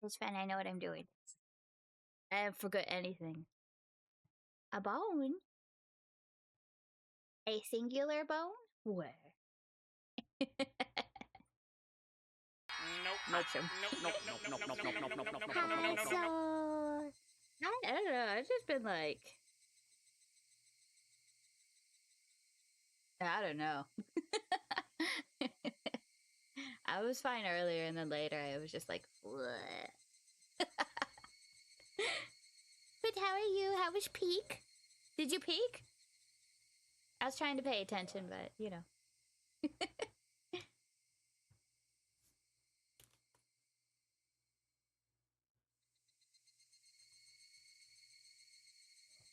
It's fine, I know what I'm doing. I don't forget anything. A bone? A singular bone? Where? Nope. Nope. Hi, so... I don't know, I've just been like... I don't know. I was fine earlier, and then later I was just like, what? But how are you? How was peak? Did you peak? I was trying to pay attention, but, you know.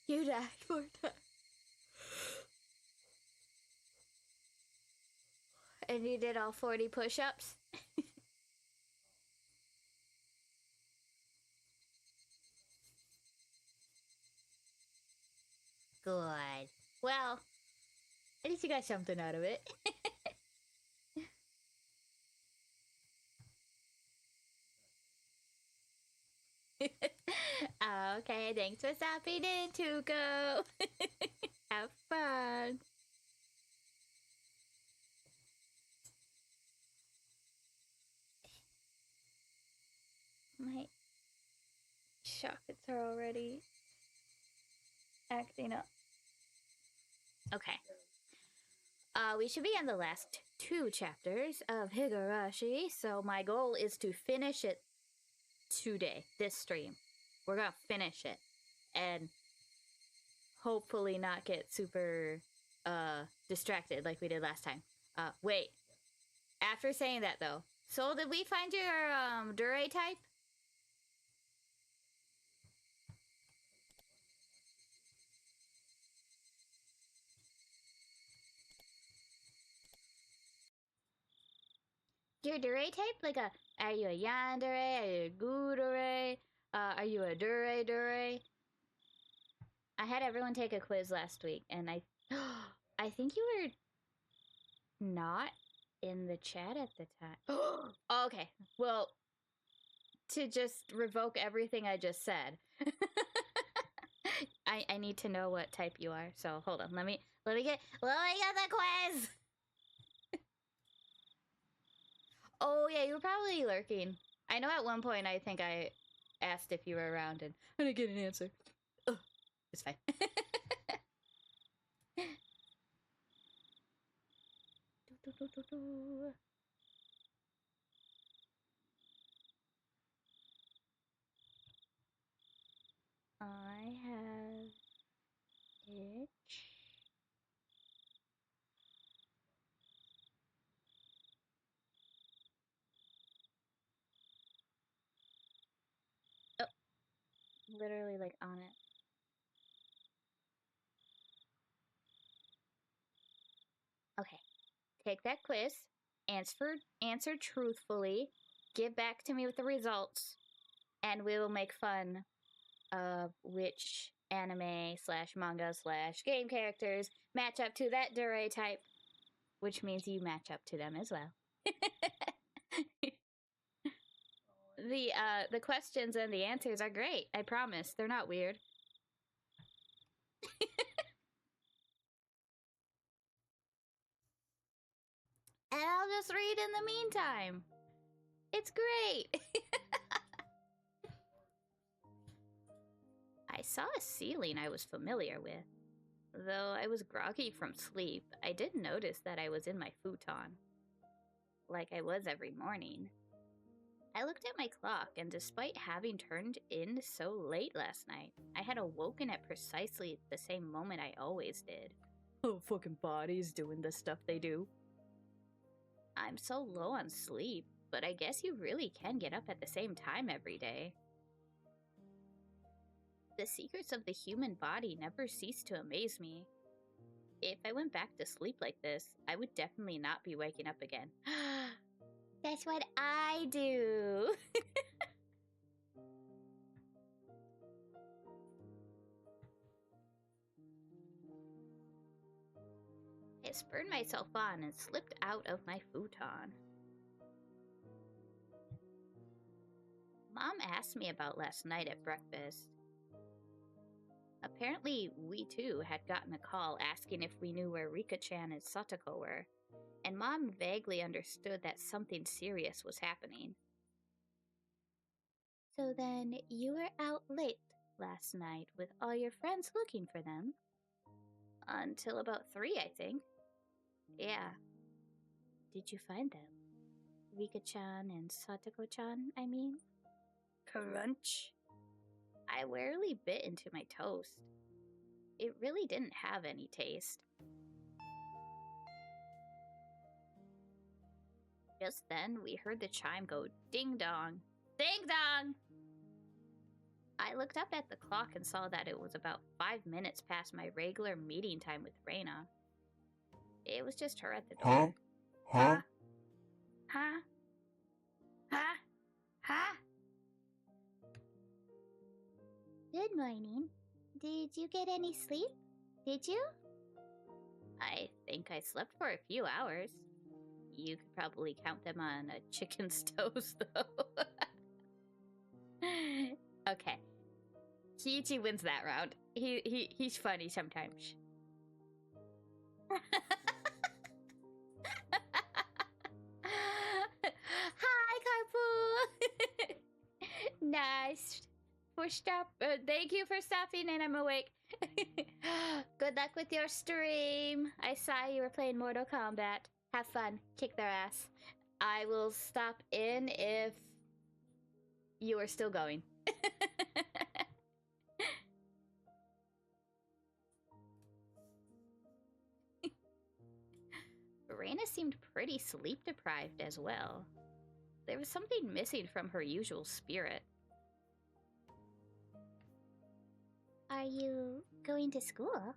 You died 4 times. And you did all 40 push-ups? Good. Well, at least you got something out of it. Okay, thanks for stopping in, Tuco. Have fun. My chocolates are already acting up. Okay. We should be in the last 2 chapters of Higurashi, so my goal is to finish it today, this stream. We're gonna finish it, and hopefully not get super distracted like we did last time. Wait. After saying that, though, so did we find your Dure type? Your Dure type? Like are you a Yandere? Are you a Gudere? Are you a Dure? I had everyone take a quiz last week, and I think you were not in the chat at the time. Okay, well, to just revoke everything I just said, I need to know what type you are. So hold on, let me get the quiz. Oh yeah, you were probably lurking. I know at one point I think I asked if you were around, and I didn't get an answer. Ugh, it's fine. I have itch. Oh, literally like on it. Okay, take that quiz, answer truthfully, give back to me with the results, and we will make fun of which anime slash manga slash game characters match up to that Dure type, which means you match up to them as well. The questions and the answers are great. I promise. They're not weird. And I'll just read in the meantime. It's great. I saw a ceiling I was familiar with. Though I was groggy from sleep, I did notice that I was in my futon. Like I was every morning. I looked at my clock, and despite having turned in so late last night, I had awoken at precisely the same moment I always did. Oh, fucking bodies doing the stuff they do. I'm so low on sleep, but I guess you really can get up at the same time every day. The secrets of the human body never cease to amaze me. If I went back to sleep like this, I would definitely not be waking up again. That's what I do. I spurred myself on and slipped out of my futon. Mom asked me about last night at breakfast. Apparently, we too had gotten a call asking if we knew where Rika-chan and Satoko were, and Mom vaguely understood that something serious was happening. So then, you were out late last night with all your friends looking for them? Until about 3, I think. Yeah. Did you find them? Rika-chan and Satoko-chan, I mean? Crunch. I warily bit into my toast. It really didn't have any taste. Just then, we heard the chime go ding-dong. Ding-dong! I looked up at the clock and saw that it was about 5 minutes past my regular meeting time with Rena. It was just her at the door. Huh? Huh? Huh? Huh? Good morning. Did you get any sleep? Did you? I think I slept for a few hours. You could probably count them on a chicken's toes, though. Okay. Kiichi wins that round. He's funny sometimes. Hi, Carpool. Nice. Thank you for stopping, and I'm awake. Good luck with your stream. I saw you were playing Mortal Kombat. Have fun. Kick their ass. I will stop in if you are still going. Rena seemed pretty sleep deprived as well. There was something missing from her usual spirit. Are you going to school?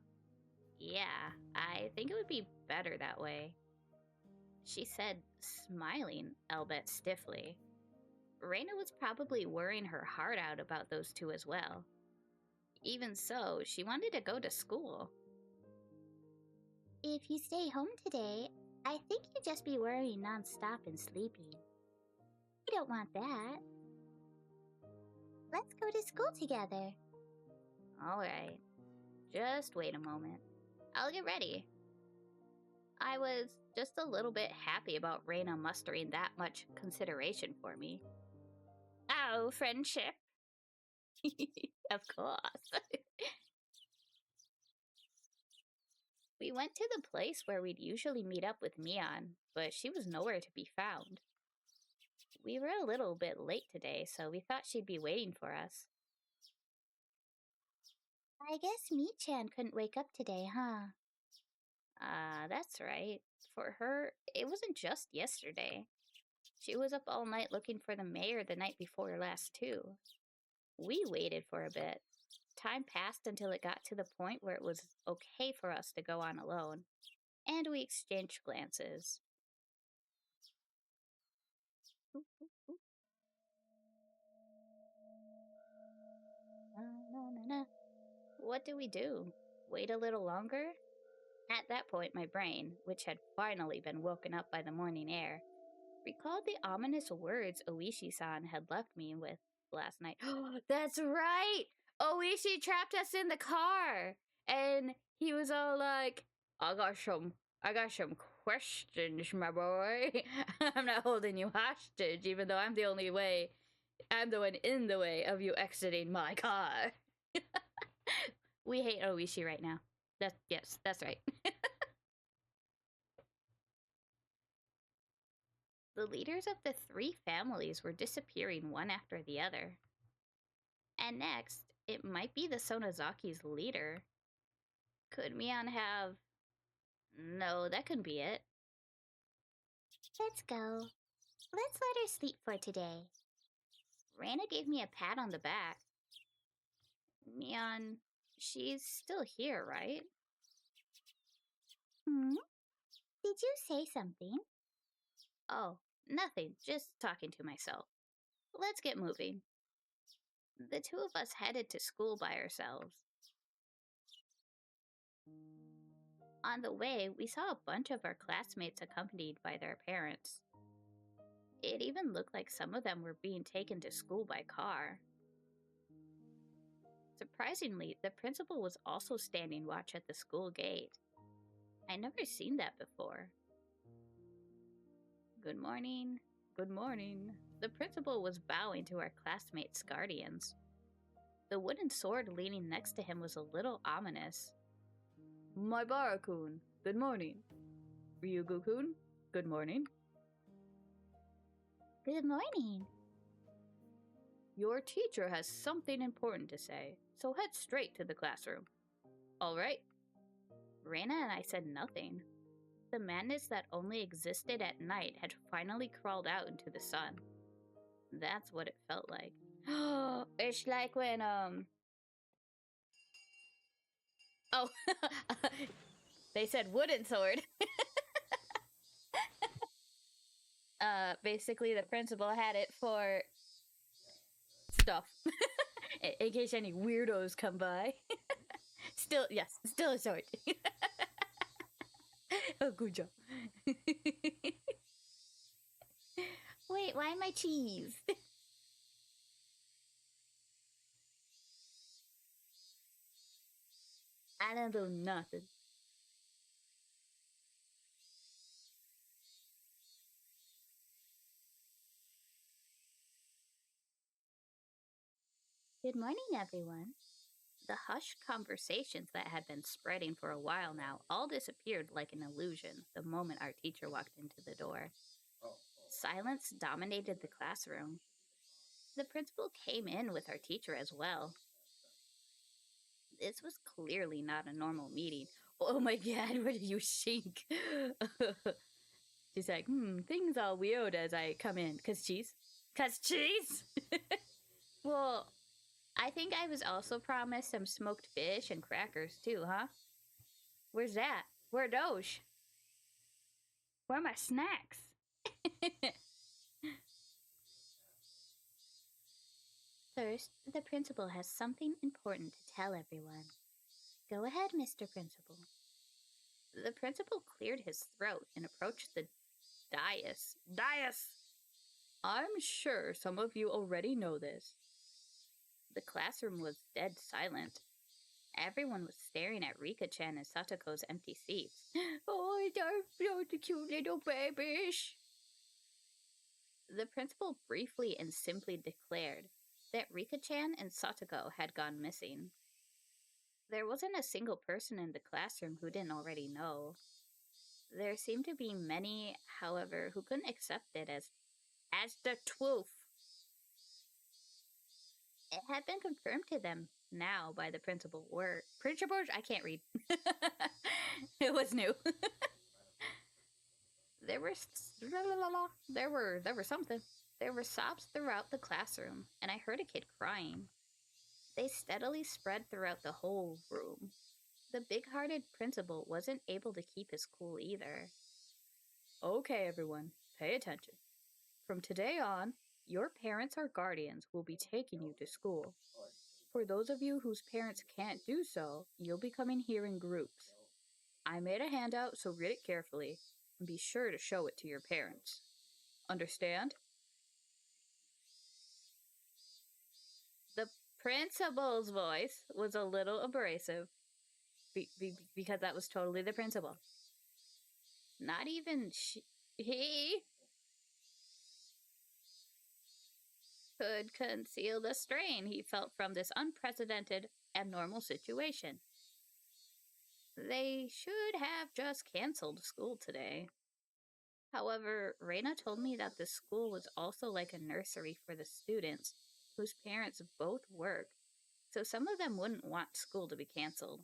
Yeah, I think it would be better that way. She said, smiling, albeit stiffly. Rena was probably worrying her heart out about those two as well. Even so, she wanted to go to school. If you stay home today, I think you'd just be worrying nonstop and sleeping. We don't want that. Let's go to school together. Alright. Just wait a moment. I'll get ready. I was just a little bit happy about Rena mustering that much consideration for me. Oh, friendship. Of course. We went to the place where we'd usually meet up with Mion, but she was nowhere to be found. We were a little bit late today, so we thought she'd be waiting for us. I guess Mi-chan couldn't wake up today, huh? That's right. For her, it wasn't just yesterday. She was up all night looking for the mayor the night before last, too. We waited for a bit. Time passed until it got to the point where it was okay for us to go on alone, and we exchanged glances. What do we do? Wait a little longer? At that point, my brain, which had finally been woken up by the morning air, recalled the ominous words Oishi-san had left me with last night. That's right! Oishi trapped us in the car! And he was all like, I got some questions, my boy. I'm not holding you hostage, even though I'm the one in the way of you exiting my car. We hate Oishi right now. Yes, that's right. The leaders of the 3 families were disappearing one after the other. And next, it might be the Sonozaki's leader. Could Mion have... No, that couldn't be it. Let's go. Let's let her sleep for today. Rena gave me a pat on the back. Mion, she's still here, right? Hmm? Did you say something? Oh, nothing. Just talking to myself. Let's get moving. The 2 of us headed to school by ourselves. On the way, we saw a bunch of our classmates accompanied by their parents. It even looked like some of them were being taken to school by car. Surprisingly, the principal was also standing watch at the school gate. I never seen that before. Good morning. Good morning. The principal was bowing to our classmates' guardians. The wooden sword leaning next to him was a little ominous. My Barakun, good morning. Ryugu-kun, good morning. Good morning. Your teacher has something important to say, so head straight to the classroom. All right. Rena and I said nothing. The madness that only existed at night had finally crawled out into the sun. That's what it felt like. It's like when, Oh, they said wooden sword. Basically the principal had it for stuff. In case any weirdos come by. Still, yes, still a sword. Oh, good job. Wait, why my cheese? I don't do nothing. Good morning, everyone. The hushed conversations that had been spreading for a while now all disappeared like an illusion the moment our teacher walked into the door. Silence dominated the classroom. The principal came in with our teacher as well. This was clearly not a normal meeting. Oh my god, what did you shink? She's like, things all weird as I come in. Cause cheese? Cause cheese? Well, I think I was also promised some smoked fish and crackers too, huh? Where's that? Where those? Where are my snacks? First, the principal has something important to tell everyone. Go ahead, Mr. Principal. The principal cleared his throat and approached the dais. Dais! I'm sure some of you already know this. The classroom was dead silent. Everyone was staring at Rika-chan and Satoko's empty seats. Oh, they're the cute little babies. The principal briefly and simply declared that Rika-chan and Satoko had gone missing. There wasn't a single person in the classroom who didn't already know. There seemed to be many, however, who couldn't accept it as the truth. It had been confirmed to them now by the principal. Principals? I can't read. It was new. There were something. There were sobs throughout the classroom, and I heard a kid crying. They steadily spread throughout the whole room. The big-hearted principal wasn't able to keep his cool either. Okay, everyone, pay attention. From today on, your parents or guardians will be taking you to school. For those of you whose parents can't do so, you'll be coming here in groups. I made a handout, so read it carefully, and be sure to show it to your parents. Understand? The principal's voice was a little abrasive, because that was totally the principal. Not even he could conceal the strain he felt from this unprecedented, abnormal situation. They should have just canceled school today. However, Rena told me that the school was also like a nursery for the students, whose parents both work, so some of them wouldn't want school to be canceled.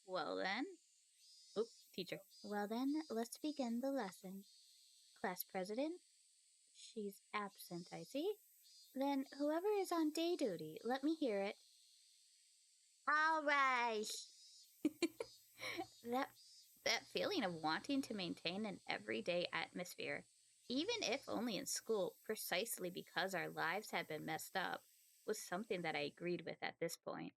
Well then, teacher. Well then, let's begin the lesson. Class president? She's absent, I see. Then whoever is on day duty, let me hear it. All right. that feeling of wanting to maintain an everyday atmosphere, even if only in school, precisely because our lives had been messed up, was something that I agreed with at this point.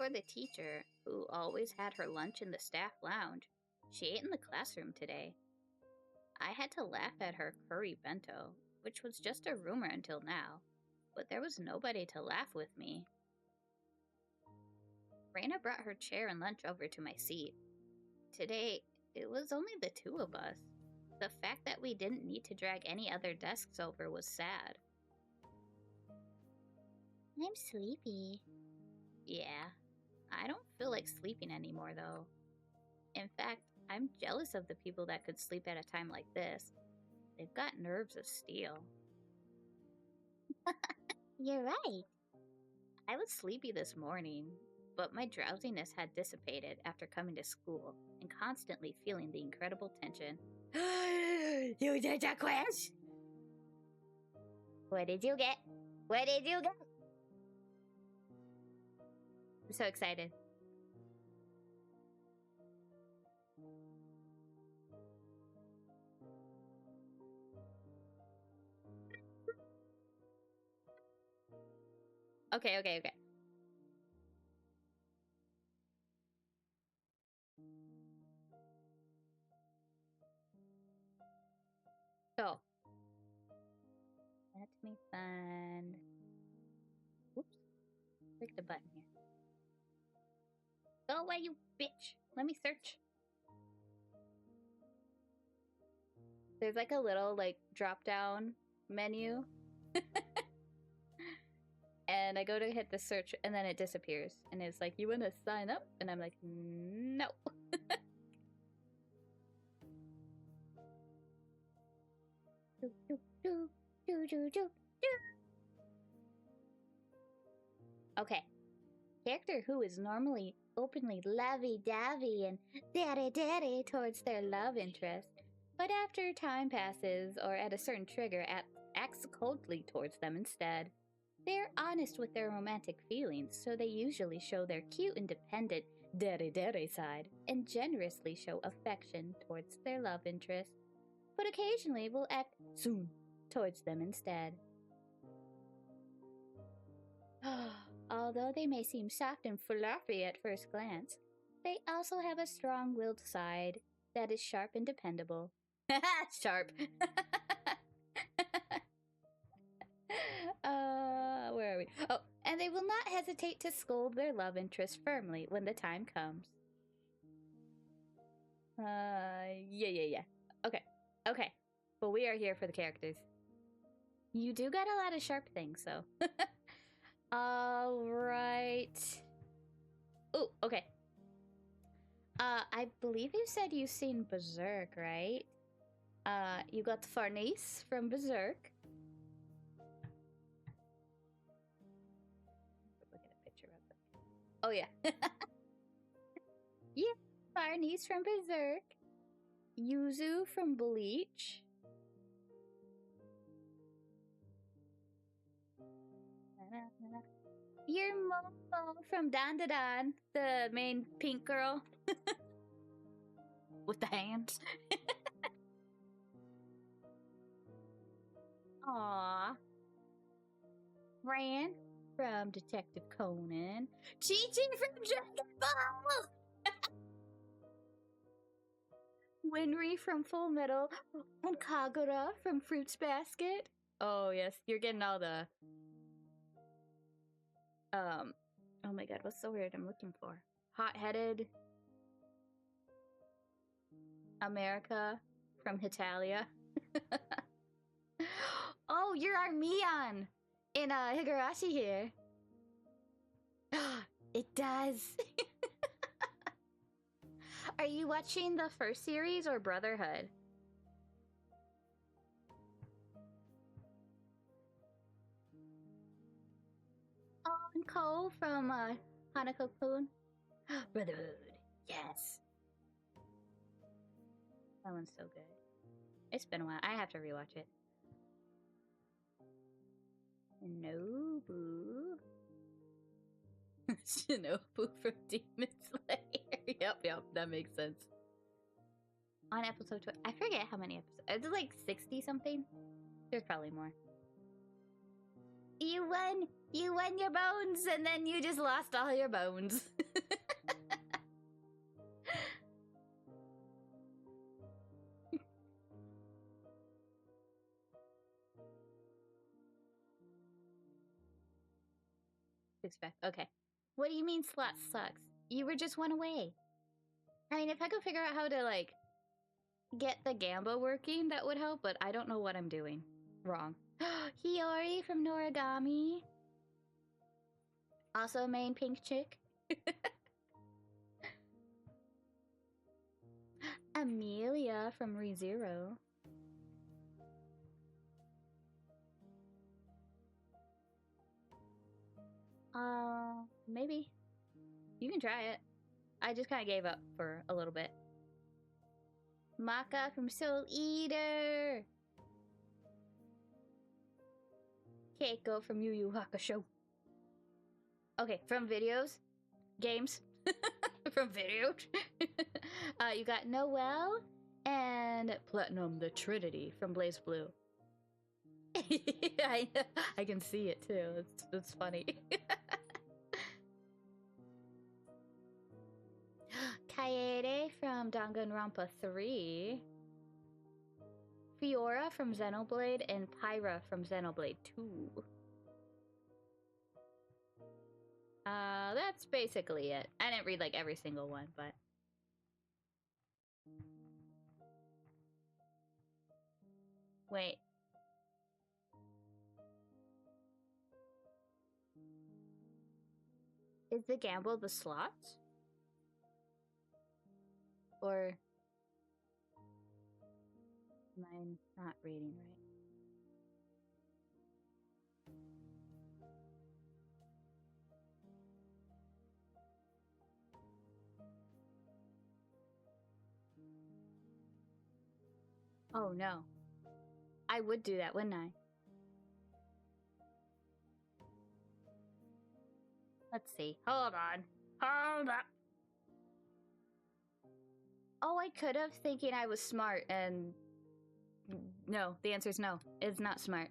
for the teacher, who always had her lunch in the staff lounge, she ate in the classroom today. I had to laugh at her curry bento, which was just a rumor until now, but there was nobody to laugh with me. Rena brought her chair and lunch over to my seat. Today, it was only the two of us. The fact that we didn't need to drag any other desks over was sad. I'm sleepy. Yeah, I don't feel like sleeping anymore, though. In fact, I'm jealous of the people that could sleep at a time like this. They've got nerves of steel. You're right. I was sleepy this morning, but my drowsiness had dissipated after coming to school and constantly feeling the incredible tension. You did the quiz? What did you get? What did you get? I'm so excited. Okay. So, let me find. Whoops. Click the button here. Go away, you bitch. Let me search. There's like a little drop down menu. And I go to hit the search and then it disappears. And it's like, you want to sign up? And I'm like, no. Okay. Character who is normally openly lovey-dovey and daddy-daddy towards their love interest, but after time passes or at a certain trigger acts coldly towards them instead. They're honest with their romantic feelings, so they usually show their cute, independent, daddy-daddy side and generously show affection towards their love interest, but occasionally will act soon towards them instead. Although they may seem soft and fluffy at first glance, they also have a strong-willed side that is sharp and dependable. Sharp! Where are we? Oh, and they will not hesitate to scold their love interest firmly when the time comes. Yeah. Okay. But we are here for the characters. You do got a lot of sharp things, so. Alright. Oh, okay. I believe you said you've seen Berserk, right? You got Farnese from Berserk. Look at a picture of it. Oh, yeah. Yeah, Farnese from Berserk. Yuzu from Bleach. Your Momo from Dandadan, the main pink girl. With the hands. Aww. Ran from Detective Conan. Chi-Chi from Dragon Ball! Winry from Full Metal. And Kagura from Fruits Basket. Oh, yes. You're getting all the... Oh my god, what's the word I'm looking for? Hot-headed. America from Hitalia. Oh, you're our Mion in Higurashi here. It does. Are you watching the first series or Brotherhood? Oh, and Cole from Hanako-kun. Brotherhood. Yes. That one's so good. It's been a while. I have to rewatch it. Shinobu. Shinobu from Demon Slayer. Yep, that makes sense. On episode 20. I forget how many episodes. It's like 60 something. There's probably more. You You won your bones, and then you just lost all your bones. Okay. What do you mean slot sucks? You were just one away. I mean, if I could figure out how to, like, get the gamba working, that would help, but I don't know what I'm doing wrong. Hiyori from Noragami. Also a main pink chick. Amelia from ReZero. Maybe. You can try it. I just kind of gave up for a little bit. Maka from Soul Eater. Keiko from Yu Yu Hakusho. Okay, from videos, games, from videos. You got Noelle and Platinum the Trinity from Blaze Blue. I can see it too. It's funny. Kaede from Danganronpa 3. Fiora from Xenoblade and Pyra from Xenoblade 2. That's basically it. I didn't read like every single one, but wait. Is the gamble the slots? Or am I not reading right? Oh no. I would do that, wouldn't I? Let's see. Hold on. Hold up. Oh, I could have, thinking I was smart, and no, the answer is no. It's not smart.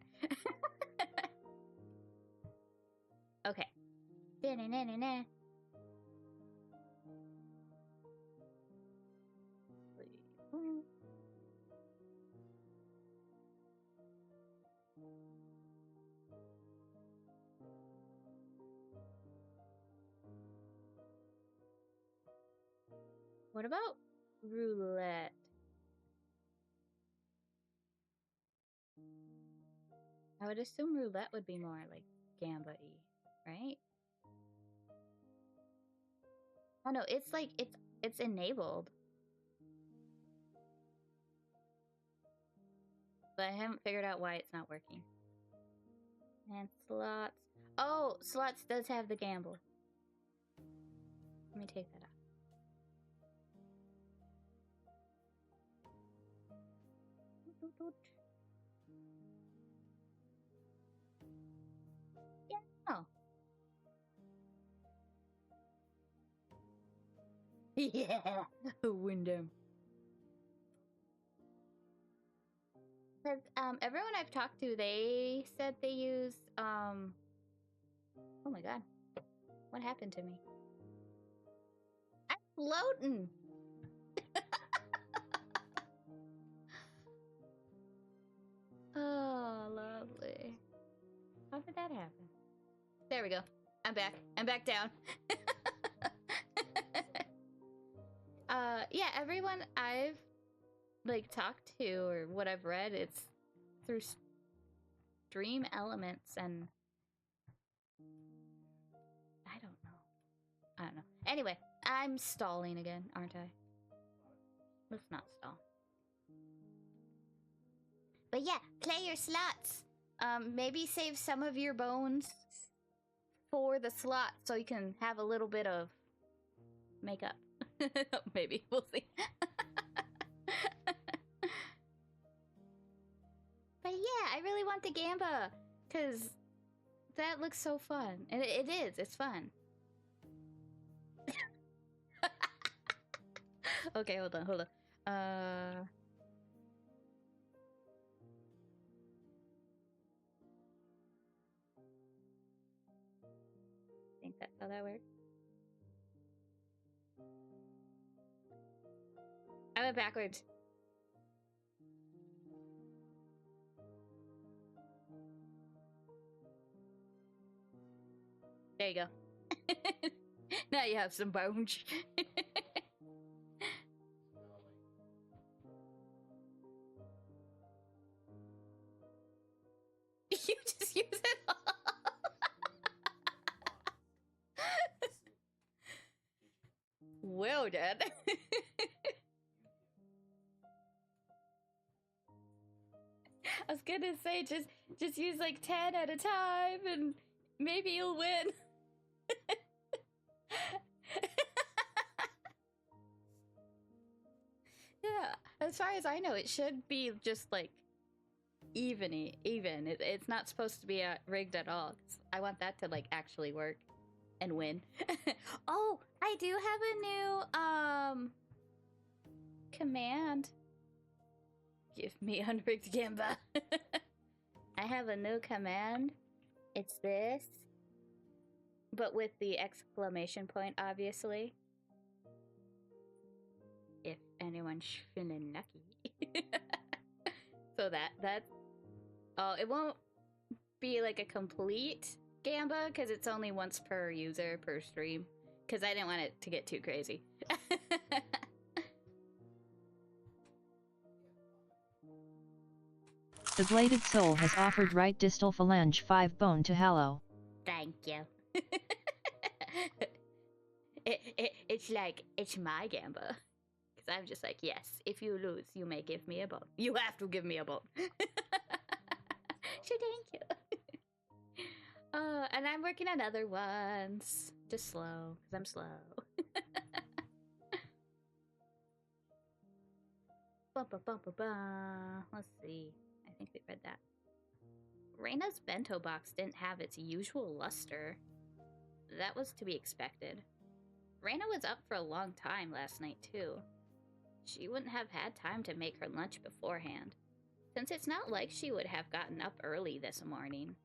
Okay. Da-na-na-na-na. What about roulette? I would assume roulette would be more like gamba-y, right? Oh no, it's like it's enabled. But I haven't figured out why it's not working. And slots. Oh, slots does have the gamble. Let me take that out. Yeah. Oh. Yeah. Wyndham. Because everyone I've talked to, they said they use oh my god. What happened to me? I'm floating. Oh, lovely. How did that happen? There we go. I'm back. I'm back down. Yeah, everyone I've like talked to or what I've read, it's through stream elements, and I don't know. Anyway, I'm stalling again, aren't I? Let's not stall. But yeah, play your slots. Maybe save some of your bones for the slot so you can have a little bit of makeup. Maybe, we'll see. But yeah, I really want the gamba, because that looks so fun. And it is, it's fun. Okay, hold on. That's how that works. I went backwards. There you go. Now you have some bones. You just use it all. Well done. I was gonna say just use like 10 at a time and maybe you'll win. Yeah, as far as I know, it should be just like even. It's not supposed to be rigged at all. I want that to like actually work and win. Oh, I do have a new command. Give me unrigged gamba. I have a new command. It's this, but with the exclamation point, obviously. If anyone's feeling lucky. So that oh, it won't be like a complete gamba because it's only once per user per stream. Because I didn't want it to get too crazy. The Bladed Soul has offered right distal phalange 5 bone to Hallow. Thank you. It's like, it's my gamba. Because I'm just like, yes, if you lose, you may give me a bone. You have to give me a bone. So thank you. And I'm working on other ones. Just slow, because I'm slow. Let's see. I think we read that. Rena's bento box didn't have its usual luster. That was to be expected. Rena was up for a long time last night, too. She wouldn't have had time to make her lunch beforehand, since it's not like she would have gotten up early this morning.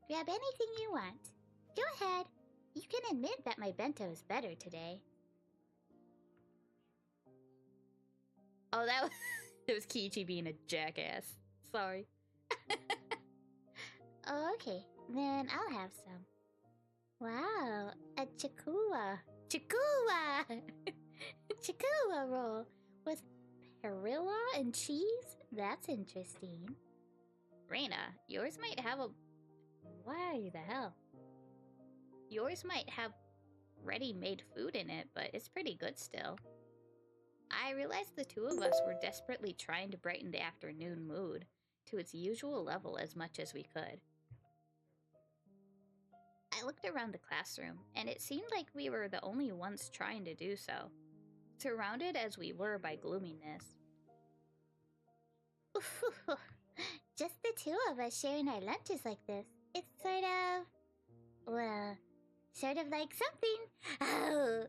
Grab anything you want. Go ahead. You can admit that my bento is better today. Oh, that was, it was Kiichi being a jackass. Sorry. Oh, okay. Then I'll have some. Wow, a chikua. Chikua! Chikua roll with perilla and cheese? That's interesting. Rena, yours might have a... Why the hell? Yours might have ready-made food in it, but it's pretty good still. I realized the two of us were desperately trying to brighten the afternoon mood to its usual level as much as we could. I looked around the classroom, and it seemed like we were the only ones trying to do so, surrounded as we were by gloominess. Just the two of us sharing our lunches like this. It's sort of... well, sort of like something. Oh.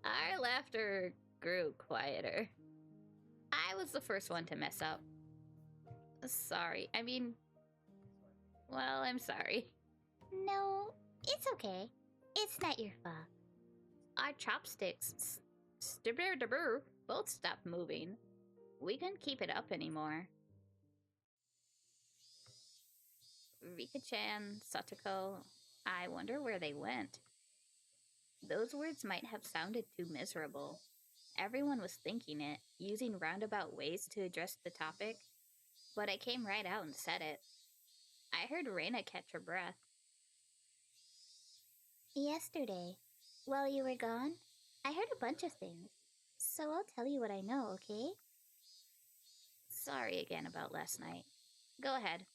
Our laughter grew quieter. I was the first one to mess up. Sorry, I mean... well, I'm sorry. No, it's okay. It's not your fault. Our chopsticks both stopped moving. We couldn't keep it up anymore. Rika-chan, Satoko, I wonder where they went. Those words might have sounded too miserable. Everyone was thinking it, using roundabout ways to address the topic, but I came right out and said it. I heard Rena catch her breath. Yesterday, while you were gone, I heard a bunch of things, so I'll tell you what I know, okay? Sorry again about last night. Go ahead.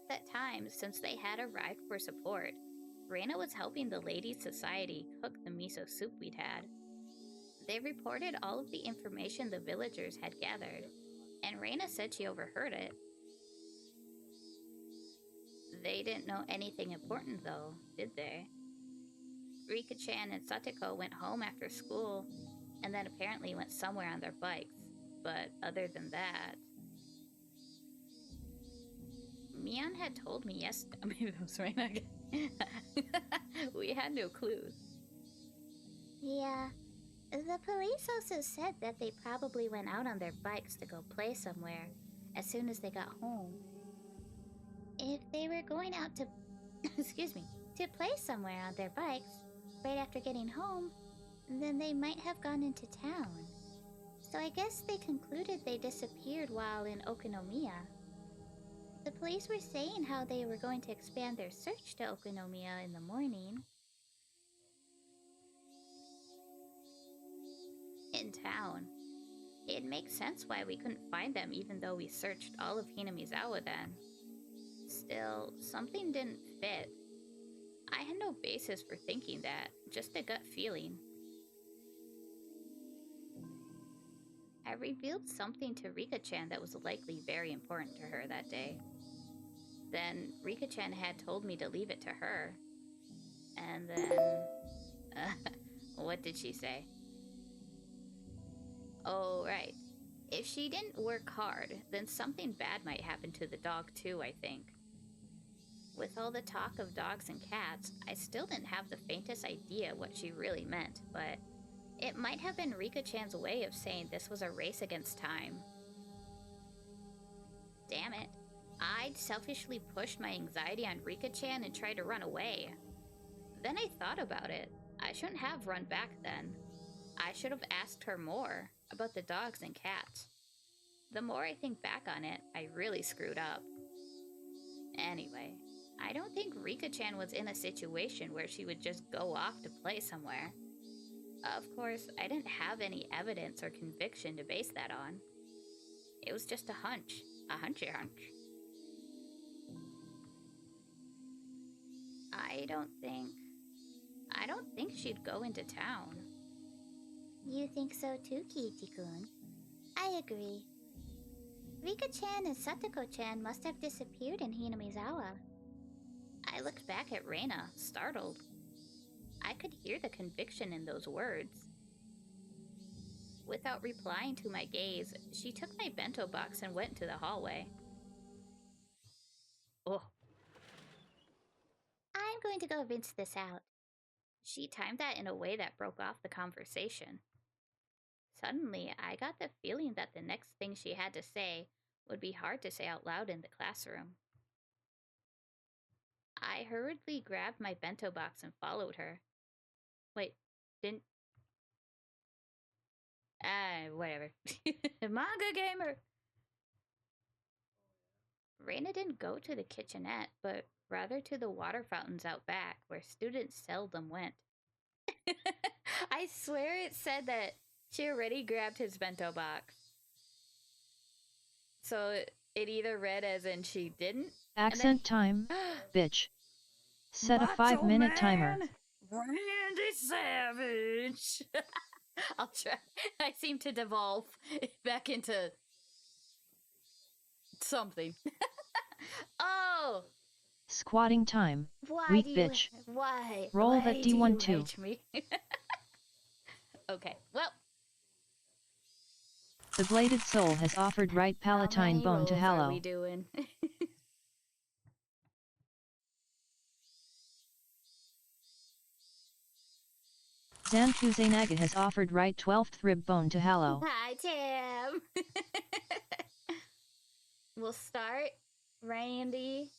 At that time, since they had arrived for support, Rena was helping the Ladies' Society cook the miso soup we'd had. They reported all of the information the villagers had gathered, and Rena said she overheard it. They didn't know anything important, though, did they? Rika-chan and Satoko went home after school, and then apparently went somewhere on their bikes. But other than that... Mian had told me maybe that was Rena. We had no clues. Yeah. The police also said that they probably went out on their bikes to go play somewhere as soon as they got home. If they were going out to, excuse me, to play somewhere on their bikes right after getting home, then they might have gone into town. So I guess they concluded they disappeared while in Okonomiya. The police were saying how they were going to expand their search to Okonomiya in the morning. In town. It makes sense why we couldn't find them even though we searched all of Hinamizawa then. Still, something didn't fit. I had no basis for thinking that, just a gut feeling. I revealed something to Rika-chan that was likely very important to her that day. Then Rika-chan had told me to leave it to her. And then... what did she say? Oh, right. If she didn't work hard, then something bad might happen to the dog too, I think. With all the talk of dogs and cats, I still didn't have the faintest idea what she really meant, but it might have been Rika-chan's way of saying this was a race against time. Damn it. I'd selfishly pushed my anxiety on Rika-chan and tried to run away. Then I thought about it. I shouldn't have run back then. I should have asked her more about the dogs and cats. The more I think back on it, I really screwed up. Anyway, I don't think Rika-chan was in a situation where she would just go off to play somewhere. Of course, I didn't have any evidence or conviction to base that on. It was just a hunch. A hunchy hunch. I don't think she'd go into town. You think so too, Kiichi-kun? I agree. Rika-chan and Satoko-chan must have disappeared in Hinamizawa. I looked back at Rena, startled. I could hear the conviction in those words. Without replying to my gaze, she took my bento box and went into the hallway. Oh. I'm going to go rinse this out. She timed that in a way that broke off the conversation. Suddenly, I got the feeling that the next thing she had to say would be hard to say out loud in the classroom. I hurriedly grabbed my bento box and followed her. Wait, didn't... whatever. Manga gamer! Rena didn't go to the kitchenette, but rather to the water fountains out back, where students seldom went. I swear it said that she already grabbed his bento box. So it either read as in she didn't. Accent time, bitch. Set a 5-minute timer. Randy Savage. I'll try. I seem to devolve back into something. Oh! Squatting time, weak bitch. Why? Roll why that do you D12. hate me? Okay, well. The Bladed Soul has offered right palatine bone to How Hallow. are we doing? Zankuzainaga has offered right 12th rib bone to Hallow. Hi, Tim. We'll start, Randy.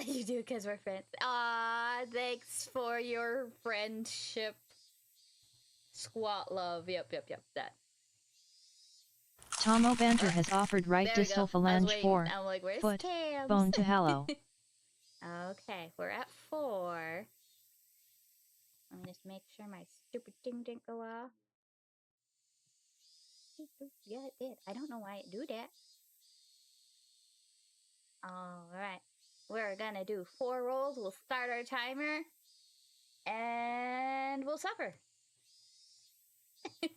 You do because we're friends. Ah, thanks for your friendship. Squat love. Yep, that. Tomo Banter has offered right distal phalange 4, I'm like, where's foot, Tams? bone to Hallow. Okay, we're at 4. Let me just make sure my stupid thing didn't go off. Yeah, it did. I don't know why it do that. Alright. We're gonna do 4 rolls. We'll start our timer. And we'll suffer. There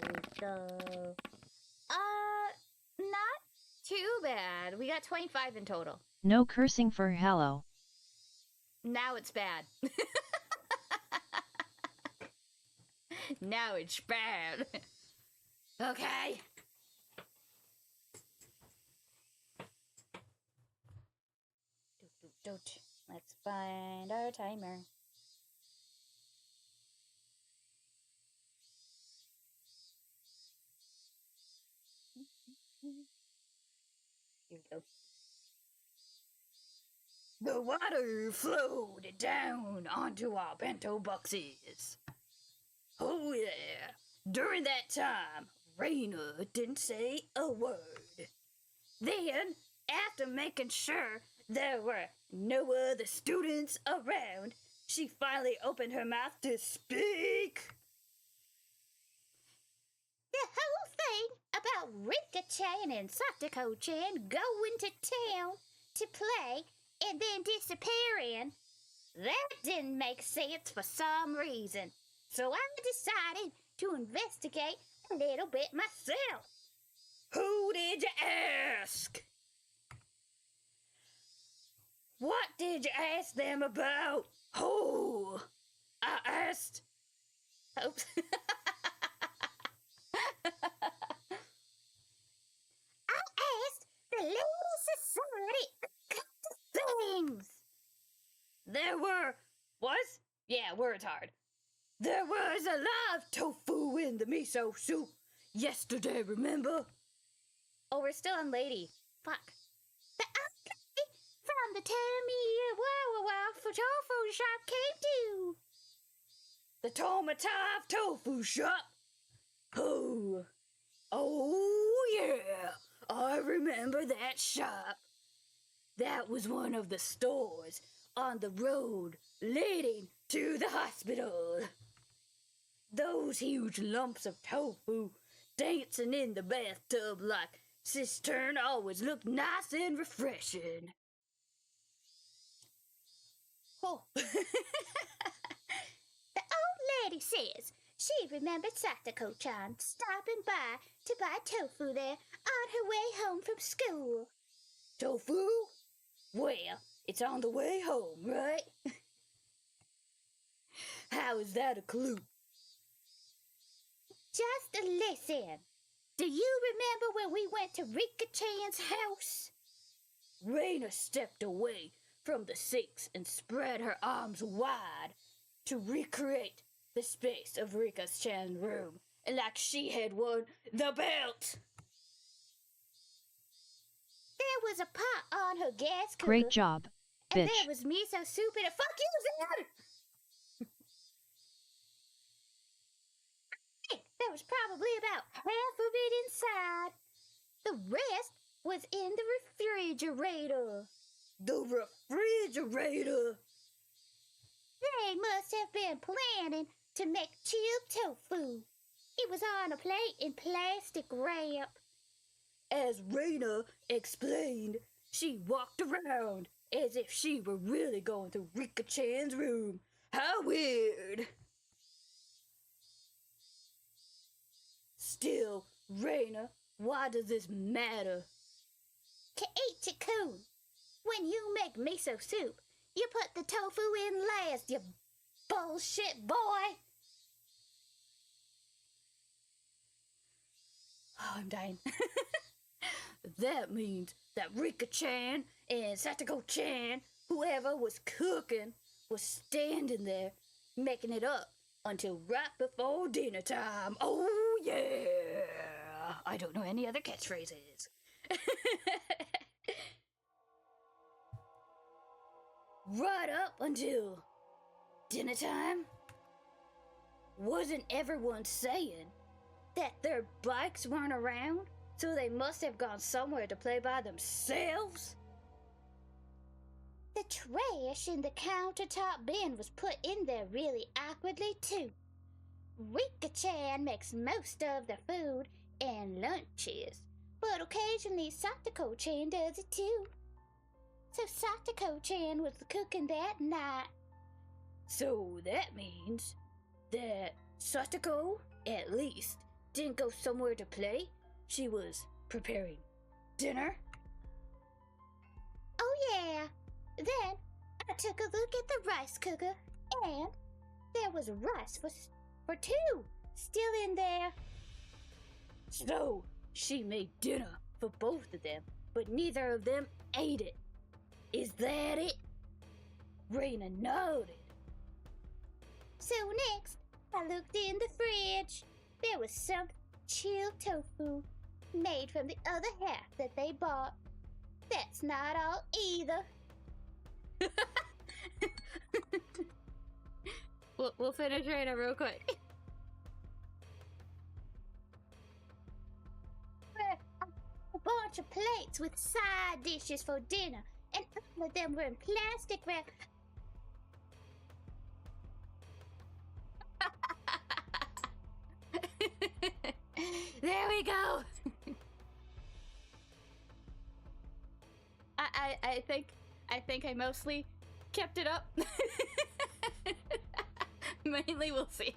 we go. Not too bad. We got 25 in total. No cursing for Hallow. Now it's bad. Now it's bad. Okay. Let's find our timer. Here we go. The water flowed down onto our bento boxes. Oh yeah. During that time, Rena didn't say a word. Then, after making sure there were no other students around, she finally opened her mouth to speak. The whole thing about Rika-chan and Satoko-chan going to town to play and then disappearing, that didn't make sense for some reason. So I decided to investigate a little bit myself. Who did you ask? What did you ask them about? Who? I asked. Oops. I asked the Lady Society of things. There was? Yeah, words hard. There was a live tofu in the miso soup yesterday, remember? Oh, we're still on Lady. Fuck. The lady from the Tamiya Wawa for tofu shop came to. The Tomative tofu shop? Who? Oh, yeah. I remember that shop. That was one of the stores on the road leading to the hospital. Those huge lumps of tofu dancing in the bathtub like cistern always looked nice and refreshing. Oh. The old lady says she remembered Satoko-chan stopping by to buy tofu there on her way home from school. Tofu? Well, it's on the way home, right? How is that a clue? Just listen. Do you remember when we went to Rika-chan's house? Rena stepped away from the sinks and spread her arms wide to recreate the space of Rika-chan's room, like she had won the belt. There was a pot on her gas cooker. Great job, and bitch. there was miso soup in it. Fuck you, Zed! There was probably about half of it inside. The rest was in the refrigerator. The refrigerator? They must have been planning to make chilled tofu. It was on a plate in plastic wrap. As Rena explained, she walked around as if she were really going to Rika-chan's room. How weird! Still, Rena, why does this matter? Ch.2, when you make miso soup, you put the tofu in last, you bullshit boy! Oh, I'm dying. That means that Rika-chan and Satoko-chan, whoever was cooking, was standing there making it up until right before dinner time. Oh, yeah! I don't know any other catchphrases. Right up until dinner time, wasn't everyone saying that their bikes weren't around, so they must have gone somewhere to play by themselves? The trash in the countertop bin was put in there really awkwardly too. Rika-chan makes most of the food and lunches, but occasionally Satoko-chan does it too. So Satoko-chan was cooking that night. So that means that Satoko, at least, didn't go somewhere to play. She was preparing dinner. Oh yeah. Then I took a look at the rice cooker, and there was rice for two still in there. So, she made dinner for both of them, but neither of them ate it. Is that it? Rena nodded. So next, I looked in the fridge. There was some chilled tofu made from the other half that they bought. That's not all either. We'll finish Rena real quick. A bunch of plates with side dishes for dinner, and all of them were in plastic wrap. There we go. I think I mostly kept it up. Mainly, we'll see.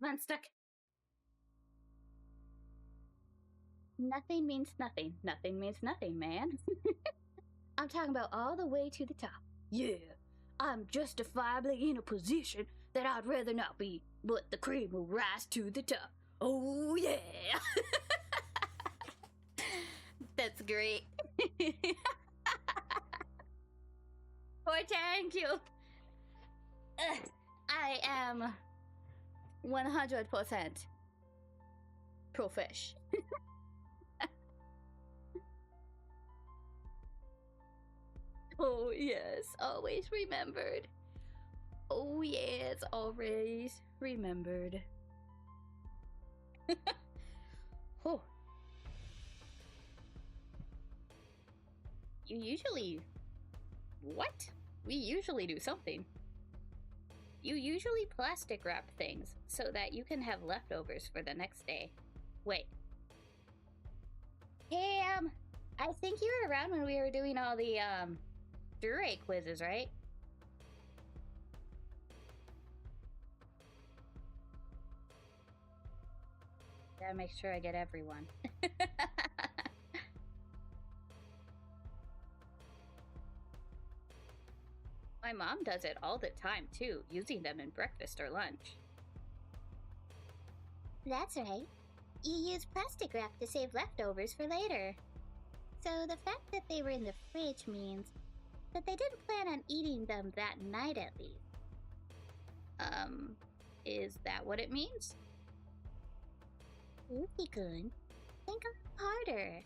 I'm stuck. Nothing means nothing. Nothing means nothing, man. I'm talking about all the way to the top. Yeah, I'm justifiably in a position that I'd rather not be, but the cream will rise to the top. Oh, yeah. That's great. Oh, thank you. I am 100% profesh. Oh, yes, always remembered. Oh, yes, always remembered. Oh. You usually... What? We usually do something. You usually plastic wrap things so that you can have leftovers for the next day. Wait. Hey, I think you were around when we were doing all the, Dure quizzes, right? Gotta make sure I get everyone. My mom does it all the time, too, using them in breakfast or lunch. That's right. You use plastic wrap to save leftovers for later. So the fact that they were in the fridge means that they didn't plan on eating them that night at least. Is that what it means? Yuki-kun, think harder.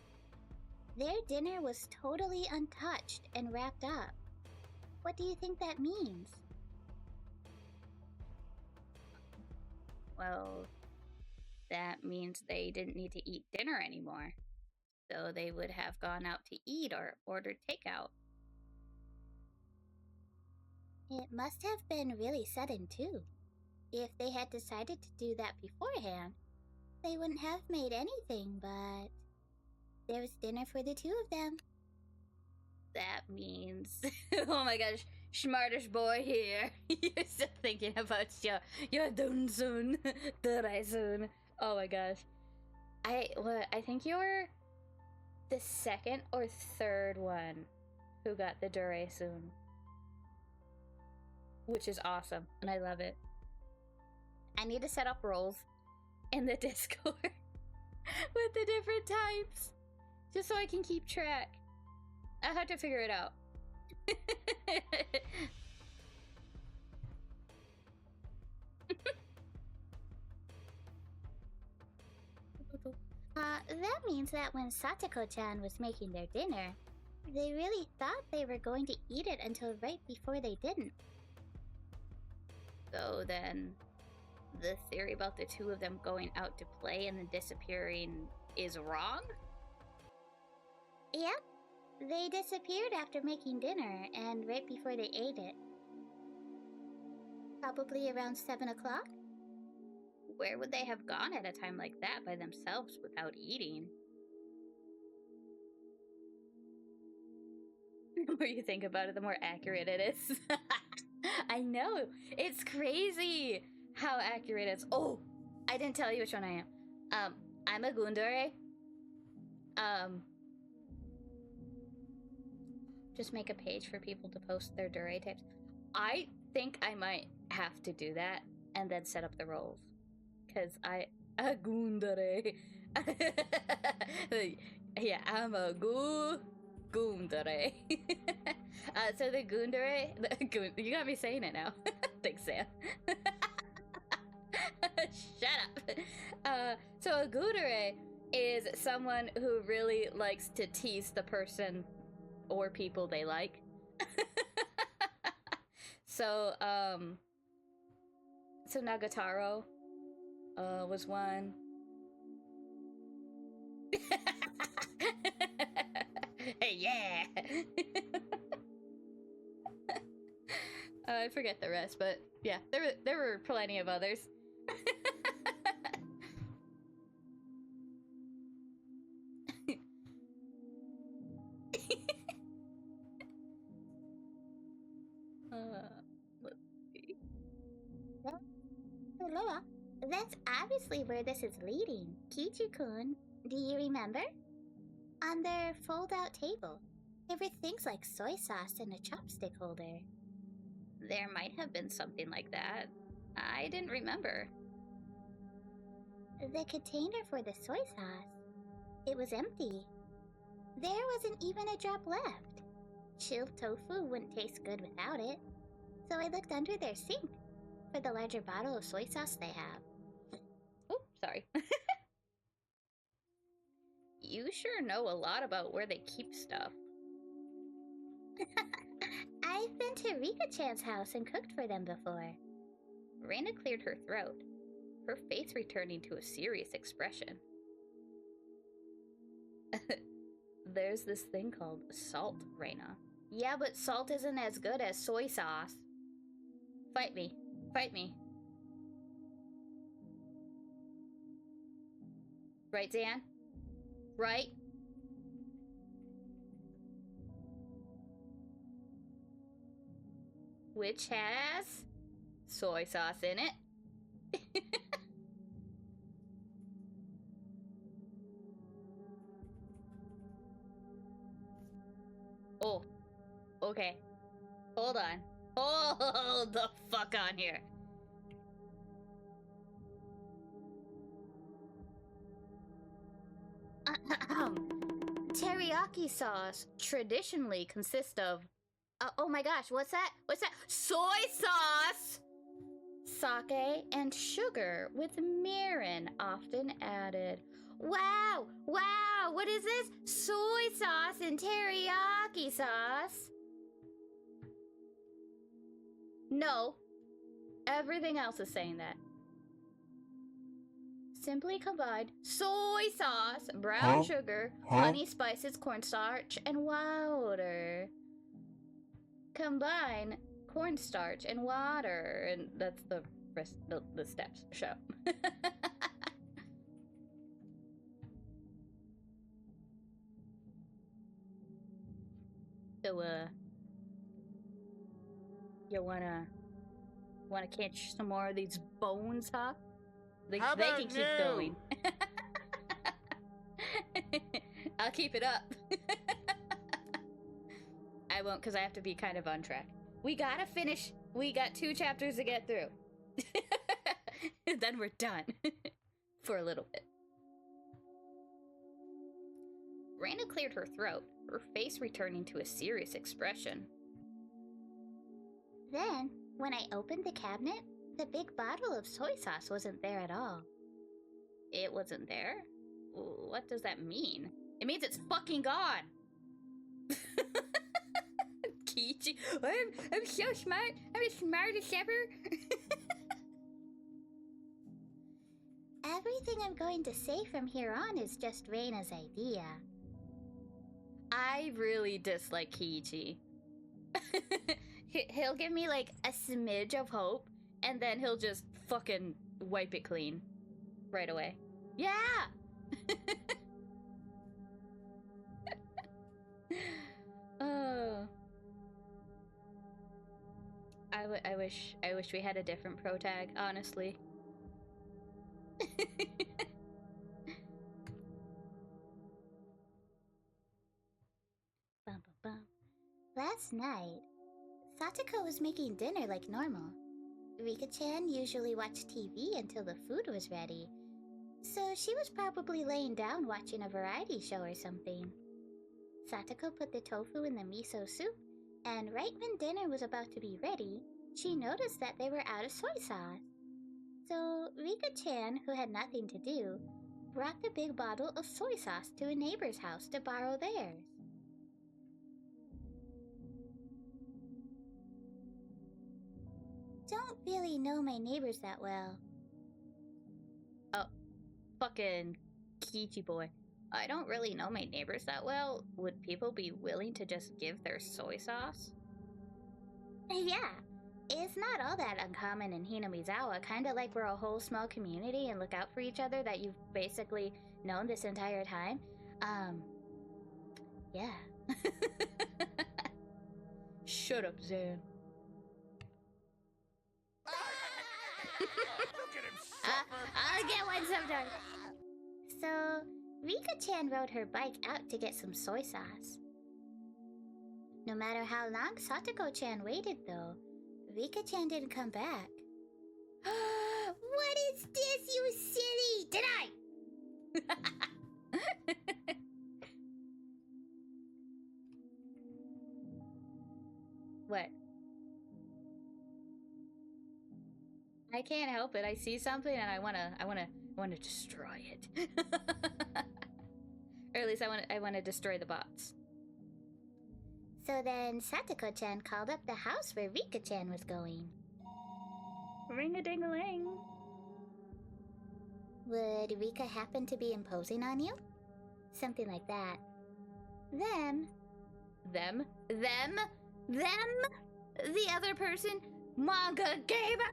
Their dinner was totally untouched and wrapped up. What do you think that means? Well, that means they didn't need to eat dinner anymore. So they would have gone out to eat or ordered takeout. It must have been really sudden, too. If they had decided to do that beforehand, they wouldn't have made anything, but there was dinner for the two of them. That means... Oh my gosh, smartest boy here. You're still thinking about your Dunsun, Duraisun. Oh my gosh. I think you were the second or third one who got the Duraisun. Which is awesome, and I love it. I need to set up roles in the Discord with the different types, just so I can keep track. I have to figure it out. That means that when Satoko-chan was making their dinner, they really thought they were going to eat it until right before they didn't. So then, the theory about the two of them going out to play and then disappearing is wrong? Yep. They disappeared after making dinner and right before they ate it. Probably around 7 o'clock? Where would they have gone at a time like that by themselves without eating? The more you think about it, the more accurate it is. I know! It's crazy! How accurate is... Oh! I didn't tell you which one I am. I'm a Gundare. Just make a page for people to post their Dure types. I think I might have to do that and then set up the roles. Because a Gundare. Yeah, I'm a Gundare. So the Gundare... You got me saying it now. Thanks, Sam. Shut up. So a Gundare is someone who really likes to tease the person or people they like. So Nagataro was one. Yeah. I forget the rest, but yeah, there were plenty of others. Let's see. Lola, that's obviously where this is leading. Kichi-kun, do you remember? On their fold-out table, there were things like soy sauce and a chopstick holder. There might have been something like that. I didn't remember. The container for the soy sauce, it was empty. There wasn't even a drop left. Chilled tofu wouldn't taste good without it, so I looked under their sink for the larger bottle of soy sauce they have. Oh, sorry. You sure know a lot about where they keep stuff. I've been to Rika-chan's house and cooked for them before. Rena cleared her throat, her face returning to a serious expression. There's this thing called salt, Rena. Yeah, but salt isn't as good as soy sauce. Fight me. Fight me. Right, Dan? Right? Which has soy sauce in it. Oh, okay. Hold on. Hold the fuck on here. Teriyaki sauce traditionally consists of... oh my gosh, what's that? What's that? Soy sauce! Sake and sugar with mirin often added. Wow! Wow! What is this? Soy sauce and teriyaki sauce? No. Everything else is saying that. Simply combine soy sauce, brown sugar, honey, spices, cornstarch, and water. Combine cornstarch and water, and that's the rest of the steps show. So, you wanna catch some more of these bones, huh? They can keep going. I'll keep it up. I won't, because I have to be kind of on track. We gotta finish. We got 2 chapters to get through. Then we're done. For a little bit. Rena cleared her throat, her face returning to a serious expression. Then, when I opened the cabinet, the big bottle of soy sauce wasn't there at all. It wasn't there? What does that mean? It means it's fucking gone! Kichi, I'm so smart. I'm as smart as ever. Everything I'm going to say from here on is just Reina's idea. I really dislike Kiichi. He'll give me like a smidge of hope, and then he'll just fucking wipe it clean right away. Yeah! Oh. I wish we had a different pro tag, honestly. Bum, bum, bum. Last night, Satoko was making dinner like normal. Rika-chan usually watched TV until the food was ready, so she was probably laying down watching a variety show or something. Satoko put the tofu in the miso soup, and right when dinner was about to be ready, she noticed that they were out of soy sauce. So Rika-chan, who had nothing to do, brought the big bottle of soy sauce to a neighbor's house to borrow theirs. Don't really know my neighbors that well. Oh, fucking Kichi boy. I don't really know my neighbors that well. Would people be willing to just give their soy sauce? Yeah, it's not all that uncommon in Hinamizawa, kinda like we're a whole small community and look out for each other that you've basically known this entire time. Yeah. Shut up, Zan. I'll get one sometime. So, Rika-chan rode her bike out to get some soy sauce. No matter how long Satoko-chan waited, though, Rika-chan didn't come back. What is this, you silly? Did I? What? I can't help it. I see something and I wanna destroy it. Or at least I wanna destroy the bots. So then Satoko-chan called up the house where Rika-chan was going. Ring-a-ding-a-ling. Would Rika happen to be imposing on you? Something like that. Them? The other person? Manga gamer!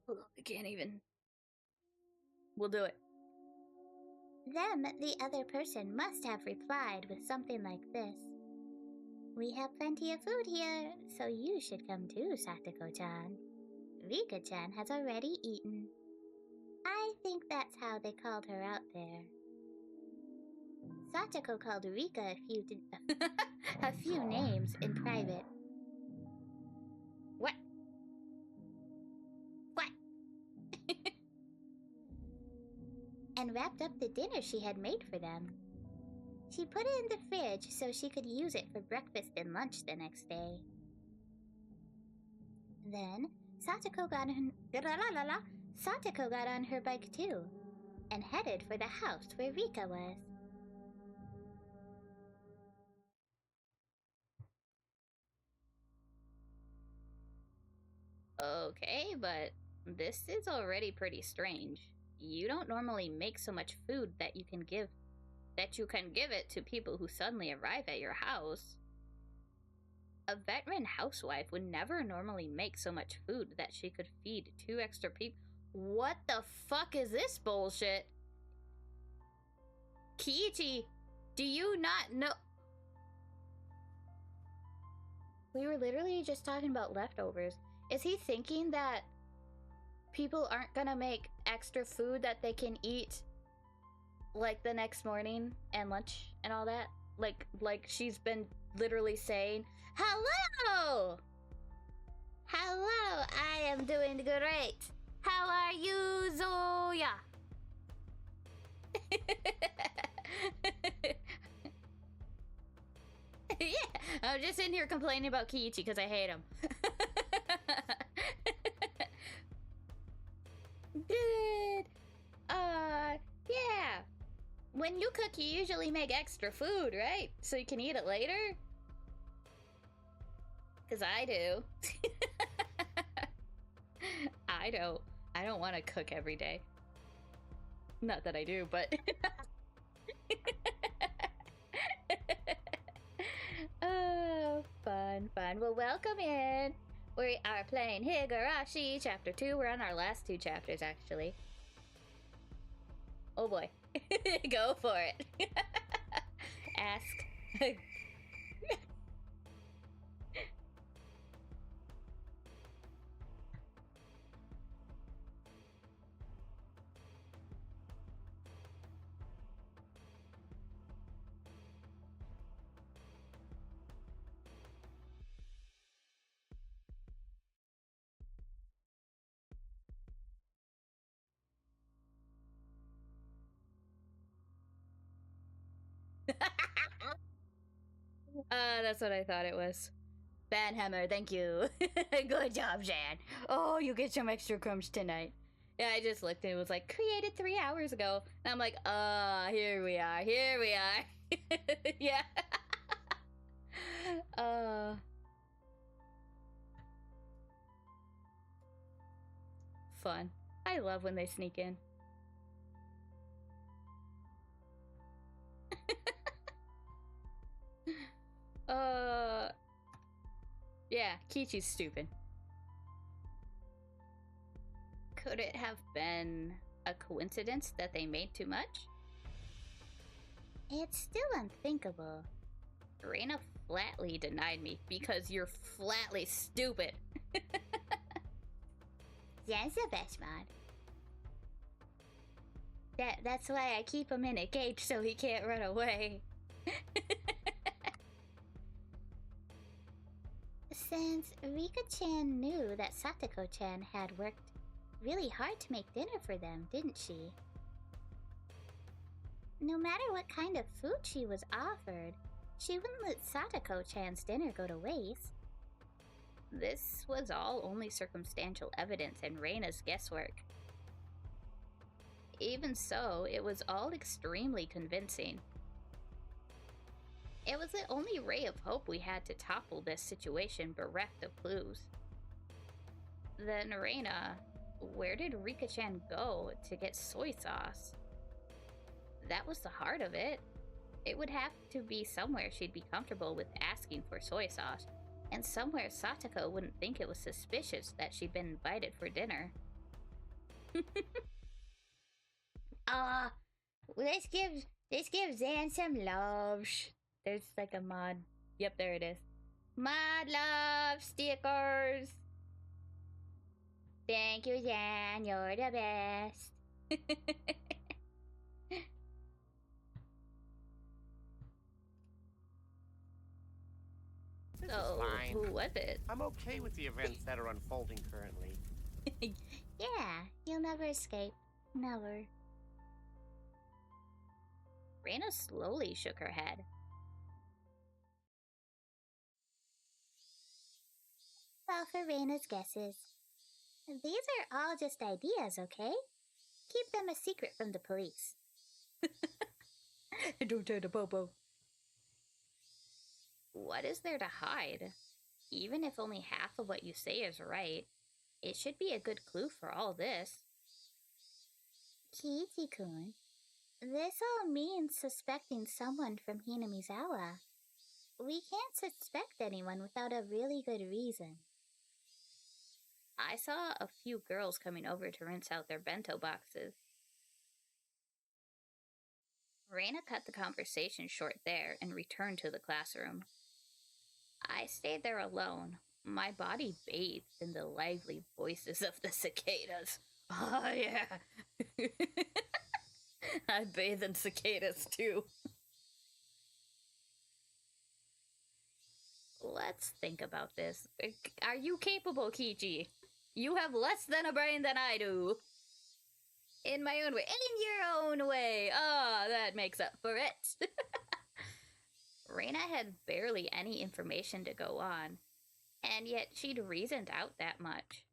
I can't even. We'll do it. Them, the other person, must have replied with something like this. We have plenty of food here, so you should come too, Satoko-chan. Rika-chan has already eaten. I think that's how they called her out there. Satoko called Rika a few names in private. What? And wrapped up the dinner she had made for them. She put it in the fridge so she could use it for breakfast and lunch the next day. Then, Satoko got on her bike too, and headed for the house where Rika was. Okay, but this is already pretty strange. You don't normally make so much food that you can give it to people who suddenly arrive at your house. A veteran housewife would never normally make so much food that she could feed 2 extra people. What the fuck is this bullshit? Kiichi, do you not know? We were literally just talking about leftovers. Is he thinking that people aren't gonna make extra food that they can eat like the next morning and lunch and all that? Like she's been literally saying, "Hello! Hello, I am doing great. How are you, Zoya?" Yeah, I'm just in here complaining about Kiichi because I hate him. Good. Yeah. When you cook, you usually make extra food, right? So you can eat it later? Because I do. I don't want to cook every day. Not that I do, but... Oh, fun. Well, welcome in. We are playing Higurashi, Chapter 2. We're on our last 2 chapters, actually. Oh boy. Go for it. Ask That's what I thought it was. Banhammer, thank you. Good job, Jan. Oh, you get some extra crumbs tonight. Yeah, I just looked and it was like, created 3 hours ago. And I'm like, here we are. Yeah. Fun. I love when they sneak in. Yeah, Kichi's stupid. Could it have been a coincidence that they made too much? It's still unthinkable. Rena flatly denied me because you're flatly stupid. Jan's the best mod. That's why I keep him in a cage so he can't run away. Since Rika-chan knew that Satoko-chan had worked really hard to make dinner for them, didn't she? No matter what kind of food she was offered, she wouldn't let Satoko-chan's dinner go to waste. This was all only circumstantial evidence and Reina's guesswork. Even so, it was all extremely convincing. It was the only ray of hope we had to topple this situation bereft of clues. Then Reina, where did Rika-chan go to get soy sauce? That was the heart of it. It would have to be somewhere she'd be comfortable with asking for soy sauce, and somewhere Satoko wouldn't think it was suspicious that she'd been invited for dinner. Let's give Zan some love. There's like a mod. Yep, there it is. Mod love stickers. Thank you, Zan. You're the best. This So, is fine. who was it? I'm okay with the events that are unfolding currently. Yeah, you'll never escape. Never. Rena slowly shook her head. Well, for Reina's guesses. These are all just ideas, okay? Keep them a secret from the police. Don't tell the popo. What is there to hide? Even if only half of what you say is right, it should be a good clue for all this. Kichi-kun, this all means suspecting someone from Hinamizawa. We can't suspect anyone without a really good reason. I saw a few girls coming over to rinse out their bento boxes. Reina cut the conversation short there and returned to the classroom. I stayed there alone, my body bathed in the lively voices of the cicadas. Oh, yeah. I bathe in cicadas, too. Let's think about this. Are you capable, Kichi? You have less than a brain than I do. In my own way. In your own way. That makes up for it. Rena had barely any information to go on, and yet she'd reasoned out that much.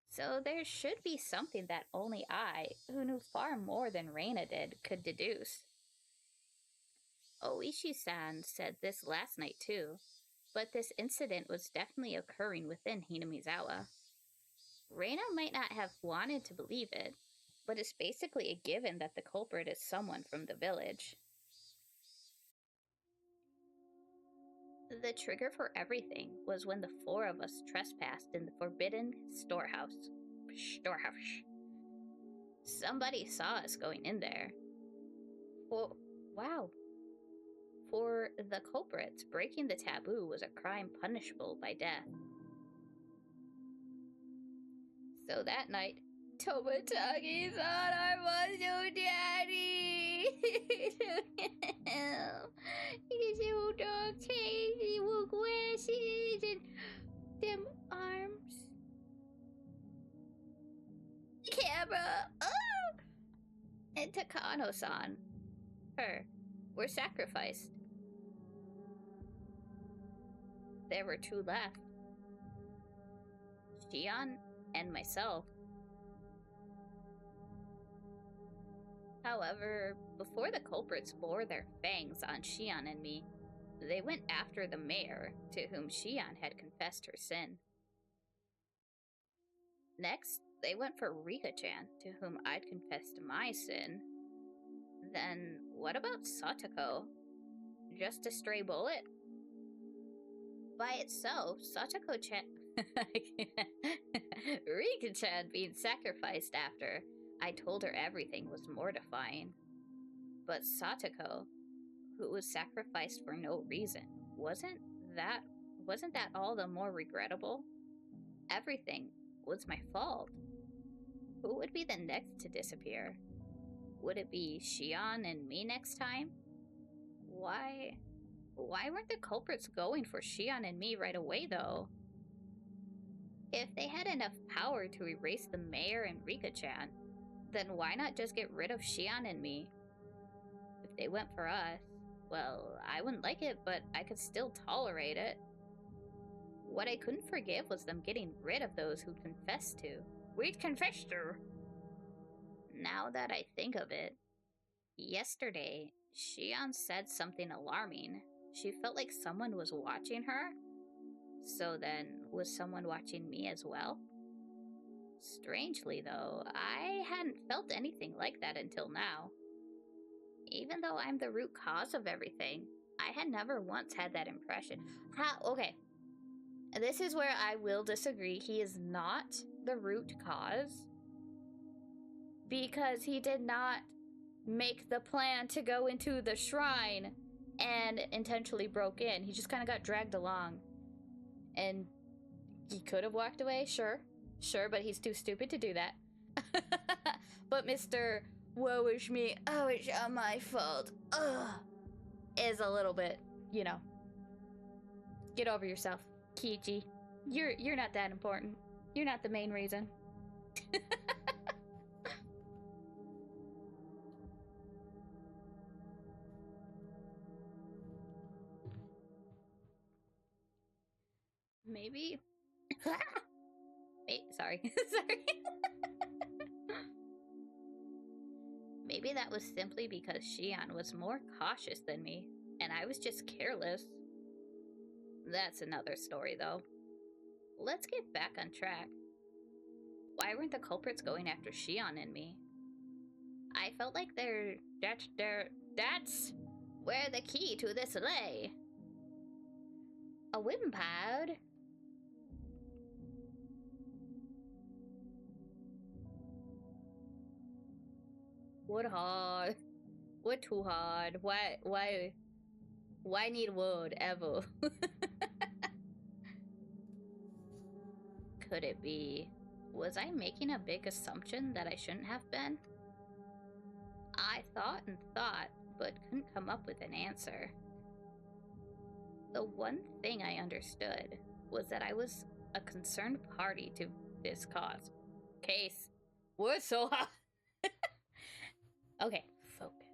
So there should be something that only I, who knew far more than Rena did, could deduce. Oishi-san said this last night too, but this incident was definitely occurring within Hinamizawa. Rena might not have wanted to believe it, but it's basically a given that the culprit is someone from the village. The trigger for everything was when the four of us trespassed in the forbidden storehouse. Somebody saw us going in there. Well, wow. For the culprits, breaking the taboo was a crime punishable by death. So that night, Tomatagi thought I was your daddy. His little dog tail, little glasses, and them arms. The camera. Oh! And Takano-san, her, were sacrificed. There were two left. Shion and myself. However, before the culprits bore their fangs on Shion and me, they went after the mayor, to whom Shion had confessed her sin. Next, they went for Rika-chan, to whom I'd confessed my sin. Then, what about Satoko? Just a stray bullet? By itself, Satoko-chan... Rika-chan being sacrificed after I told her everything was mortifying. But Satoko, who was sacrificed for no reason, wasn't that all the more regrettable? Everything was my fault. Who would be the next to disappear? Would it be Shion and me next time? Why weren't the culprits going for Shion and me right away, though? If they had enough power to erase the mayor and Rika-chan, then why not just get rid of Shion and me? If they went for us, well, I wouldn't like it, but I could still tolerate it. What I couldn't forgive was them getting rid of those who'd confessed to. We'd confessed to! Now that I think of it, yesterday, Shion said something alarming. She felt like someone was watching her. So then, was someone watching me as well? Strangely, though, I hadn't felt anything like that until now. Even though I'm the root cause of everything, I had never once had that impression. Okay. This is where I will disagree. He is not the root cause. Because he did not make the plan to go into the shrine and intentionally broke in. He just kind of got dragged along. And he could have walked away, sure, but he's too stupid to do that. But Mr. Woe is me, oh, it's all my fault, is a little bit, get over yourself, Kiichi. You're not that important. You're not the main reason. Maybe. Wait, sorry. Sorry. Maybe that was simply because Shion was more cautious than me, and I was just careless. That's another story, though. Let's get back on track. Why weren't the culprits going after Shion and me? I felt like that's where the key to this lay. A wimpod? What hard? What too hard? Why need wood ever? Could it be? Was I making a big assumption that I shouldn't have been? I thought and thought, but couldn't come up with an answer. The one thing I understood was that I was a concerned party to this case. We're so hot. Okay, focus.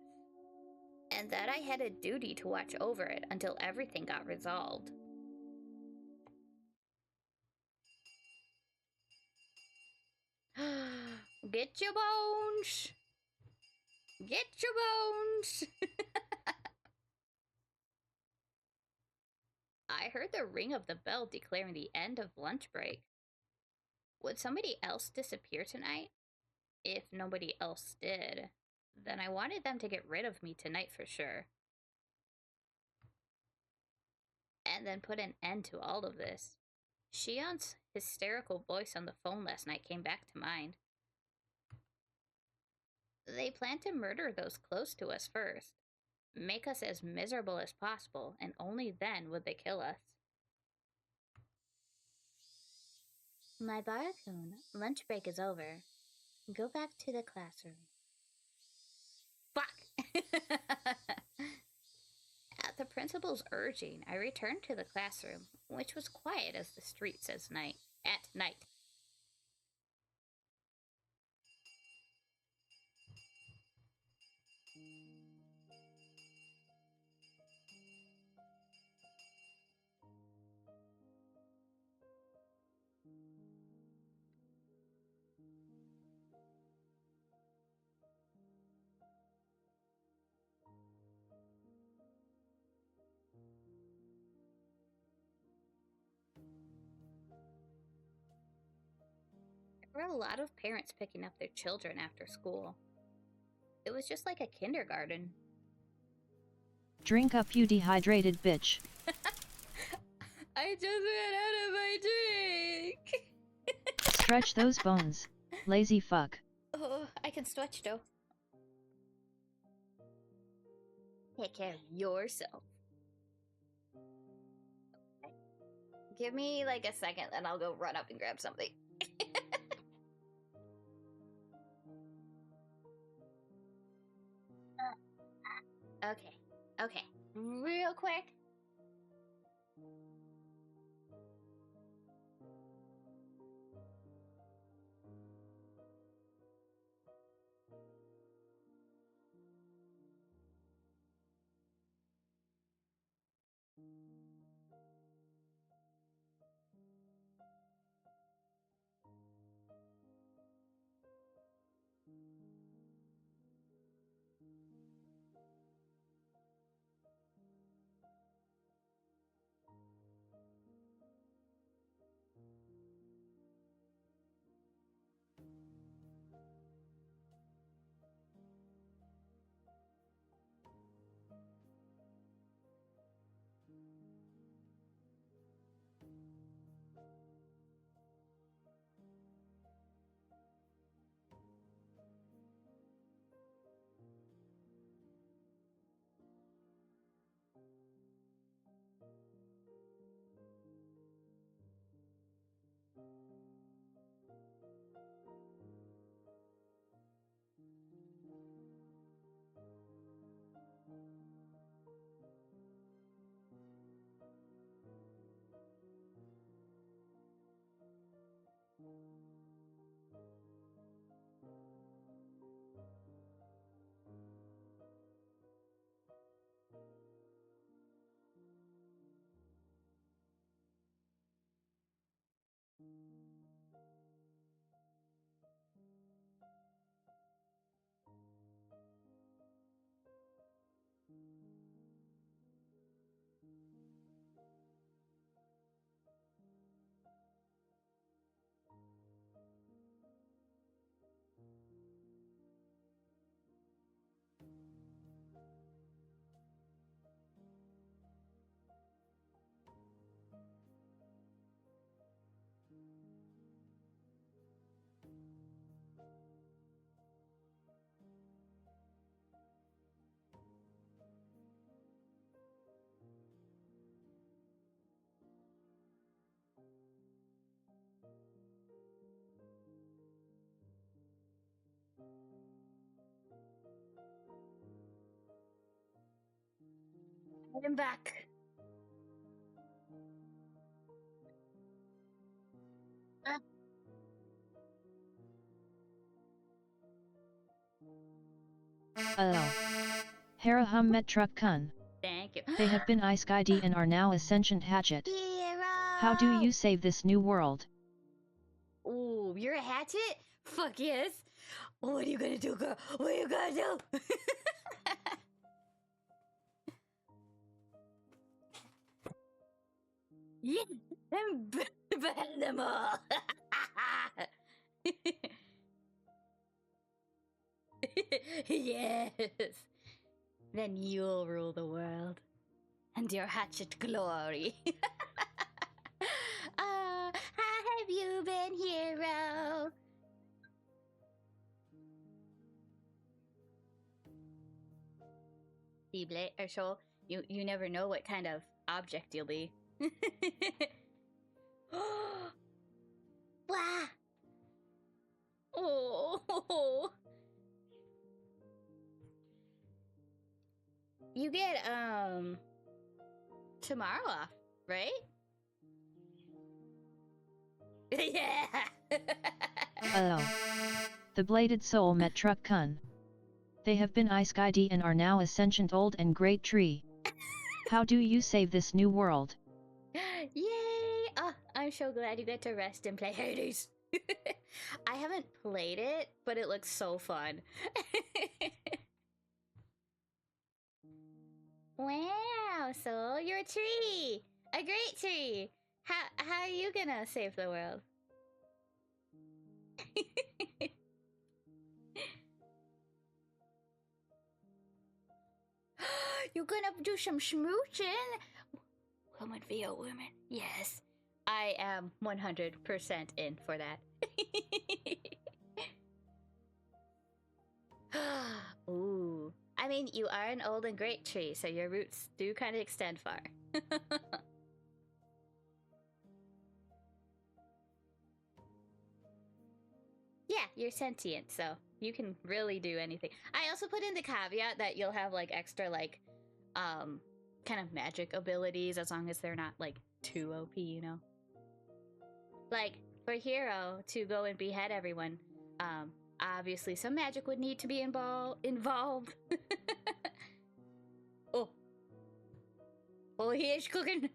And that I had a duty to watch over it until everything got resolved. Get your bones! Get your bones! I heard the ring of the bell declaring the end of lunch break. Would somebody else disappear tonight? If nobody else did, then I wanted them to get rid of me tonight for sure. And then put an end to all of this. Shion's hysterical voice on the phone last night came back to mind. They planned to murder those close to us first. make us as miserable as possible, and only then would they kill us. My Barakun, lunch break is over. Go back to the classroom. Fuck! At the principal's urging, I returned to the classroom, which was quiet as the street says at night. There were a lot of parents picking up their children after school. It was just like a kindergarten. Drink up, you dehydrated bitch. I just ran out of my drink! Stretch those bones, lazy fuck. Oh, I can stretch, though. Take care of yourself. Okay. Give me like a second, and I'll go run up and grab something. Okay, real quick. I'm back. Oh. Harahum met truck kun. Thank you. They have been Ice Guide and are now Ascension Hatchet. Hero! How do you save this new world? Ooh, you're a hatchet? Fuck yes. What are you gonna do, girl? What are you gonna do? Yeah, and behead them all. Yes. Then you'll rule the world. And your hatchet glory. How have you been, hero? possible, or so. You never know what kind of object you'll be. Wow. Oh. You get tomorrow off, right? Yeah. Oh. The bladed soul met Truck Kun. They have been Ice Guide and are now a sentient old and great tree. How do you save this new world? Yay! Oh, I'm so glad you get to rest and play Hades. I haven't played it, but it looks so fun. Wow, so you're a tree! A great tree! How are you gonna save the world? You're gonna do some smooching? Woman via woman. Yes. I am 100% in for that. Ooh. I mean, you are an old and great tree, so your roots do kind of extend far. Yeah, you're sentient, so you can really do anything. I also put in the caveat that you'll have like extra like kind of magic abilities as long as they're not like too OP, you know? Like for Hero to go and behead everyone, obviously some magic would need to be involved. Oh. Oh, he is cooking.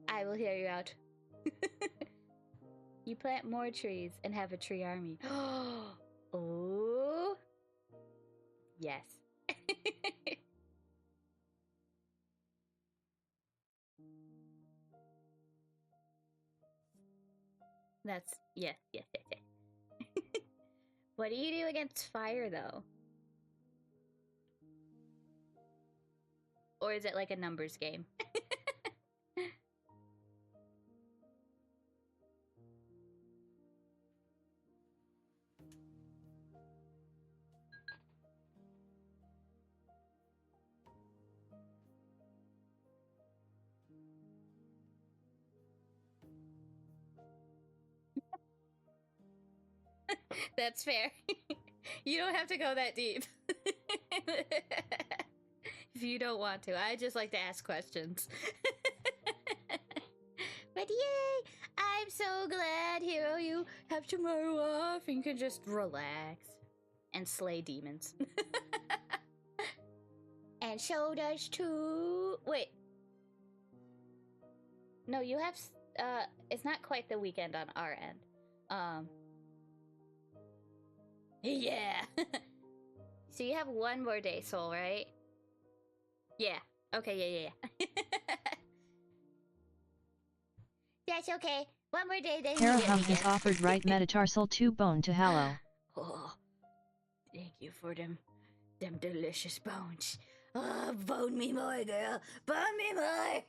I will hear you out. You plant more trees and have a tree army. Oh. Yes. That's yes. What do you do against fire though? Or is it like a numbers game? That's fair. You don't have to go that deep. If you don't want to. I just like to ask questions. But yay! I'm so glad, Hero, you have tomorrow off and you can just relax and slay demons. And so does too. Wait. No, you have it's not quite the weekend on our end. Yeah. So you have one more day, Soul, right? Yeah. Okay, yeah. That's okay. One more day, then you get Terahum has weekend. offered right metatarsal 2 bone to Hallow. Oh, thank you for them delicious bones. Oh, bone me more, girl. Bone me more.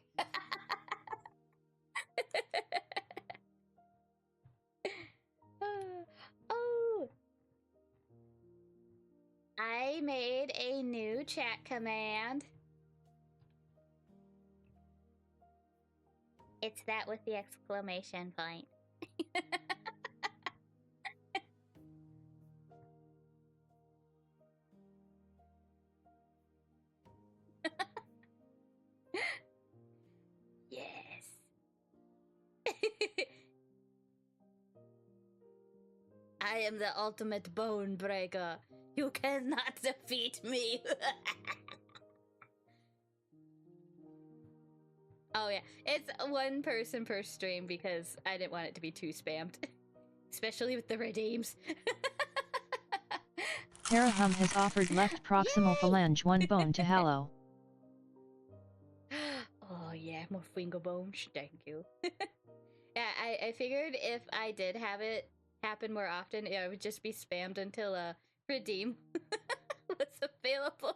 Oh, I made a new chat command. It's that with the exclamation point. Yes. I am the ultimate bone breaker. You cannot defeat me. Oh yeah, it's one person per stream because I didn't want it to be too spammed. Especially with the redeems. Terahum has offered left proximal Yay! phalange 1 bone to Hallow. Oh yeah, more finger bones. Thank you. Yeah, I figured if I did have it happen more often, it would just be spammed until redeem was available.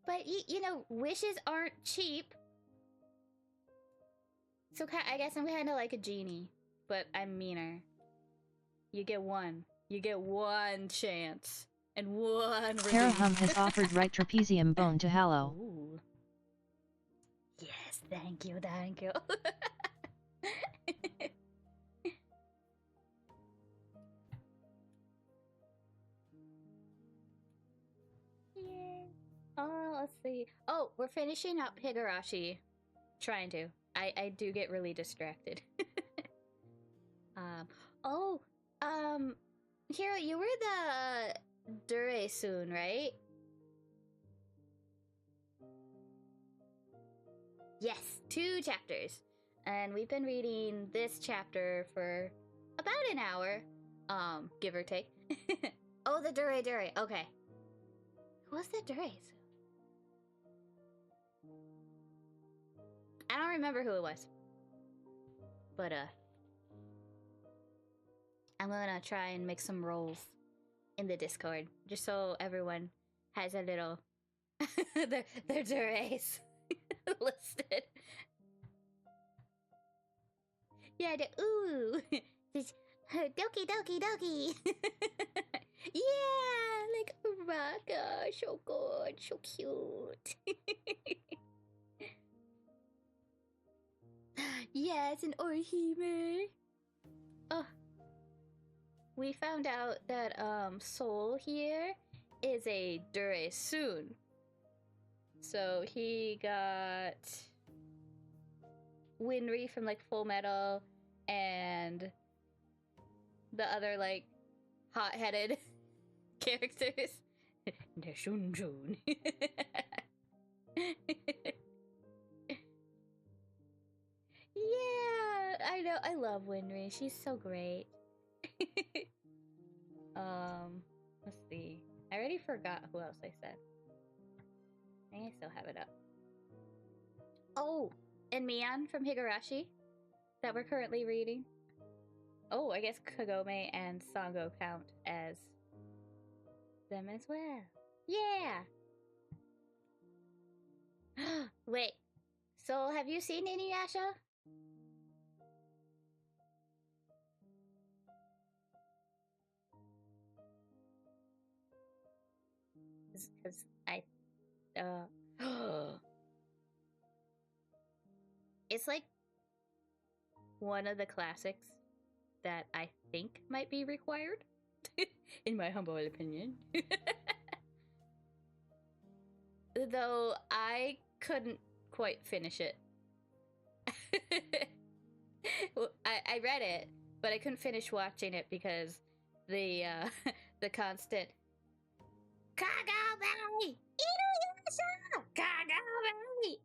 But you know, wishes aren't cheap. So I guess I'm kind of like a genie, but I'm meaner. You get one. You get one chance. And one Parahum has offered right trapezium bone to Hallow. Ooh. Yes, thank you, thank you. Yay. Oh, let's see. Oh, we're finishing up Higurashi. Trying to. I do get really distracted. Oh, Hiro, you were the Dure soon, right? Yes, 2 chapters. And we've been reading this chapter for about an hour, give or take. Oh, the Dure. Okay. Who was the Dure? I don't remember who it was. But, I'm gonna try and make some rolls in the Discord, just so everyone has a little their Dures listed. Yeah, ooh, this doki. Yeah, like Raka, so good, so cute. Yes, an Orihime. Oh, we found out that Soul here is a Dure soon. So he got Winry from like Full Metal and the other like hot-headed characters. Neshunjun. Yeah, I know. I love Winry. She's so great. Let's see. I already forgot who else I said. I think I still have it up. Oh, and Mian from Higurashi that we're currently reading. Oh, I guess Kagome and Sango count as them as well. Yeah! Wait, so have you seen Inuyasha? Because it's like one of the classics that I think might be required, in my humble opinion. Though I couldn't quite finish it. I read it, but I couldn't finish watching it because the the constant Kagome! Inuyasha! Kagome!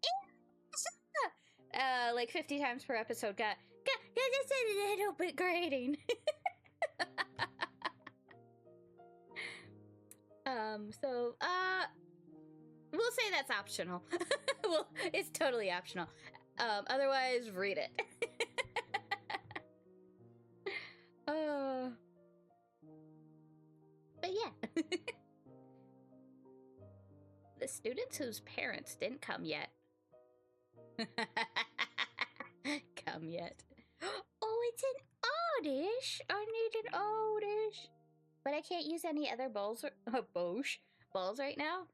Inuyasha! Like 50 times per episode got just a little bit grating. So, we'll say that's optional. Well, it's totally optional. Otherwise, read it. But yeah. The students whose parents didn't come yet. Come yet. Oh, it's an oddish. I need an oddish. But I can't use any other balls right now.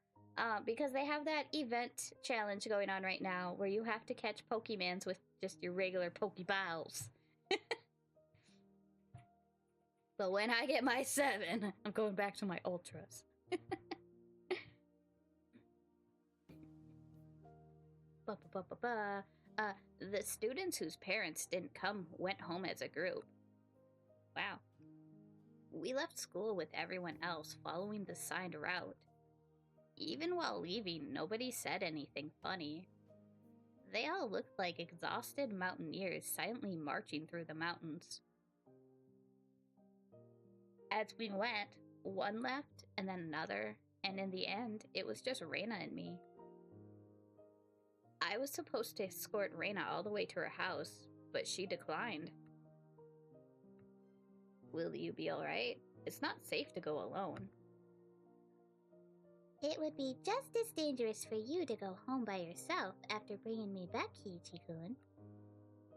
Because they have that event challenge going on right now where you have to catch Pokemons with just your regular Pokeballs. But when I get my 7, I'm going back to my Ultras. The students whose parents didn't come went home as a group. Wow. We left school with everyone else following the assigned route. Even while leaving, nobody said anything funny. They all looked like exhausted mountaineers silently marching through the mountains. As we went, one left and then another, and in the end, it was just Rena and me. I was supposed to escort Rena all the way to her house, but she declined. Will you be alright? It's not safe to go alone. It would be just as dangerous for you to go home by yourself after bringing me back, Kiichi-kun.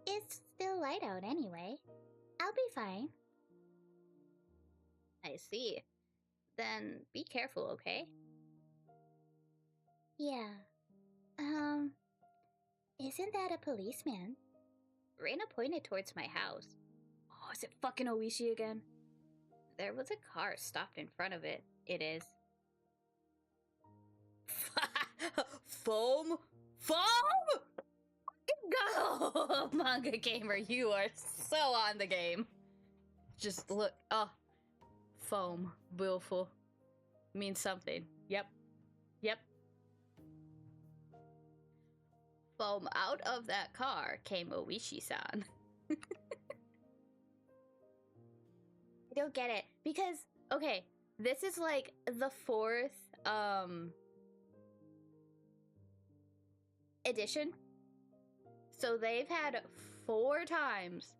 It's still light out anyway. I'll be fine. I see. Then be careful, okay? Yeah. Isn't that a policeman? Rena pointed towards my house. Oh, is it fucking Oishi again? There was a car stopped in front of it. It is. Foam? Foam? Go! Manga gamer, you are so on the game. Just look. Oh. Foam. Willful. Means something. Yep. Yep. Foam out of that car came Oishi-san. I don't get it. Because, okay, this is like the fourth, edition. So they've had 4 times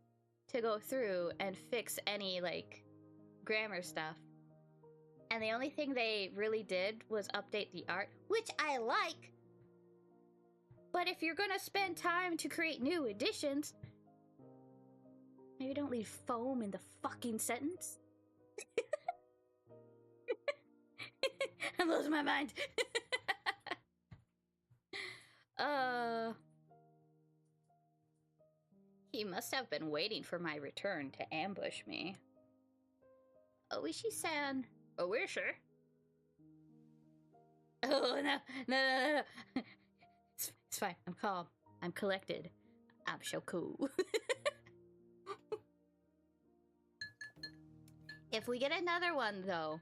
to go through and fix any, like, grammar stuff. And the only thing they really did was update the art, which I like. But if you're gonna spend time to create new editions, maybe don't leave foam in the fucking sentence. I'm losing my mind. He must have been waiting for my return to ambush me. Oishi-san. Oishi? Oh, no. It's fine. I'm calm. I'm collected. I'm so cool. If we get another one, though,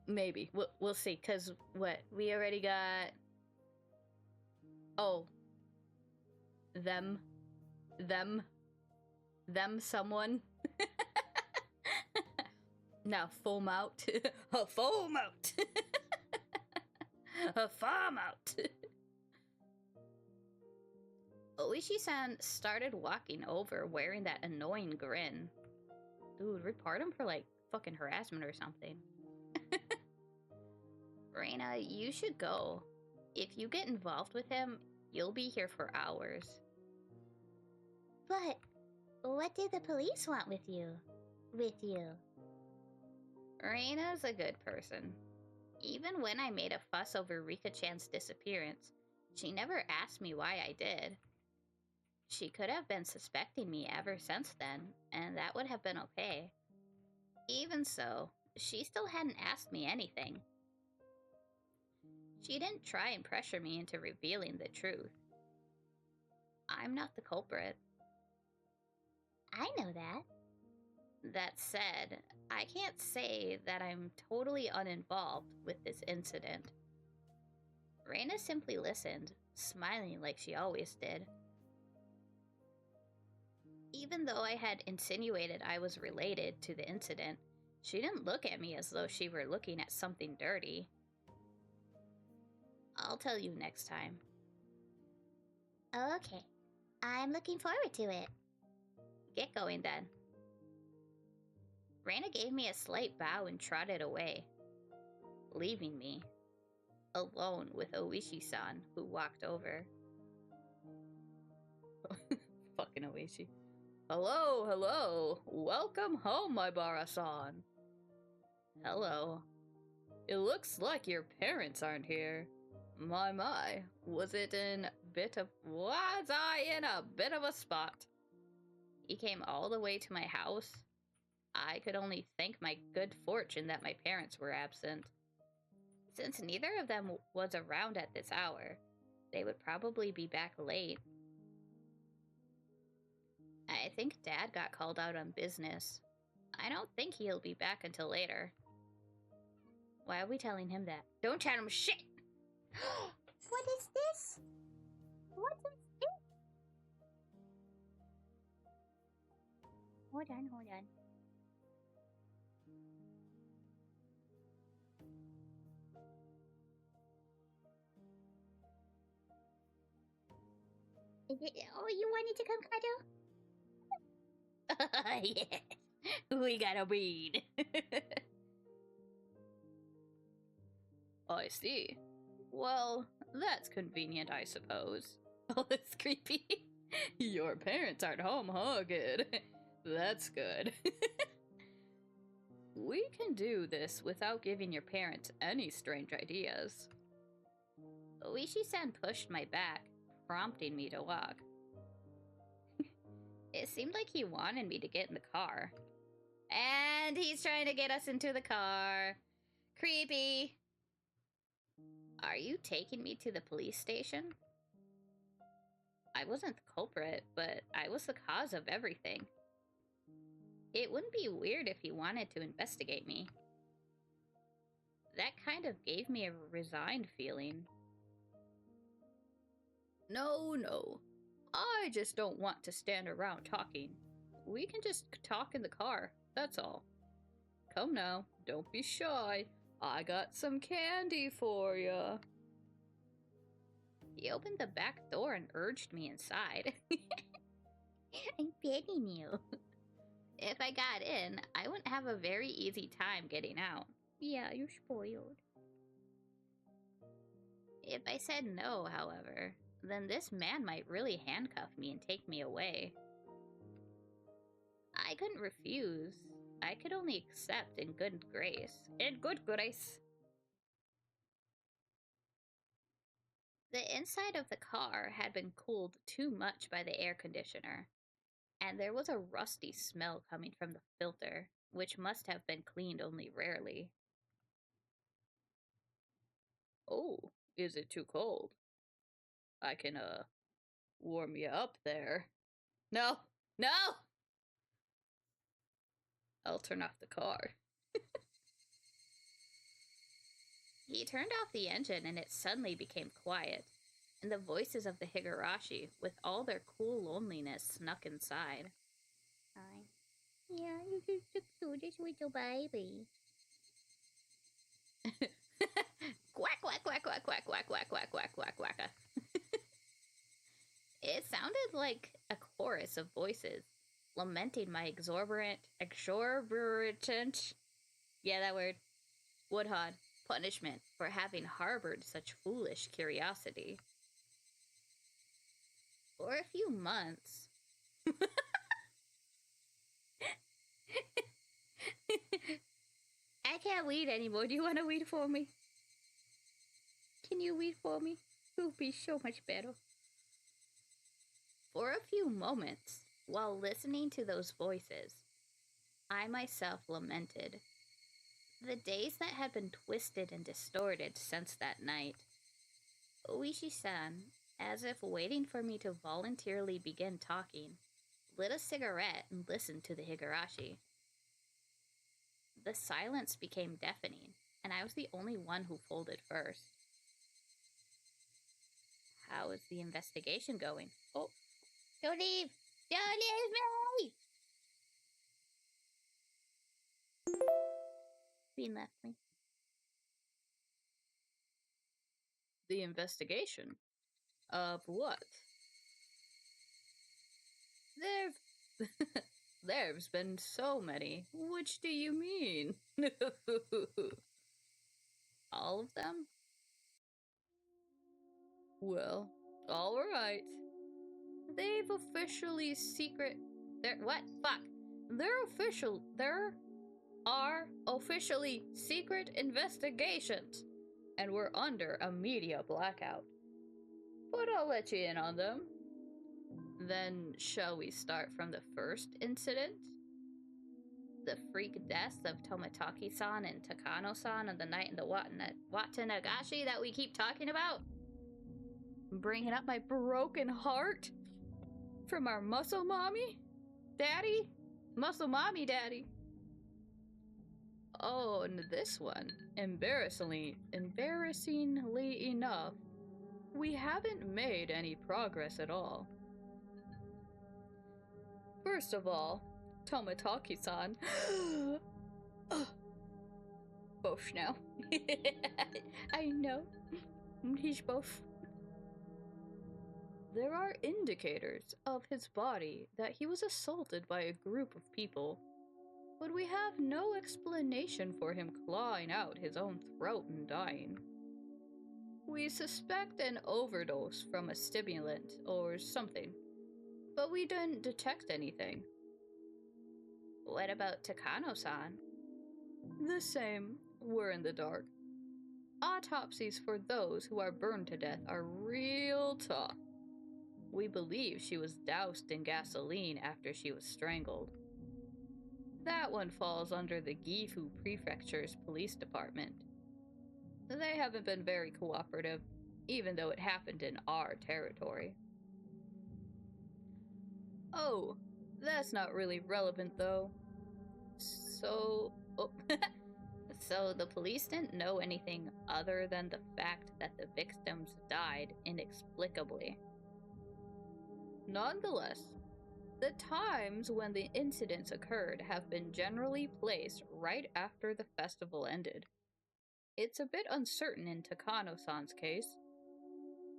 maybe. We'll see, because what? We already got... Oh. Them, someone. Now, foam out. Foam out. Farm out. Oishi-san started walking over wearing that annoying grin. Dude, report him for, like, fucking harassment or something. Rena, you should go. If you get involved with him, you'll be here for hours. But what did the police want with you? Rena's a good person. Even when I made a fuss over Rika-chan's disappearance, she never asked me why I did. She could have been suspecting me ever since then, and that would have been okay. Even so, she still hadn't asked me anything. She didn't try and pressure me into revealing the truth. I'm not the culprit. I know that. That said, I can't say that I'm totally uninvolved with this incident. Rena simply listened, smiling like she always did. Even though I had insinuated I was related to the incident, she didn't look at me as though she were looking at something dirty. I'll tell you next time. Okay. I'm looking forward to it. Get going then. Rena gave me a slight bow and trotted away, leaving me alone with Oishi-san, who walked over. Fucking Oishi. Hello. Welcome home, my Bara-san. Hello. It looks like your parents aren't here. My, was I in a bit of a spot? He came all the way to my house. I could only thank my good fortune that my parents were absent. Since neither of them was around at this hour, they would probably be back late. I think Dad got called out on business. I don't think he'll be back until later. Why are we telling him that? Don't tell him shit! What is this? What is this? Hold on. Oh, you wanted to come cuddle? Yes, we gotta read. I see. Well, that's convenient, I suppose. Oh, it's creepy. Your parents aren't home, huh? Good. That's good. We can do this without giving your parents any strange ideas. Oishi-san pushed my back, prompting me to walk. It seemed like he wanted me to get in the car. And he's trying to get us into the car. Creepy. Are you taking me to the police station? I wasn't the culprit, but I was the cause of everything. It wouldn't be weird if he wanted to investigate me. That kind of gave me a resigned feeling. No. I just don't want to stand around talking. We can just talk in the car, that's all. Come now, don't be shy. I got some candy for ya. He opened the back door and urged me inside. I'm begging you. If I got in, I wouldn't have a very easy time getting out. Yeah, you're spoiled. If I said no, however, then this man might really handcuff me and take me away. I couldn't refuse. I could only accept in good grace. In good grace. The inside of the car had been cooled too much by the air conditioner, and there was a rusty smell coming from the filter, which must have been cleaned only rarely. Oh, is it too cold? I can, warm you up there. No! I'll turn off the car. He turned off the engine and it suddenly became quiet, and the voices of the Higurashi, with all their cool loneliness, snuck inside. Hi. Yeah, you're just the cutest little baby. Quack, quack, quack, quack, quack, quack, quack, quack, quack, quack, quack. It sounded like a chorus of voices, lamenting my exorbitant, yeah, that word, woodhod, punishment for having harbored such foolish curiosity. For a few months. I can't weed anymore. Do you want to weed for me? Can you weed for me? It would be so much better. For a few moments, while listening to those voices, I myself lamented. The days that had been twisted and distorted since that night. Oishi-san, as if waiting for me to voluntarily begin talking, lit a cigarette and listened to the Higurashi. The silence became deafening, and I was the only one who folded first. How is the investigation going? Oh, don't leave! Don't leave me! Bean left me. The investigation? Of what? There's been so many. Which do you mean? All of them? Well, alright. They've officially secret... There are officially secret investigations, and we're under a media blackout. But I'll let you in on them. Then, shall we start from the first incident? The freak deaths of Tomotaki-san and Takano-san on the night in the Watanagashi that we keep talking about? Bringing up my broken heart? From our muscle mommy? Daddy? Muscle mommy daddy. Oh, and this one, embarrassingly enough, we haven't made any progress at all. First of all, Tomotaki-san. Both now. I know. He's both. There are indicators of his body that he was assaulted by a group of people, but we have no explanation for him clawing out his own throat and dying. We suspect an overdose from a stimulant or something, but we didn't detect anything. What about Takano-san? The same. We're in the dark. Autopsies for those who are burned to death are real tough. We believe she was doused in gasoline after she was strangled. That one falls under the Gifu Prefecture's police department. They haven't been very cooperative, even though it happened in our territory. Oh, that's not really relevant though. So the police didn't know anything other than the fact that the victims died inexplicably. Nonetheless, the times when the incidents occurred have been generally placed right after the festival ended. It's a bit uncertain in Takano-san's case,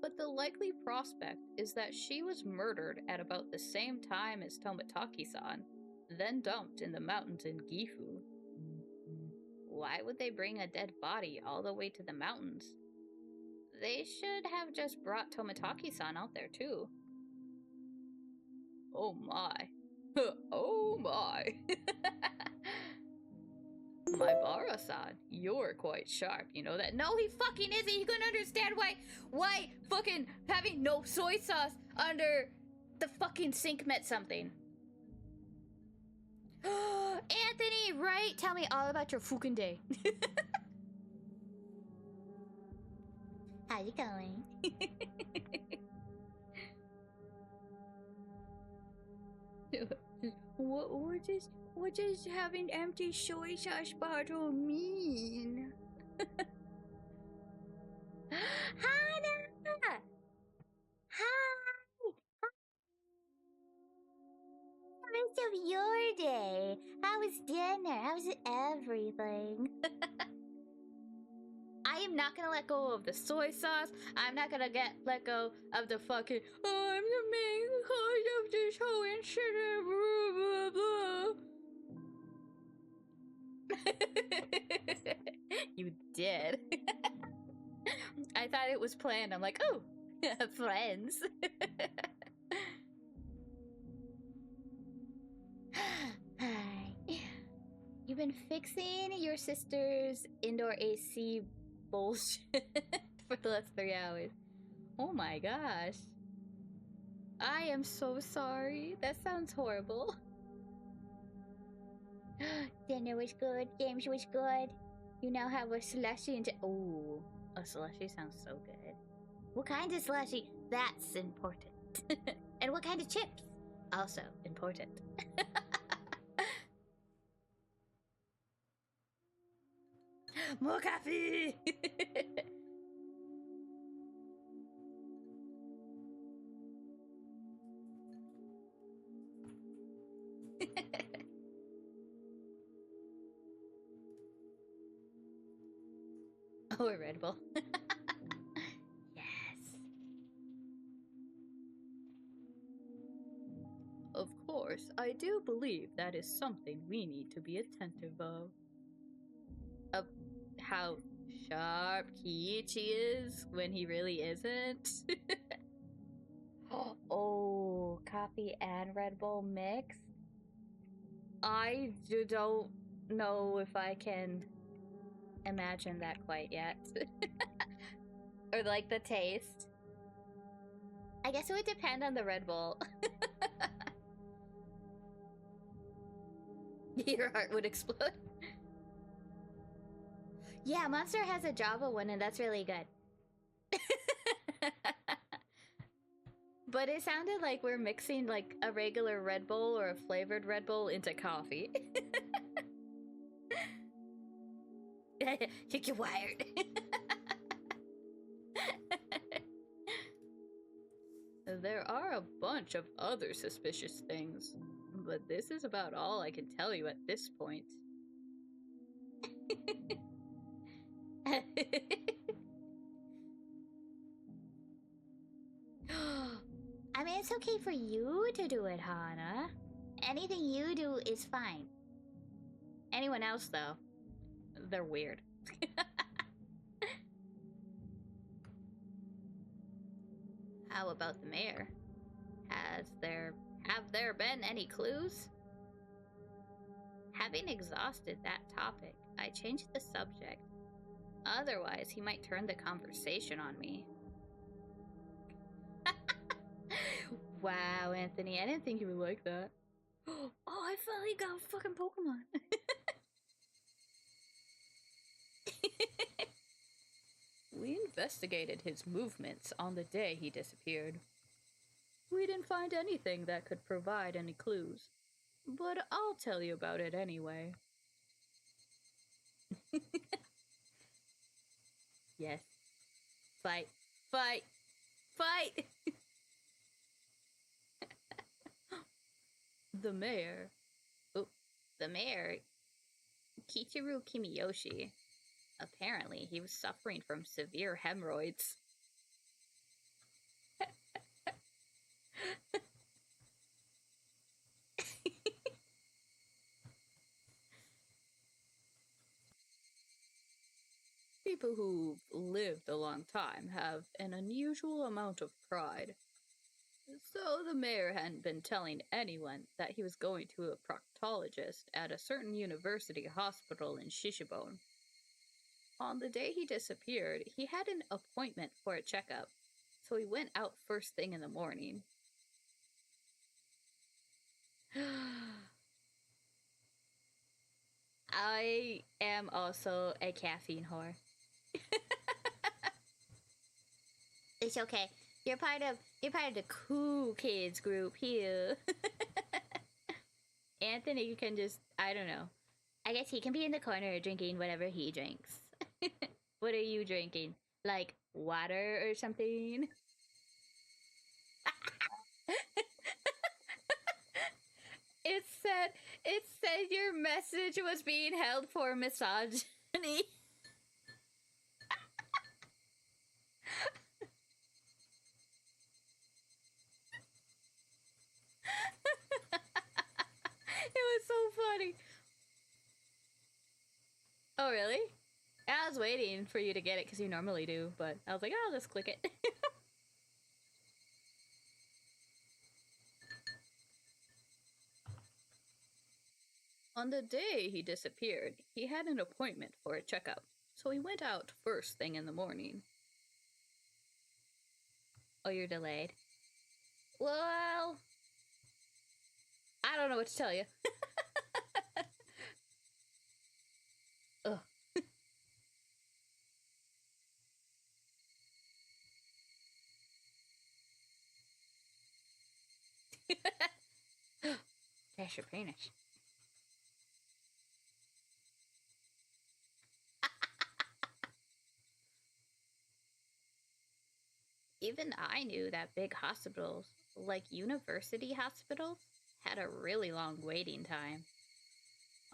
but the likely prospect is that she was murdered at about the same time as Tomitaki-san, then dumped in the mountains in Gifu. Why would they bring a dead body all the way to the mountains? They should have just brought Tomitaki-san out there too. Oh my. Oh my. My Bara-san, you're quite sharp, you know that? No, he fucking isn't. He couldn't understand why fucking having no soy sauce under the fucking sink meant something. Anthony, right? Tell me all about your fucking day. How's it going? What does having empty soy sauce bottle mean? Hana! Hi! The rest of your day. How was dinner? How was everything? I am not gonna let go of the soy sauce. I'm not gonna let go of the fucking I'm the main cause of this whole incident. Blah, blah, blah. You did. I thought it was planned. I'm like, oh, friends. Hi. You've been fixing your sister's indoor AC bullshit for the last 3 hours. Oh my gosh. I am so sorry. That sounds horrible. Dinner was good. Games was good. You now have a slushy and oh, a slushy sounds so good. What kind of slushy? That's important. And what kind of chips? Also important. More coffee! Oh, a Red Bull. Yes. Of course, I do believe that is something we need to be attentive of. How sharp Kiichi is when he really isn't. Oh, coffee and Red Bull mix? I don't know if I can imagine that quite yet. Or like the taste. I guess it would depend on the Red Bull. Your heart would explode. Yeah, Monster has a Java one, and that's really good. But it sounded like we're mixing like a regular Red Bull or a flavored Red Bull into coffee. You're wired. There are a bunch of other suspicious things, but this is about all I can tell you at this point. I mean, it's okay for you to do it, Hana. Anything you do is fine. Anyone else, though, they're weird. How about the mayor? Have there been any clues? Having exhausted that topic, I changed the subject. Otherwise, he might turn the conversation on me. Wow, Anthony, I didn't think you would like that. Oh, I finally got a fucking Pokemon. We investigated his movements on the day he disappeared. We didn't find anything that could provide any clues, but I'll tell you about it anyway. Yes. Fight. Fight. Fight! The mayor. Oh, the mayor, Kichiru Kimiyoshi. Apparently, he was suffering from severe hemorrhoids. People who've lived a long time have an unusual amount of pride. So the mayor hadn't been telling anyone that he was going to a proctologist at a certain university hospital in Shishibone. On the day he disappeared, he had an appointment for a checkup, so he went out first thing in the morning. I am also a caffeine whore. It's okay. You're part of the cool kids group here. Anthony can just, I don't know. I guess he can be in the corner drinking whatever he drinks. What are you drinking? Like water or something? It said your message was being held for misogyny. It was so funny. Oh, really? I was waiting for you to get it because you normally do, but I was like, I'll just click it. On the day he disappeared, he had an appointment for a checkup, so he went out first thing in the morning. Oh, you're delayed. Well, I don't know what to tell you. Ugh. That's your penis. Even I knew that big hospitals, like university hospitals, had a really long waiting time.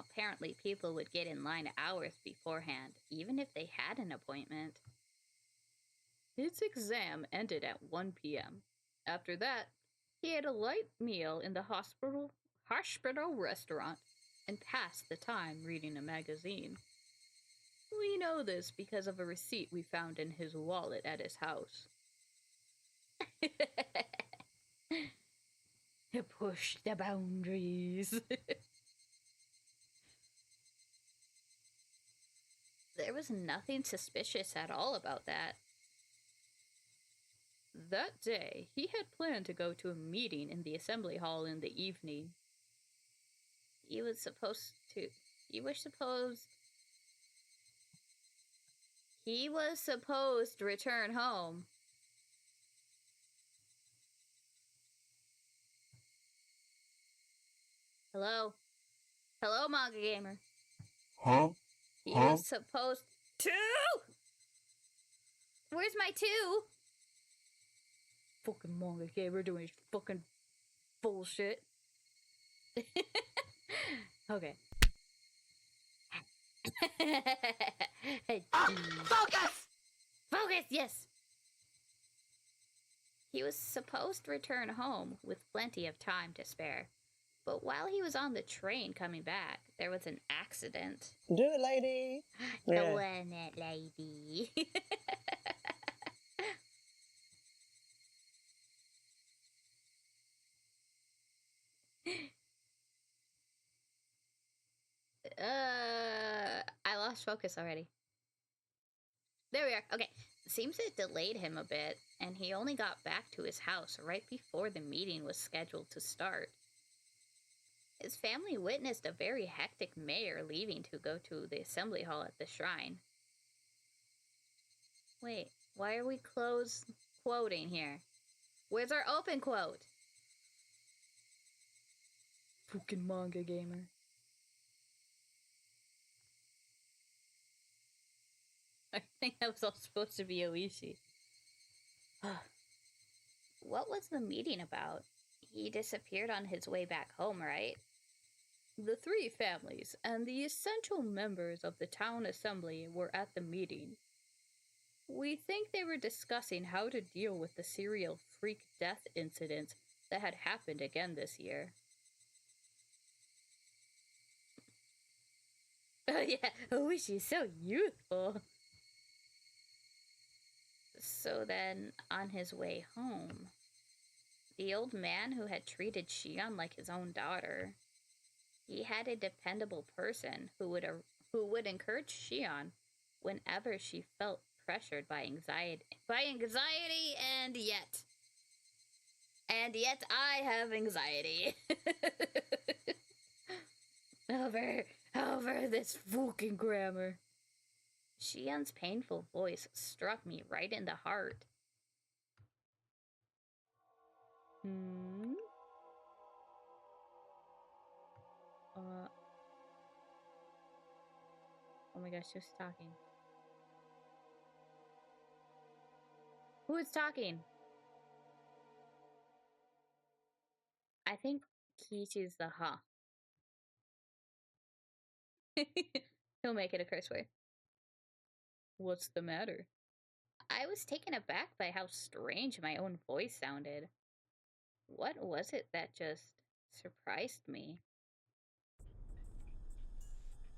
Apparently, people would get in line hours beforehand, even if they had an appointment. His exam ended at 1 p.m. After that, he had a light meal in the hospital restaurant and passed the time reading a magazine. We know this because of a receipt we found in his wallet at his house. Push the boundaries. There was nothing suspicious at all about that. That day, he had planned to go to a meeting in the assembly hall in the evening. He was supposed to return home. Hello? Hello, Manga Gamer. Huh? He was supposed to. Where's my 2? Fucking Manga Gamer doing his fucking bullshit. Okay. Focus! Focus, yes. He was supposed to return home with plenty of time to spare. But while he was on the train coming back, there was an accident. Do it, lady. Go on it, lady. I lost focus already. There we are. Okay. Seems it delayed him a bit, and he only got back to his house right before the meeting was scheduled to start. His family witnessed a very hectic mayor leaving to go to the assembly hall at the shrine. Wait, why are we quoting here? Where's our open quote? Fucking manga gamer. I think that was all supposed to be Oishi. What was the meeting about? He disappeared on his way back home, right? The three families and the essential members of the town assembly were at the meeting. We think they were discussing how to deal with the serial freak death incidents that had happened again this year. Oh yeah, oh, she's so youthful. So then, on his way home, the old man who had treated Shion like his own daughter, he had a dependable person who would encourage Shion whenever she felt pressured by anxiety, and yet I have anxiety. over this fucking grammar. Shion's painful voice struck me right in the heart. Oh my gosh, who's talking? Who is talking? I think Kichi's the huh. He'll make it a curse word. What's the matter? I was taken aback by how strange my own voice sounded. What was it that just surprised me?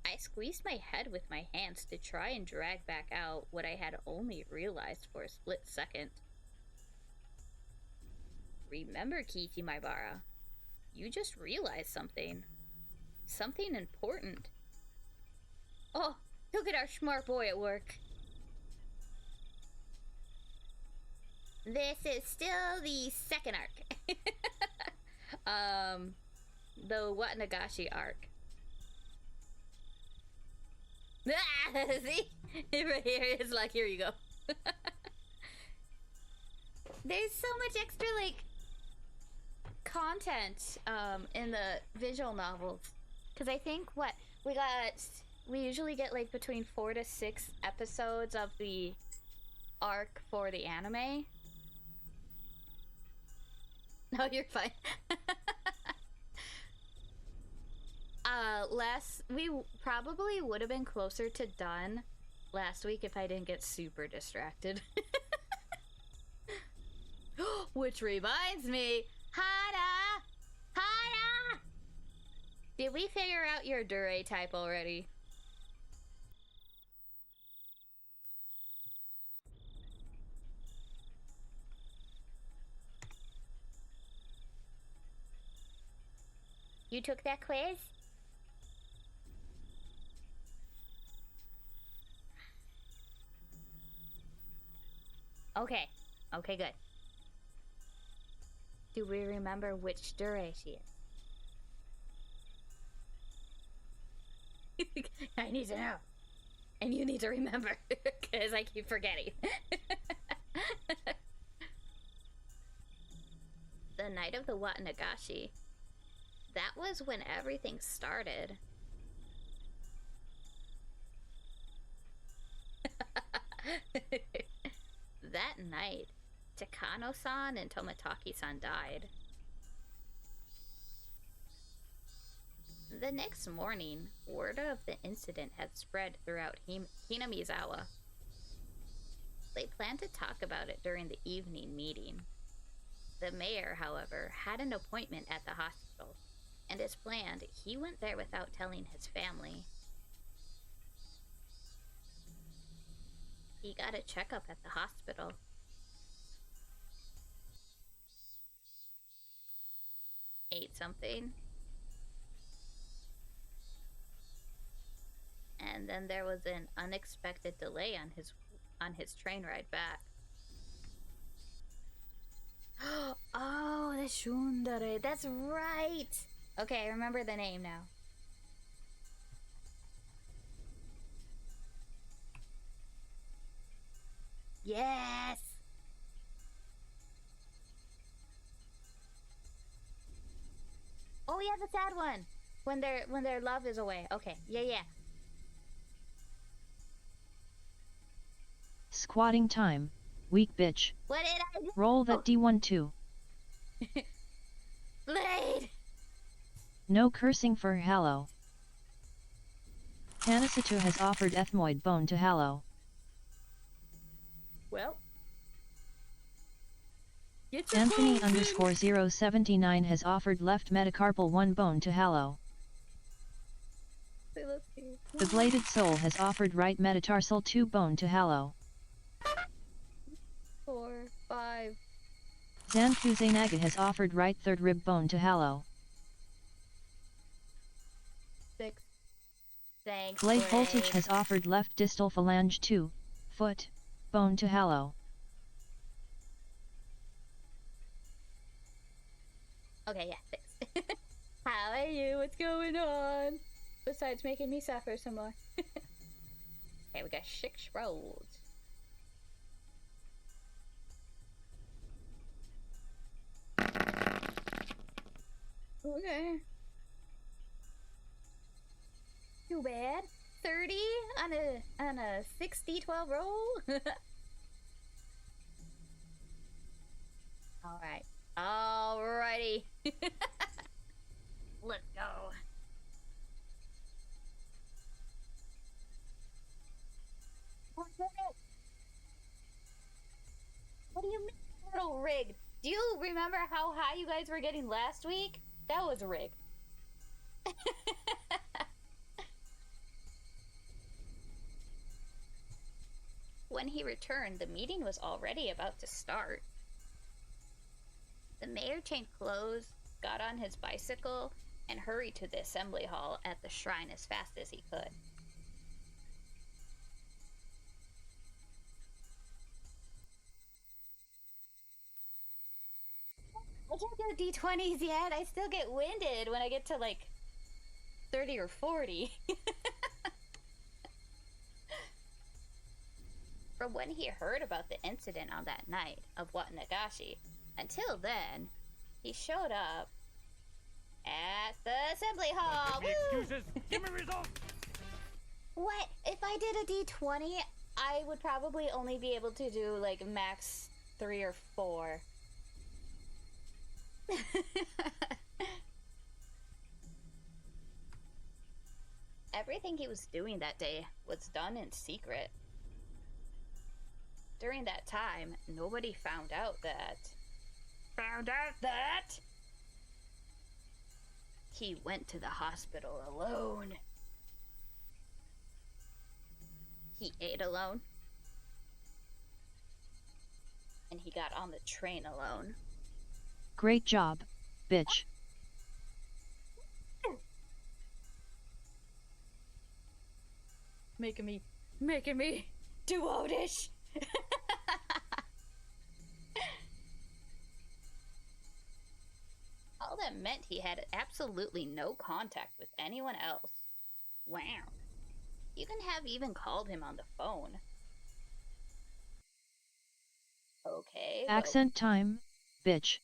I squeezed my head with my hands to try and drag back out what I had only realized for a split second. Remember, Kichi Maibara, you just realized something. Something important. Oh, look at our smart boy at work. This is still the second arc. The Watanagashi arc. See? Right here it's like, here you go. There's so much extra, like, content in the visual novels. Because I think we usually get like between 4 to 6 episodes of the arc for the anime. No, you're fine. We probably would have been closer to done last week if I didn't get super distracted. Which reminds me, Hana! Hana! Did we figure out your Dure type already? You took that quiz? Okay. Okay, good. Do we remember which Dure she is? I need to know. And you need to remember, because I keep forgetting. The night of the Watanagashi. That was when everything started. That night, Takano-san and Toмотaki-san died. The next morning, word of the incident had spread throughout Hinamizawa. They planned to talk about it during the evening meeting. The mayor, however, had an appointment at the hospital, and as planned, he went there without telling his family. He got a checkup at the hospital. Ate something. And And then there was an unexpected delay on his train ride back. Oh, the Shundere. That's right. Okay, I remember the name now. Yes. Oh yeah, the sad one. When their love is away. Okay. Yeah. Squatting time, weak bitch. What did I do? Roll that D1 too. Blade. No cursing for Hallow. Tanasitu has offered ethmoid bone to Hallow. Well. Anthony _079 has offered left metacarpal 1 bone to Hallow. Let's see. The Bladed Soul has offered right metatarsal 2 bone to Hallow. 4, 5. Zanfuzanaga has offered right third rib bone to Hallow. 6. Thanks. Blade Voltage has offered left distal phalange 2 foot bone to Hallow. Okay, yeah, 6. How are you? What's going on? Besides making me suffer some more. Okay, we got 6 rolls. Okay. Too bad. 30 on a 6d12 roll. All right. Alrighty. Let's go. What do you mean, little rigged? Do you remember how high you guys were getting last week? That was rigged. When he returned, the meeting was already about to start. The mayor changed clothes, got on his bicycle, and hurried to the assembly hall at the shrine as fast as he could. I can't do D20s yet. I still get winded when I get to like 30 or 40. From when he heard about the incident on that night of Watanagashi, until then, he showed up at the assembly hall. Give me excuses. Give me results. What? If I did a D20, I would probably only be able to do like max 3 or 4. Everything he was doing that day was done in secret. During that time, nobody found out that he went to the hospital alone. He ate alone. And he got on the train alone. Great job, bitch. Making me do Odish. All that meant he had absolutely no contact with anyone else. Wow. You can have even called him on the phone. Okay. Accent time, bitch.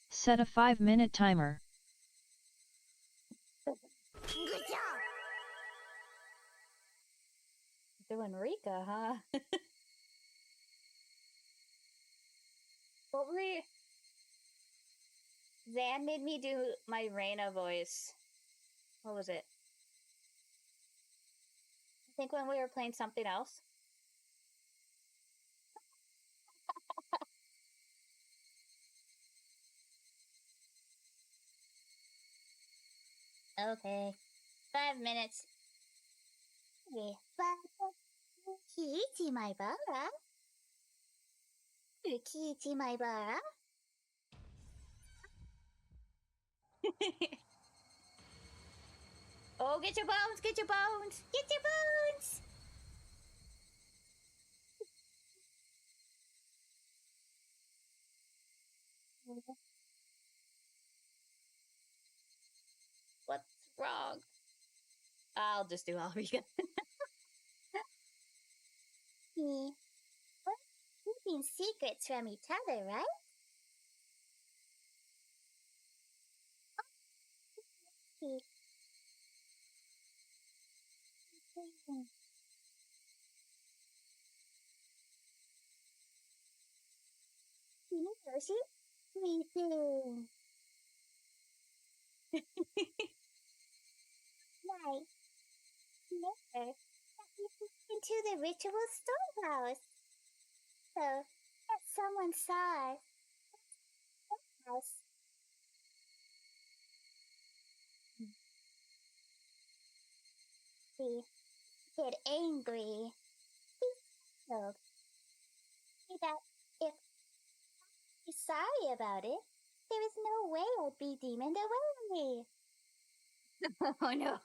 Set a 5-minute timer. Good job. Doing Rika, huh? What were you? Zan made me do my Rena voice. What was it? I think when we were playing something else. Okay. 5 minutes. Okay, but Kiichi my bara. Kiichi my bara. Oh, get your bones, get your bones! Get your bones! What's wrong? I'll just do all vegan. We're keeping secrets from each other, right? Okay. Higurashi, we do. Night. Never. Into the ritual storehouse. So that someone saw us. We get angry. He told me that if he's sorry about it, there is no way I'd be demoned away. Oh no.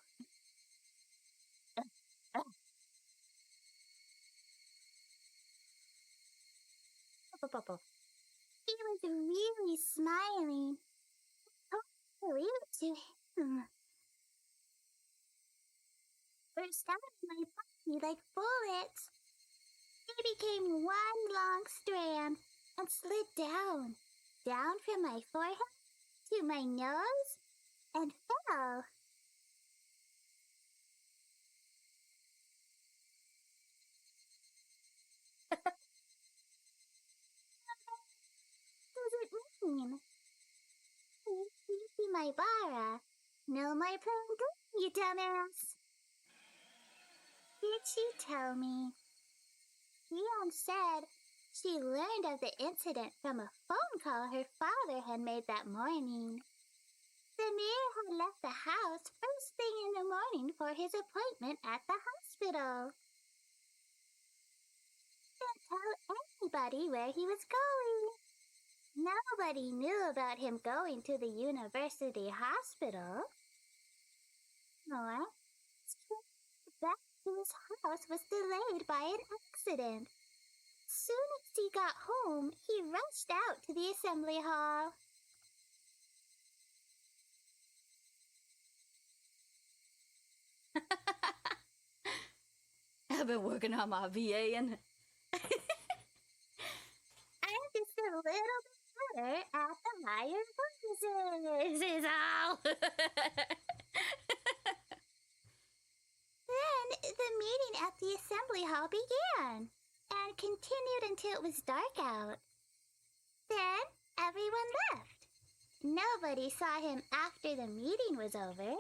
He was really smiling. I believe it to him. Burst out of my body like bullets. They became one long strand and slid down from my forehead to my nose and fell. What does it mean? Please be my Bara. No more playing good, you dumbass. Did she tell me? Leon said she learned of the incident from a phone call her father had made that morning. The mayor had left the house first thing in the morning for his appointment at the hospital. Didn't tell anybody where he was going. Nobody knew about him going to the university hospital. Nor back to his house was delayed by an accident. As soon as he got home, he rushed out to the assembly hall. I've been working on my VA and I'm just a little bit better at the higher voices, is all. Then the meeting at the assembly hall began and continued until it was dark out. Then everyone left. Nobody saw him after the meeting was over.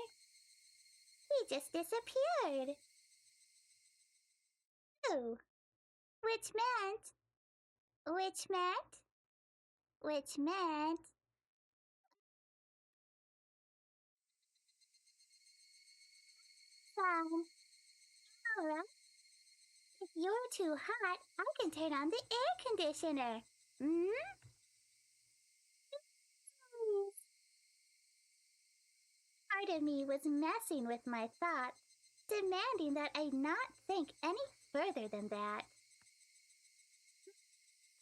He just disappeared. Oh, which meant, which meant, which meant, alright. If you're too hot, I can turn on the air conditioner. Part of me was messing with my thoughts, demanding that I not think any further than that.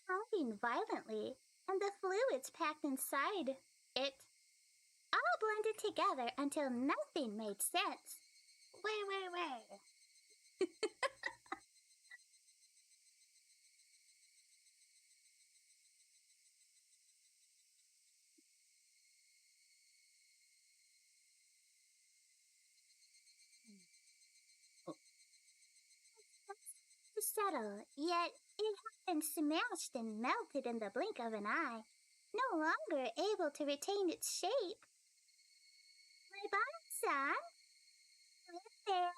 Pounding violently, and the fluids packed inside it all blended together until nothing made sense. Where? To settle, yet it had been smashed and melted in the blink of an eye, no longer able to retain its shape. My body-san, right there.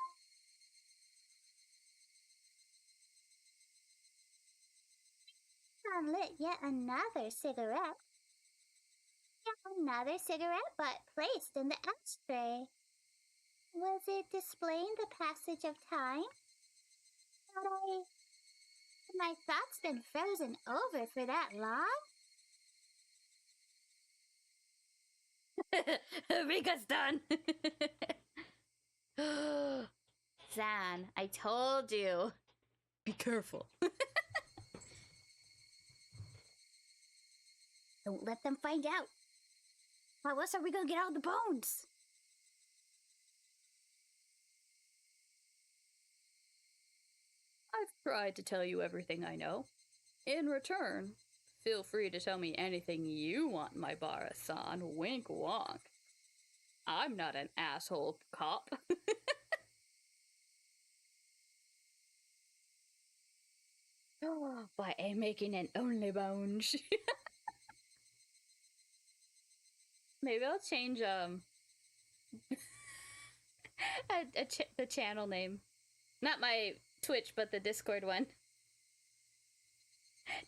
Son lit yet another cigarette. But placed in the ashtray. Was it displaying the passage of time? Had my thoughts been frozen over for that long? Rika's done. Zan, I told you. Be careful. Don't let them find out. How else are we gonna get all the bones? I've tried to tell you everything I know. In return, feel free to tell me anything you want, my Bara-san. Wink wonk. I'm not an asshole cop. By making an only bones. Maybe I'll change the channel name. Not my Twitch, but the Discord one.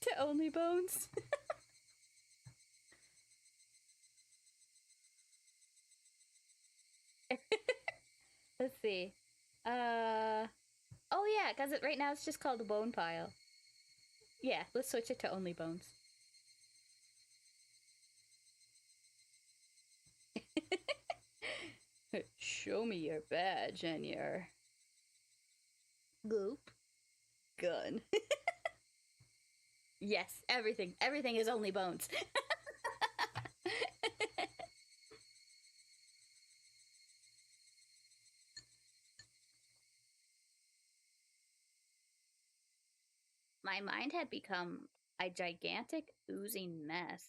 To Only Bones. Let's see. Oh yeah, because right now it's just called the Bone Pile. Yeah, let's switch it to Only Bones. Show me your badge and your Goop. gun. Yes, everything. Everything is Only Bones. My mind had become a gigantic, oozing mess.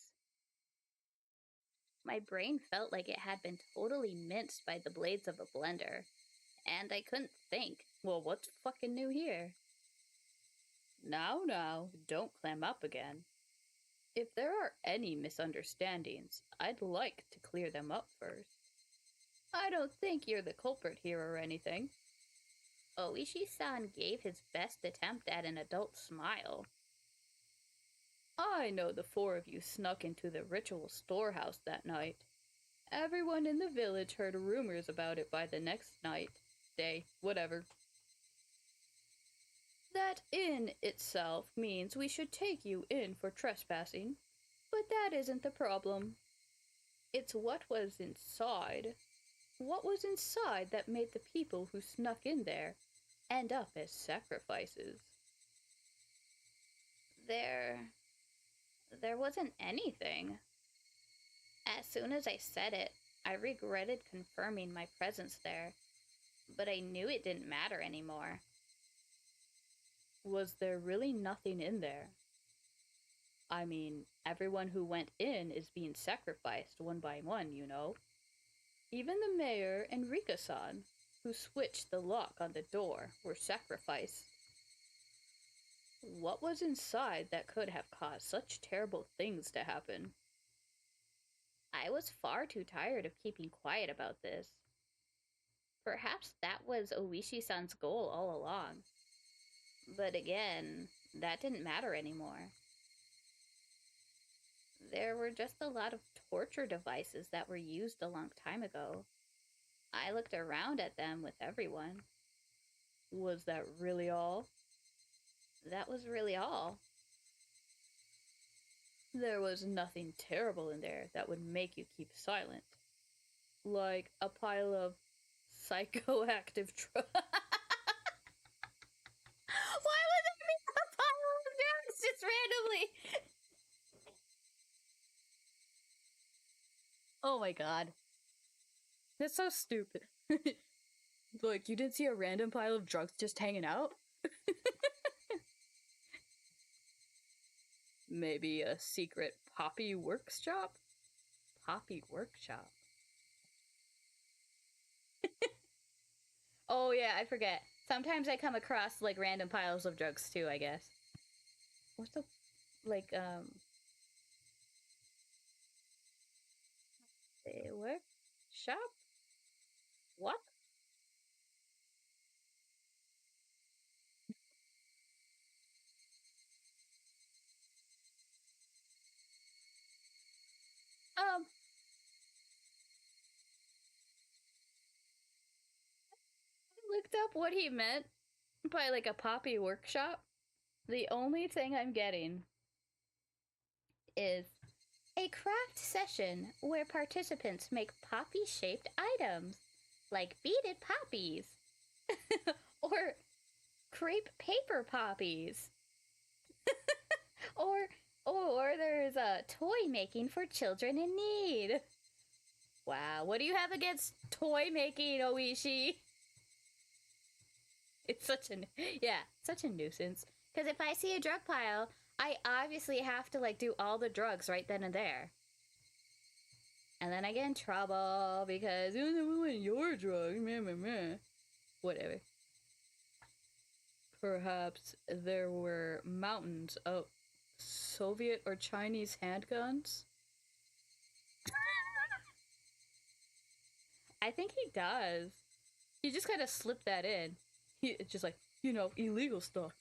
My brain felt like it had been totally minced by the blades of a blender, and I couldn't think. Well, what's fucking new here? Now, don't clam up again. If there are any misunderstandings, I'd like to clear them up first. I don't think you're the culprit here or anything. Oishi-san gave his best attempt at an adult smile. I know the four of you snuck into the ritual storehouse that night. Everyone in the village heard rumors about it by the next night, day, whatever. That in itself means we should take you in for trespassing, but that isn't the problem. It's what was inside. What was inside that made the people who snuck in there end up as sacrifices? There wasn't anything. As soon as I said it, I regretted confirming my presence there, but I knew it didn't matter anymore. Was there really nothing in there? I mean, everyone who went in is being sacrificed one by one, you know. Even the mayor and Rika-san, who switched the lock on the door, were sacrificed. What was inside that could have caused such terrible things to happen? I was far too tired of keeping quiet about this. Perhaps that was Oishi-san's goal all along. But again, that didn't matter anymore. There were just a lot of torture devices that were used a long time ago. I looked around at them with everyone. Was that really all? That was really all. There was nothing terrible in there that would make you keep silent. Like a pile of psychoactive drugs. Why would there be a pile of drugs just randomly? Oh my god. That's so stupid. Like, you didn't see a random pile of drugs just hanging out? Maybe a secret poppy workshop? Poppy workshop. Oh yeah, I forget. Sometimes I come across like random piles of drugs too, I guess. What's the Like, they work? Shop? What? I looked up what he meant by like a poppy workshop. The only thing I'm getting is a craft session where participants make poppy-shaped items. like beaded poppies. Or crepe paper poppies. or or there's a toy making for children in need. Wow, what do you have against toy making, Oishi? It's such a nuisance. Because if I see a drug pile, I obviously have to like do all the drugs right then and there. And then I get in trouble because we want your drugs, meh, meh, meh. Whatever. Perhaps there were mountains of Soviet or Chinese handguns? I think he does. He just kind of slipped that in. It's just like, illegal stuff.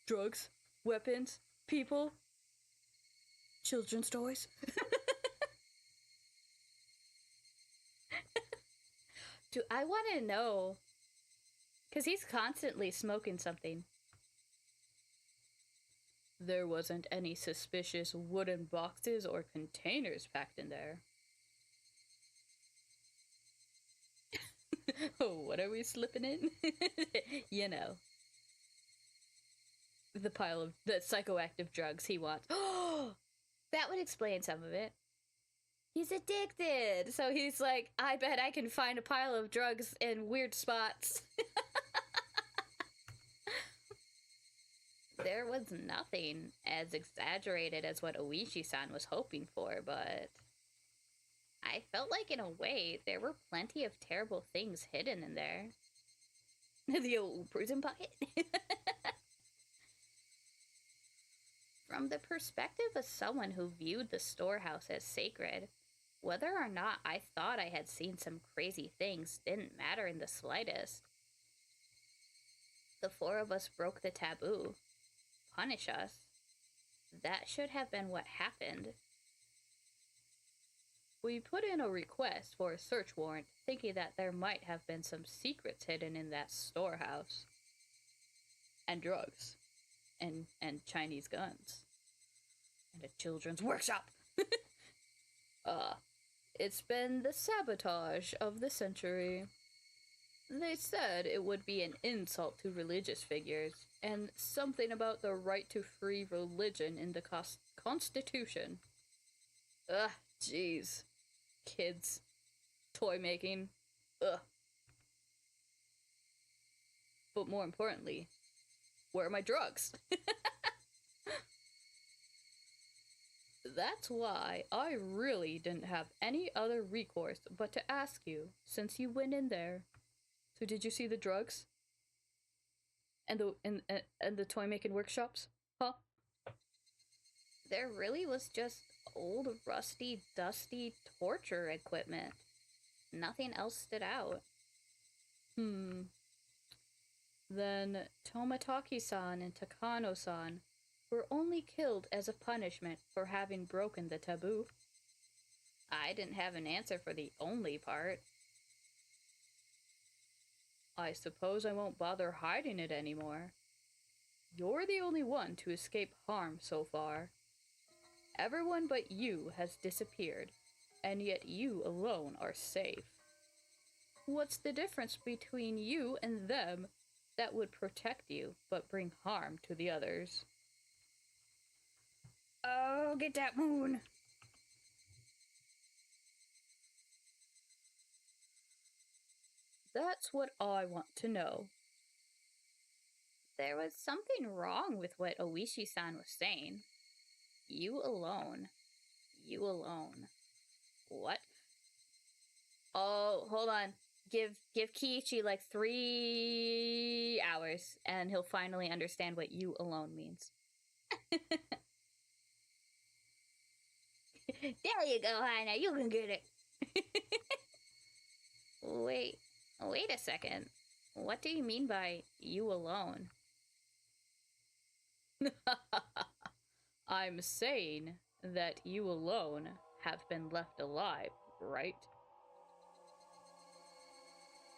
Drugs, weapons, people, children's toys. I want to know. Because he's constantly smoking something. There wasn't any suspicious wooden boxes or containers packed in there. Oh, what are we slipping in? The pile of the psychoactive drugs he wants. Oh, that would explain some of it. He's addicted, so he's like, I bet I can find a pile of drugs in weird spots. There was nothing as exaggerated as what Oishi-san was hoping for, but I felt like in a way there were plenty of terrible things hidden in there. The old prison pocket. From the perspective of someone who viewed the storehouse as sacred, whether or not I thought I had seen some crazy things didn't matter in the slightest. The four of us broke the taboo. Punish us. That should have been what happened. We put in a request for a search warrant, thinking that there might have been some secrets hidden in that storehouse. And drugs. And Chinese guns. And a children's workshop! It's been the sabotage of the century. They said it would be an insult to religious figures, and something about the right to free religion in the Constitution. Ugh, jeez. Kids. Toy making. Ugh. But more importantly, where are my drugs? That's why I really didn't have any other recourse but to ask you, since you went in there. So did you see the drugs? And the toy making workshops? Huh? There really was just old, rusty, dusty torture equipment. Nothing else stood out. Then Tomataki-san and Takano-san were only killed as a punishment for having broken the taboo. I didn't have an answer for the only part. I suppose I won't bother hiding it anymore. You're the only one to escape harm so far. Everyone but you has disappeared, and yet you alone are safe. What's the difference between you and them that would protect you but bring harm to the others? Oh, get that moon! That's what I want to know. There was something wrong with what Oishi-san was saying. You alone. You alone. What? Oh, hold on. Give Kiichi like 3 hours, and he'll finally understand what you alone means. There you go, Hina. You can get it. Wait a second. What do you mean by you alone? I'm saying that you alone have been left alive, right?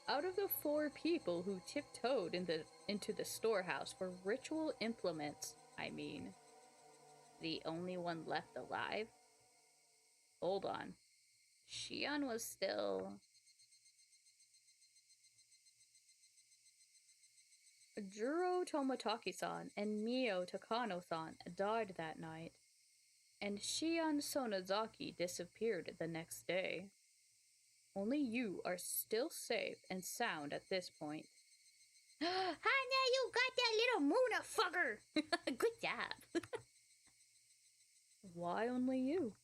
Out of the 4 people who tiptoed into the storehouse for ritual implements, I mean, the only one left alive? Hold on. Shion was still... Juro Tomotaki-san and Mio Takano-san died that night, and Shion Sonozaki disappeared the next day. Only you are still safe and sound at this point. Hanya, you got that little Muna fucker! Good job. Why only you?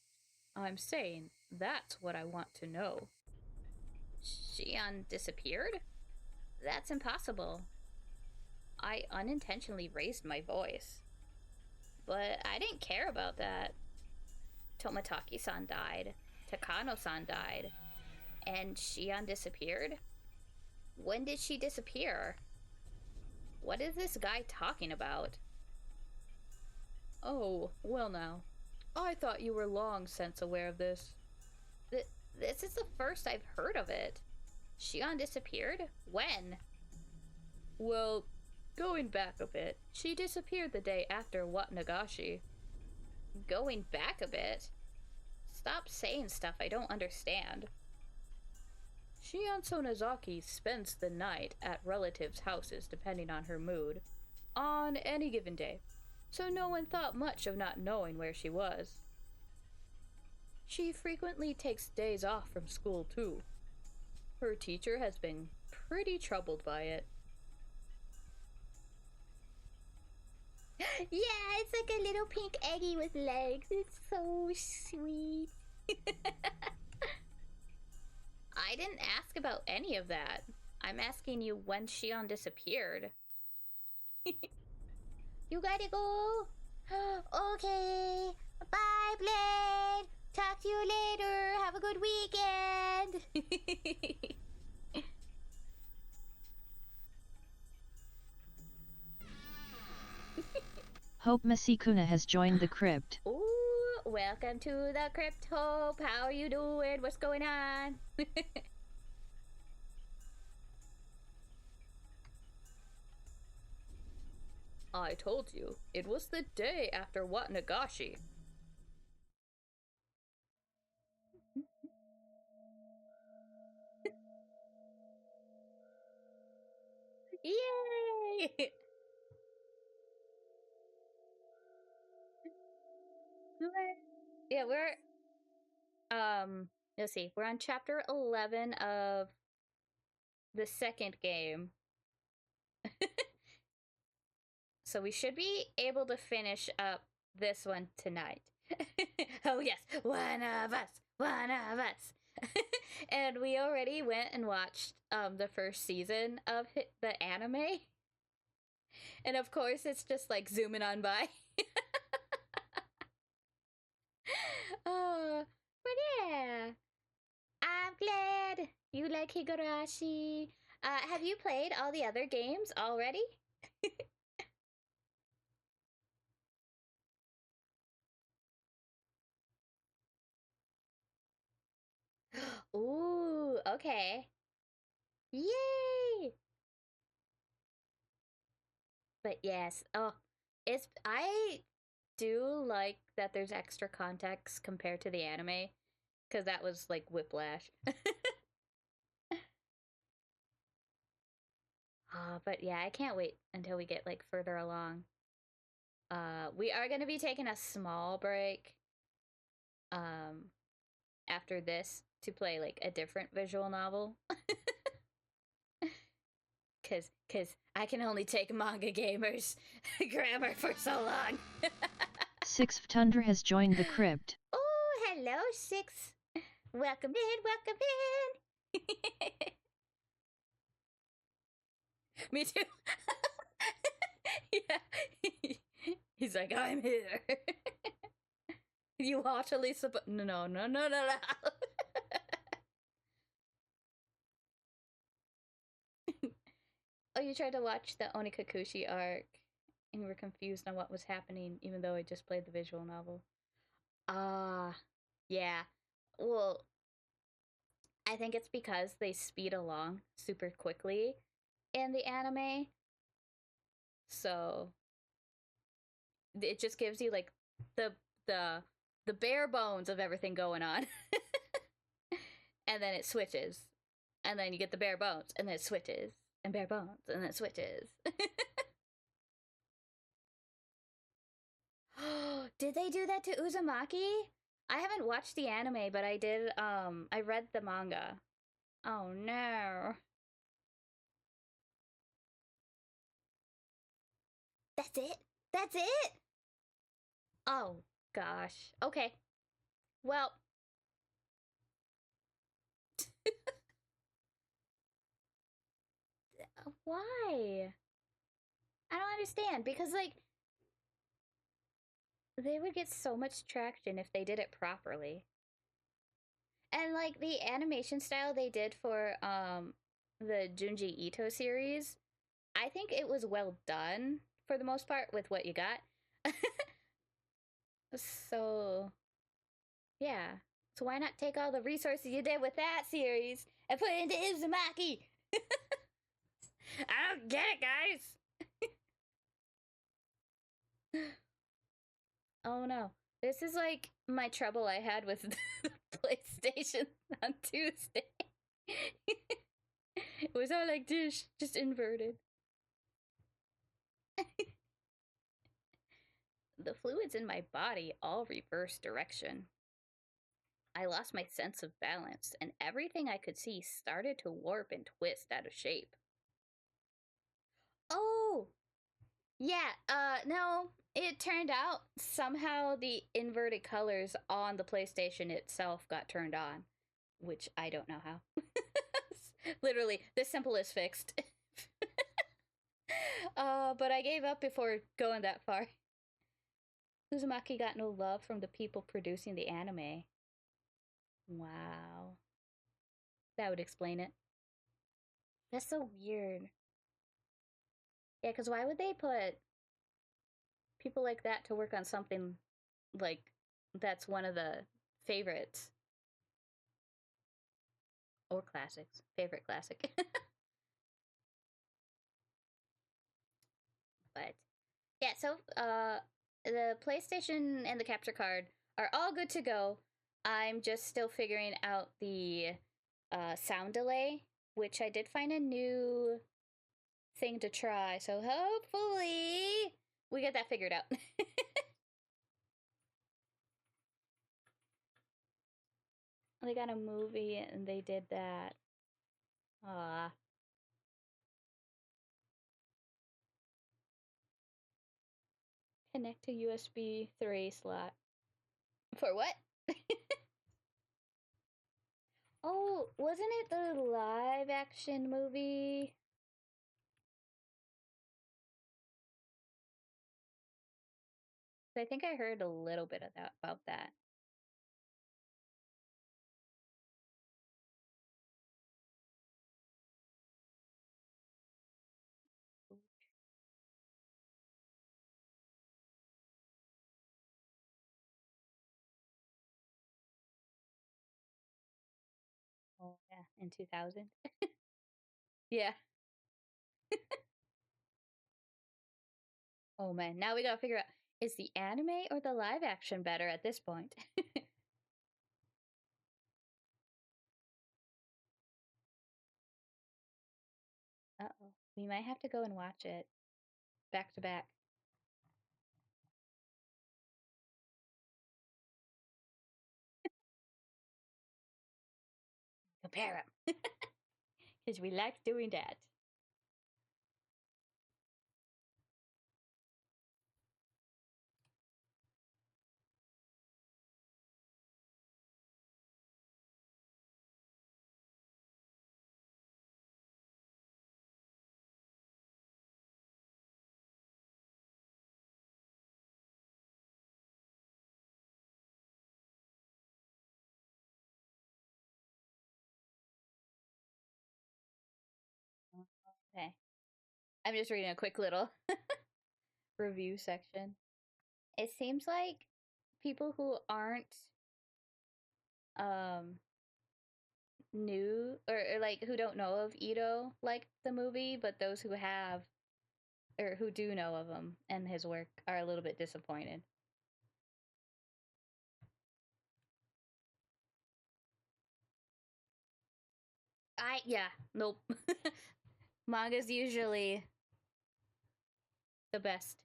I'm saying that's what I want to know. Shion disappeared? That's impossible. I unintentionally raised my voice. But I didn't care about that. Tomotaki-san died. Takano-san died. And Shion disappeared? When did she disappear? What is this guy talking about? Oh, well now. I thought you were long since aware of this. This is the first I've heard of it. Shion disappeared? When? Well, going back a bit, she disappeared the day after Watanagashi. Going back a bit? Stop saying stuff I don't understand. Shion Sonozaki spends the night at relatives' houses depending on her mood, on any given day, so no one thought much of not knowing where she was. She frequently takes days off from school too. Her teacher has been pretty troubled by it. Yeah, it's like a little pink eggie with legs. It's so sweet. I didn't ask about any of that. I'm asking you when Shion disappeared. You gotta go. Okay. Bye, Blade. Talk to you later. Have a good weekend. Hope Masikuna has joined the crypt. Ooh, welcome to the crypt, Hope. How are you doing? What's going on? I told you, it was the day after Watanagashi. Yay! Yeah, let's see. We're on chapter 11 of the second game. So we should be able to finish up this one tonight. Oh yes, one of us. And we already went and watched the first season of the anime. And of course it's just like zooming on by. But yeah, I'm glad you like Higurashi. Have you played all the other games already? Ooh, okay. Yay! But yes, I do like that there's extra context compared to the anime, because that was like whiplash. But yeah, I can't wait until we get like further along. We are gonna be taking a small break after this to play like a different visual novel. Cause I can only take manga gamers grammar for so long. Sixth Tundra has joined the crypt. Oh, hello, Six. Welcome in. Me too. Yeah. He's like, I'm here. You watch Elisa, but no. Oh, you tried to watch the Onikakushi arc and you were confused on what was happening, even though I just played the visual novel. Yeah. Well, I think it's because they speed along super quickly in the anime. So it just gives you like the bare bones of everything going on. And then it switches. And then you get the bare bones and then it switches. and bare bones, and it switches. Did they do that to Uzumaki? I haven't watched the anime, but I did, I read the manga. Oh no. That's it? That's it? Oh gosh. Okay. Well, why? I don't understand because, like, they would get so much traction if they did it properly. And like the animation style they did for the Junji Ito series, I think it was well done for the most part with what you got. So, yeah. So why not take all the resources you did with that series and put it into Uzumaki? I don't get it, guys. Oh no. This is like my trouble I had with the PlayStation on Tuesday. It was all like this, just inverted. The fluids in my body all reverse direction. I lost my sense of balance, and everything I could see started to warp and twist out of shape. Oh! Yeah, no. It turned out somehow the inverted colors on the PlayStation itself got turned on, which I don't know how. Literally, the simple is fixed. But I gave up before going that far. Uzumaki got no love from the people producing the anime. Wow. That would explain it. That's so weird. Yeah, because why would they put people like that to work on something like that's one of the favorites or classics? Favorite classic. But yeah, so the PlayStation and the capture card are all good to go. I'm just still figuring out the sound delay, which I did find a new thing to try. So hopefully we get that figured out. They got a movie and they did that. Ah. Connect to USB 3 slot. For what? Oh, wasn't it the live action movie? I think I heard a little bit of that about that. Oh yeah, in 2000. Yeah. Oh man, now we gotta figure out, is the anime or the live action better at this point? Uh-oh. We might have to go and watch it back to back. Compare them. Because we like doing that. Okay. I'm just reading a quick little review section. It seems like people who aren't um new or like who don't know of Ito like the movie, but those who have or who do know of him and his work are a little bit disappointed. Yeah, nope. Manga's usually the best.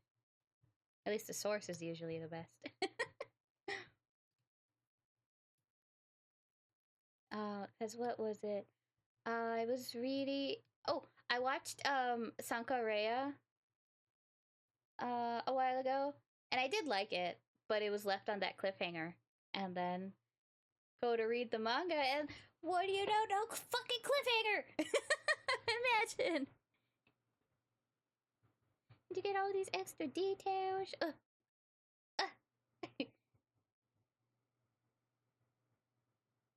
At least the source is usually the best. Cause what was it? I was reading. Oh, I watched Sankareya a while ago, and I did like it, but it was left on that cliffhanger. And then go to read the manga, and what do you know? No fucking cliffhanger. Imagine. You get all these extra details.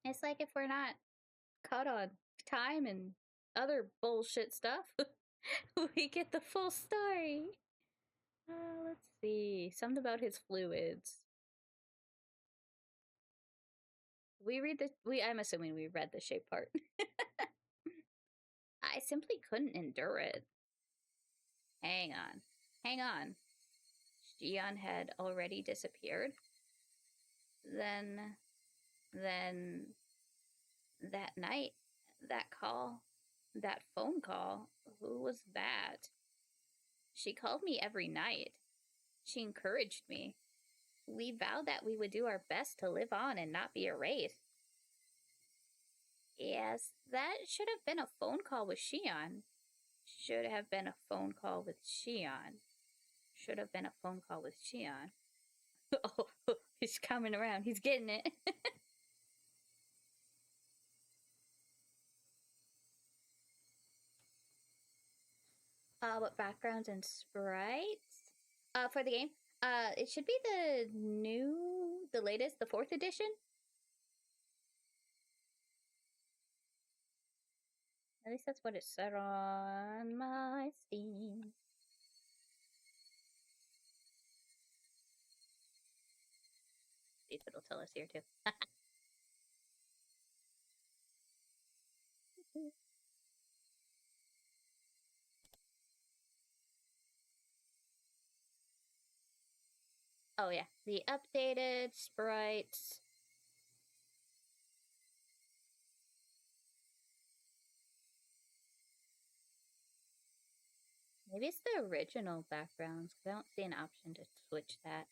It's like if we're not caught on time and other bullshit stuff, we get the full story. Let's see. Something about his fluids. I'm assuming we read the shape part. I simply couldn't endure it. Hang on. Shion had already disappeared. Then that night, that phone call, who was that? She called me every night. She encouraged me. We vowed that we would do our best to live on and not be erased. Yes, that should have been a phone call with Shion. Should have been a phone call with Shion. Should have been a phone call with Shion. Oh, he's coming around. He's getting it. What backgrounds and sprites? For the game? It should be the latest, the 4th edition. At least that's what it said on my Steam. See if it'll tell us here too. Oh yeah, the updated sprites. Maybe it's the original backgrounds, because I don't see an option to switch that.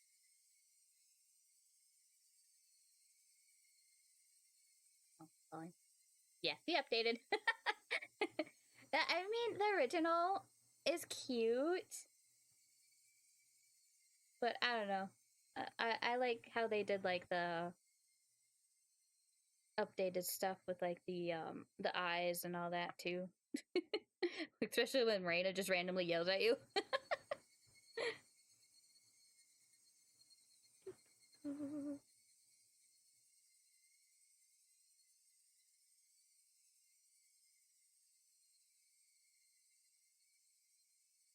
Oh, fine. Yeah, the updated. I mean, the original is cute, but I don't know. I like how they did like the updated stuff with like the eyes and all that too. Especially when Rena just randomly yells at you.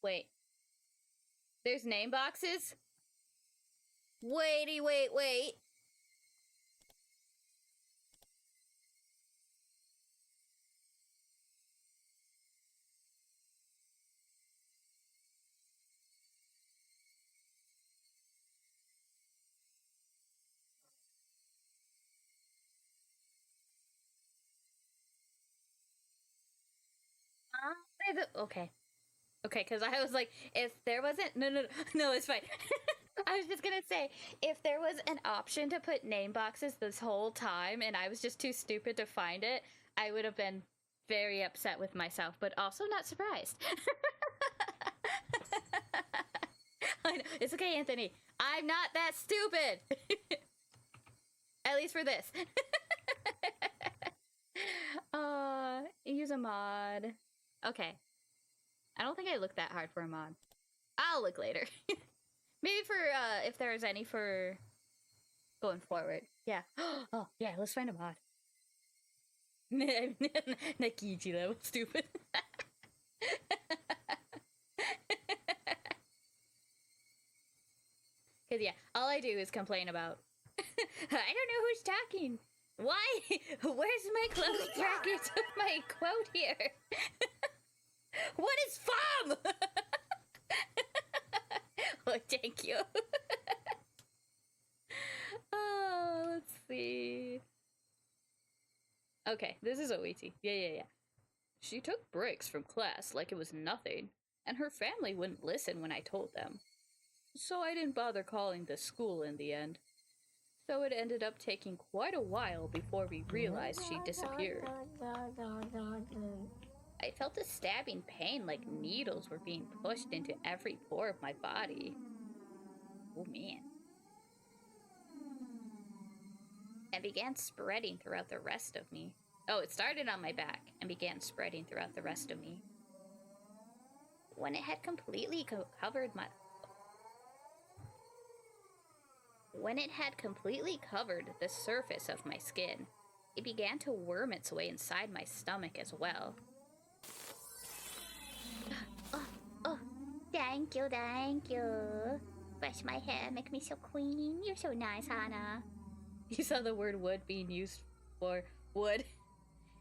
Wait. There's name boxes? Wait. Okay. Okay, because I was like, if there wasn't. No, it's fine. I was just gonna say, if there was an option to put name boxes this whole time and I was just too stupid to find it, I would have been very upset with myself, but also not surprised. I know. It's okay, Anthony. I'm not that stupid. At least for this. Use a mod. Okay. I don't think I looked that hard for a mod. I'll look later. Maybe for, if there's any for going forward. Yeah. Oh, yeah, let's find a mod. Nakichi, that was stupid. Because, yeah, all I do is complain about. I don't know who's talking. Why? Where's my close bracket of my quote here? What is FOM? Oh, thank you. Oh, let's see. Okay, this is Oichi. Yeah. She took breaks from class like it was nothing, and her family wouldn't listen when I told them. So I didn't bother calling the school in the end. So it ended up taking quite a while before we realized she disappeared. I felt a stabbing pain like needles were being pushed into every pore of my body. Oh man. And began spreading throughout the rest of me. Oh, it started on my back and began spreading throughout the rest of me. When it had completely covered the surface of my skin, it began to worm its way inside my stomach as well. Oh, thank you. Brush my hair, make me so clean. You're so nice, Hana. You saw the word wood being used for wood.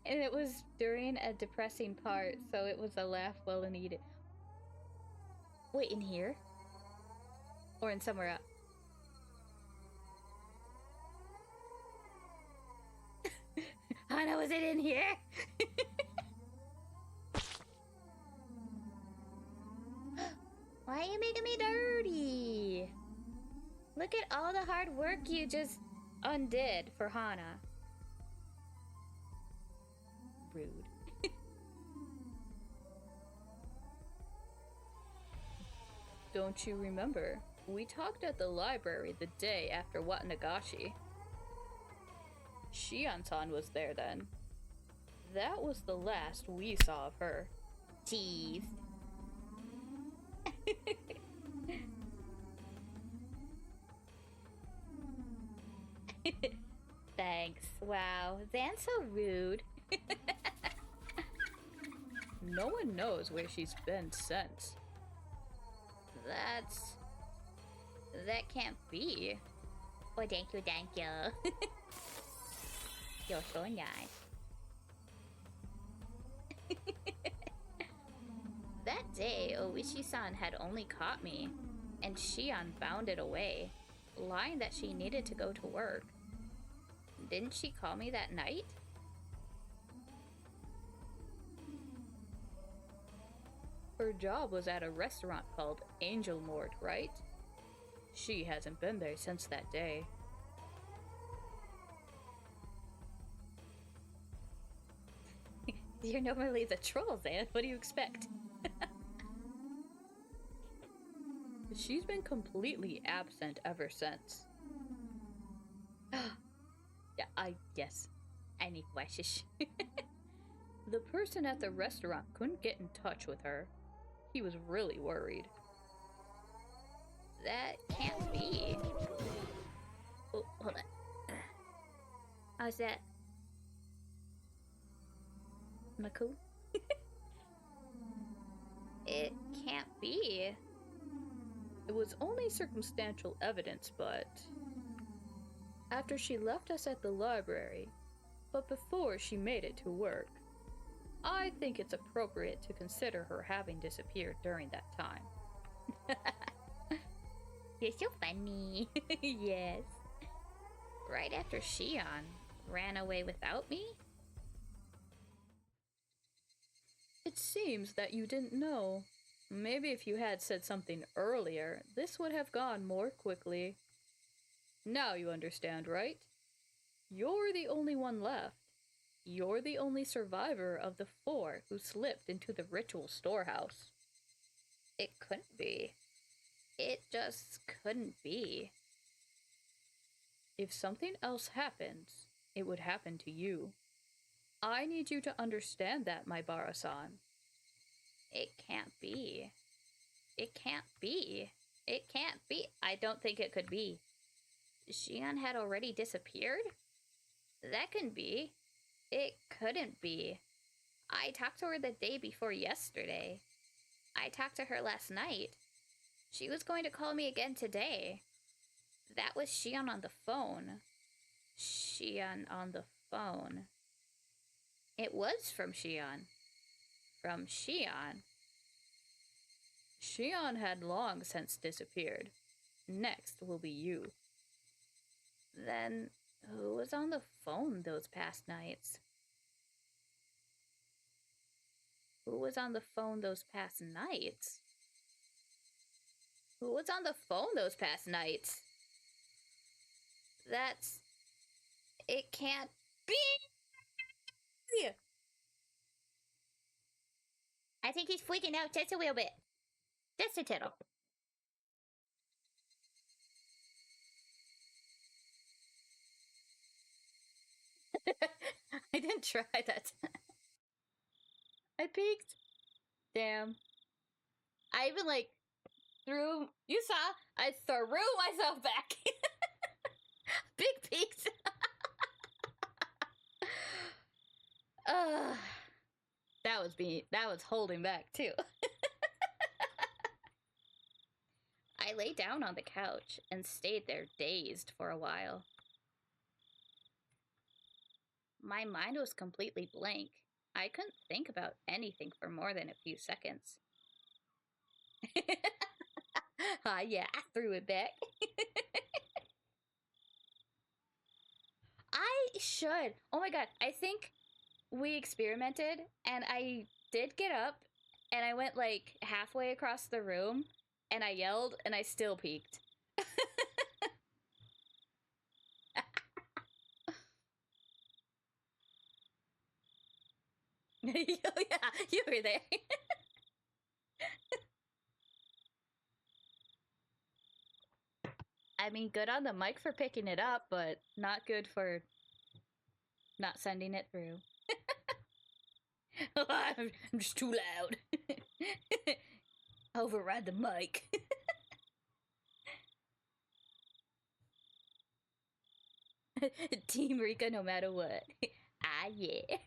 And it was during a depressing part, so it was a laugh well needed. Wait, in here? Or in somewhere else? Hana, was it in here? Why are you making me dirty? Look at all the hard work you just undid for Hana. Rude. Don't you remember? We talked at the library the day after Watanagashi. Shion-san was there then. That was the last we saw of her. Jeez. Thanks. Wow, Zan's so rude. No one knows where she's been since. That can't be. Oh, thank you. You're so nice. That day, Oishi-san had only caught me, and Shion bounded away, lying that she needed to go to work. Didn't she call me that night? Her job was at a restaurant called Angel Mort, right? She hasn't been there since that day. You're normally the troll, Zan. What do you expect? She's been completely absent ever since. Yes. I need wishes. The person at the restaurant couldn't get in touch with her. He was really worried. That can't be. Oh, hold on. How's that? Maku? It can't be. It was only circumstantial evidence, but... After she left us at the library, but before she made it to work, I think it's appropriate to consider her having disappeared during that time. You're so funny. Yes. Right after Shion ran away without me? It seems that you didn't know. Maybe if you had said something earlier, this would have gone more quickly. Now you understand, right? You're the only one left. You're the only survivor of the 4 who slipped into the ritual storehouse. It couldn't be. It just couldn't be. If something else happens, it would happen to you. I need you to understand that, my Bara-san. It can't be. It can't be. It can't be. I don't think it could be. Shion had already disappeared? That couldn't be. It couldn't be. I talked to her the day before yesterday. I talked to her last night. She was going to call me again today. That was Shion on the phone. Shion on the phone. It was from Shion. From Shion. Shion had long since disappeared. Next will be you. Then, who was on the phone those past nights? Who was on the phone those past nights? Who was on the phone those past nights? That's... It can't be! I think he's freaking out just a little bit. Just a tittle. I didn't try that. I peeked. Damn. I even, like, threw... You saw? I threw myself back. Big peeks. That was holding back, too. I lay down on the couch and stayed there dazed for a while. My mind was completely blank. I couldn't think about anything for more than a few seconds. Yeah, I threw it back. I should. Oh my god, I think we experimented and I did get up and I went like halfway across the room and I yelled and I still peeked. Yeah, you were there. I mean, good on the mic for picking it up, but not good for not sending it through. I'm just too loud. Override the mic. Team Rika no matter what. Ah, yeah.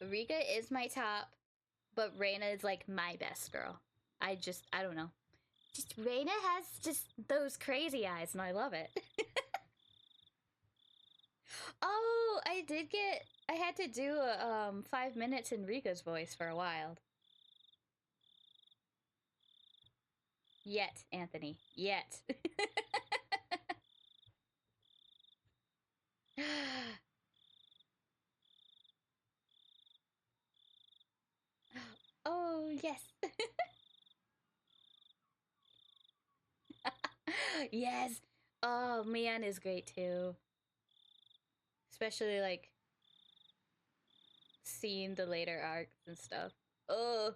Rika is my top, but Rena is like my best girl. I don't know. Just Rena has just those crazy eyes and I love it. Oh, I had to do 5 minutes in Rika's voice for a while. Yet, Anthony. Yet. Oh, yes. Yes. Oh, Mian is great too. Especially like seeing the later arcs and stuff. Oh.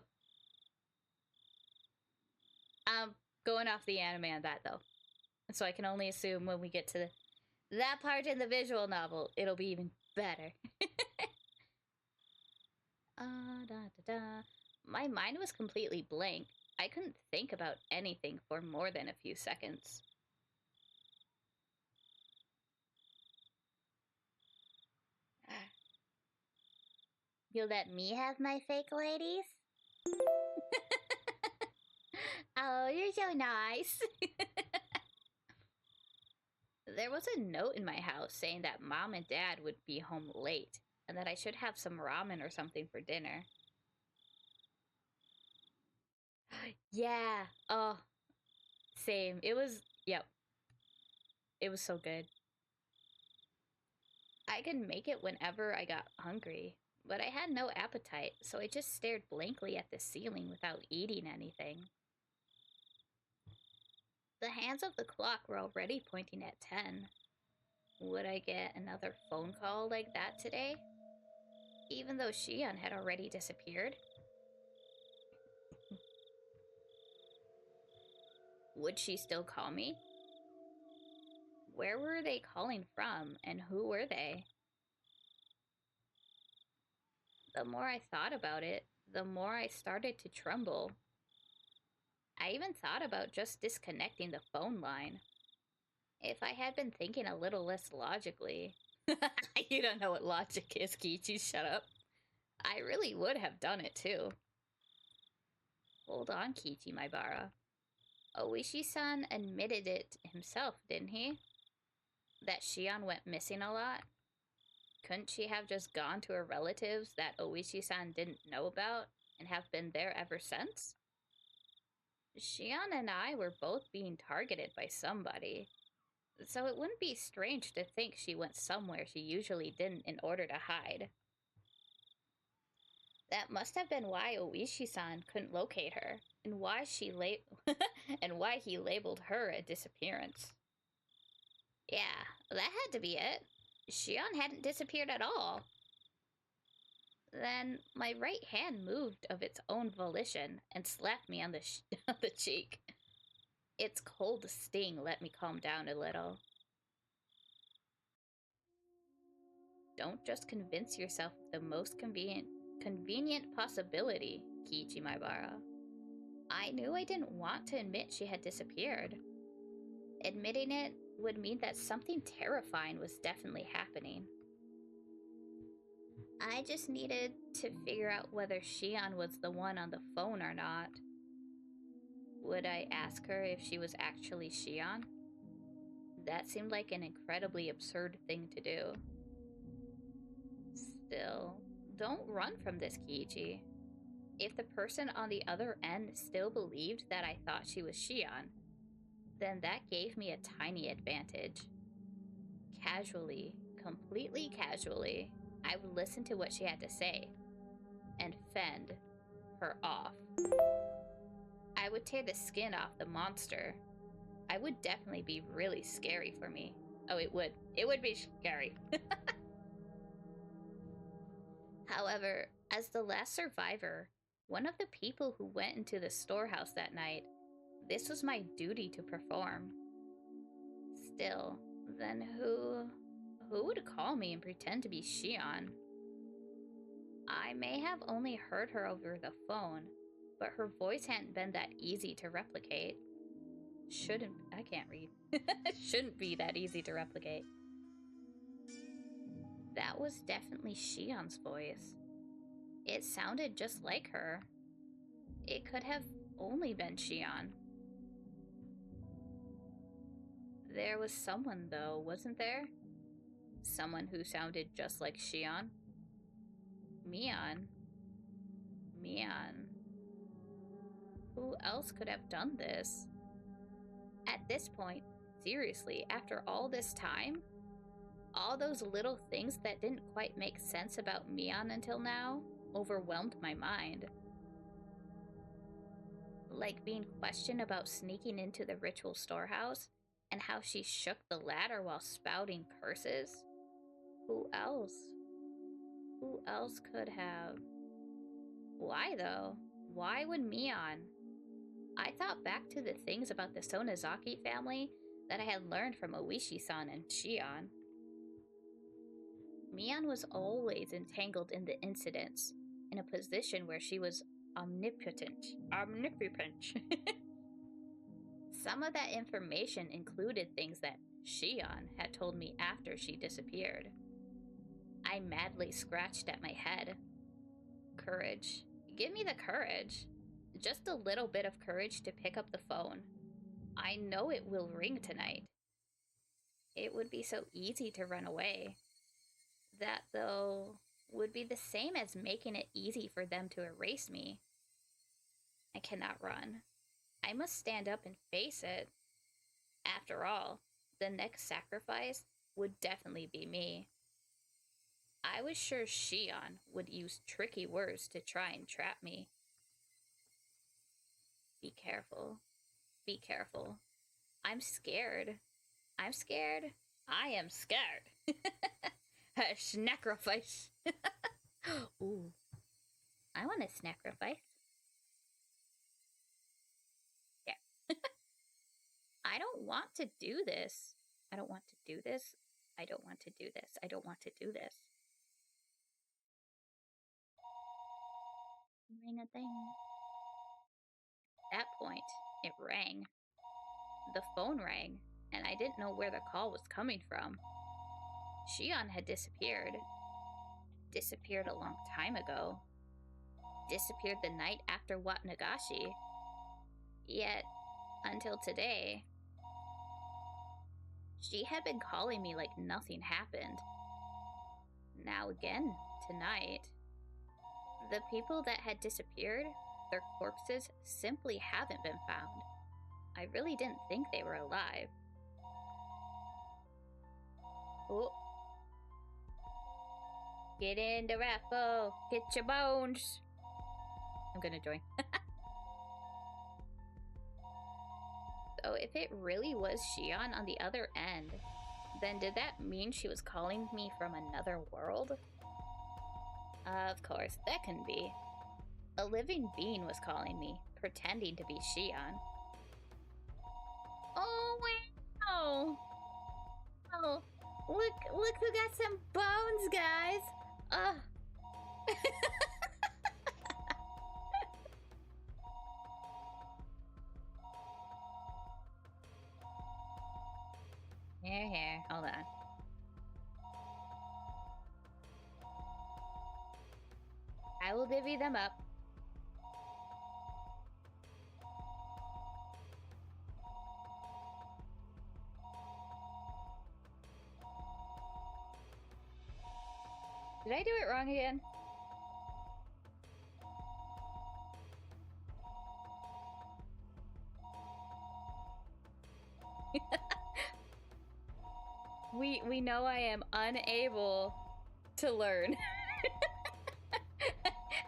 I'm going off the anime on that though. So I can only assume when we get to that part in the visual novel, it'll be even better. Da, da, da. My mind was completely blank. I couldn't think about anything for more than a few seconds. You'll let me have my fake ladies? Oh, you're so nice. There was a note in my house saying that Mom and Dad would be home late and that I should have some ramen or something for dinner. Yeah. Oh, same. Yep. It was so good. I could make it whenever I got hungry, but I had no appetite, so I just stared blankly at the ceiling without eating anything. The hands of the clock were already pointing at 10. Would I get another phone call like that today? Even though Shion had already disappeared? Would she still call me? Where were they calling from, and who were they? The more I thought about it, the more I started to tremble. I even thought about just disconnecting the phone line. If I had been thinking a little less logically... You don't know what logic is, Kichi, shut up. I really would have done it, too. Hold on, Kichi Maibara. Oishi-san admitted it himself, didn't he? That Shion went missing a lot? Couldn't she have just gone to her relatives that Oishi-san didn't know about and have been there ever since? Shion and I were both being targeted by somebody, so it wouldn't be strange to think she went somewhere she usually didn't in order to hide. That must have been why Oishi-san couldn't locate her, and why and why he labeled her a disappearance. Yeah, that had to be it. Shion hadn't disappeared at all. Then my right hand moved of its own volition and slapped me on the on the cheek. Its cold sting let me calm down a little. Don't just convince yourself of the most convenient possibility, Kiichi Maibara. I knew I didn't want to admit she had disappeared. Admitting it would mean that something terrifying was definitely happening. I just needed to figure out whether Shion was the one on the phone or not. Would I ask her if she was actually Shion? That seemed like an incredibly absurd thing to do. Still, don't run from this, Kiichi. If the person on the other end still believed that I thought she was Shion, then that gave me a tiny advantage. Casually, completely casually, I would listen to what she had to say and fend her off. I would tear the skin off the monster. I would definitely be really scary for me. Oh, it would. It would be scary. However, as the last survivor, one of the people who went into the storehouse that night, this was my duty to perform. Still, then who would call me and pretend to be Shion? I may have only heard her over the phone, but her voice hadn't been that easy to replicate. I can't read. Shouldn't be that easy to replicate. That was definitely Shion's voice. It sounded just like her. It could have only been Shion. There was someone, though, wasn't there? Someone who sounded just like Shion? Mion. Who else could have done this? At this point, seriously, after all this time, all those little things that didn't quite make sense about Mion until now overwhelmed my mind. Like being questioned about sneaking into the ritual storehouse and how she shook the ladder while spouting curses. Who else? Who else could have? Why though? Why would Mion? I thought back to the things about the Sonozaki family that I had learned from Oishi-san and Shion. Mion was always entangled in the incidents, in a position where she was omnipotent. Some of that information included things that Shion had told me after she disappeared. I madly scratched at my head. Courage. Give me the courage. Just a little bit of courage to pick up the phone. I know it will ring tonight. It would be so easy to run away. That, though, would be the same as making it easy for them to erase me. I cannot run. I must stand up and face it. After all, the next sacrifice would definitely be me. I was sure Shion would use tricky words to try and trap me. Be careful. Be careful. I'm scared. I'm scared. I am scared. Sacrifice. Ooh. I want a sacrifice. Yeah. I don't want to do this. I don't want to do this. I don't want to do this. I don't want to do this. Ring a ding. At that point, it rang. The phone rang, and I didn't know where the call was coming from. Shion had disappeared. Disappeared a long time ago. Disappeared the night after Watanagashi. Yet, until today, she had been calling me like nothing happened. Now again, tonight. The people that had disappeared, their corpses simply haven't been found. I really didn't think they were alive. Oh. Get in the raffle. Get your bones. I'm gonna join. So if it really was Shion on the other end, then did that mean she was calling me from another world? Of course, that couldn't be. A living being was calling me, pretending to be Shion. Oh, wow! Oh, look who got some bones, guys! Here, hold on. I will divvy them up. Did I do it wrong again? We know I am unable to learn.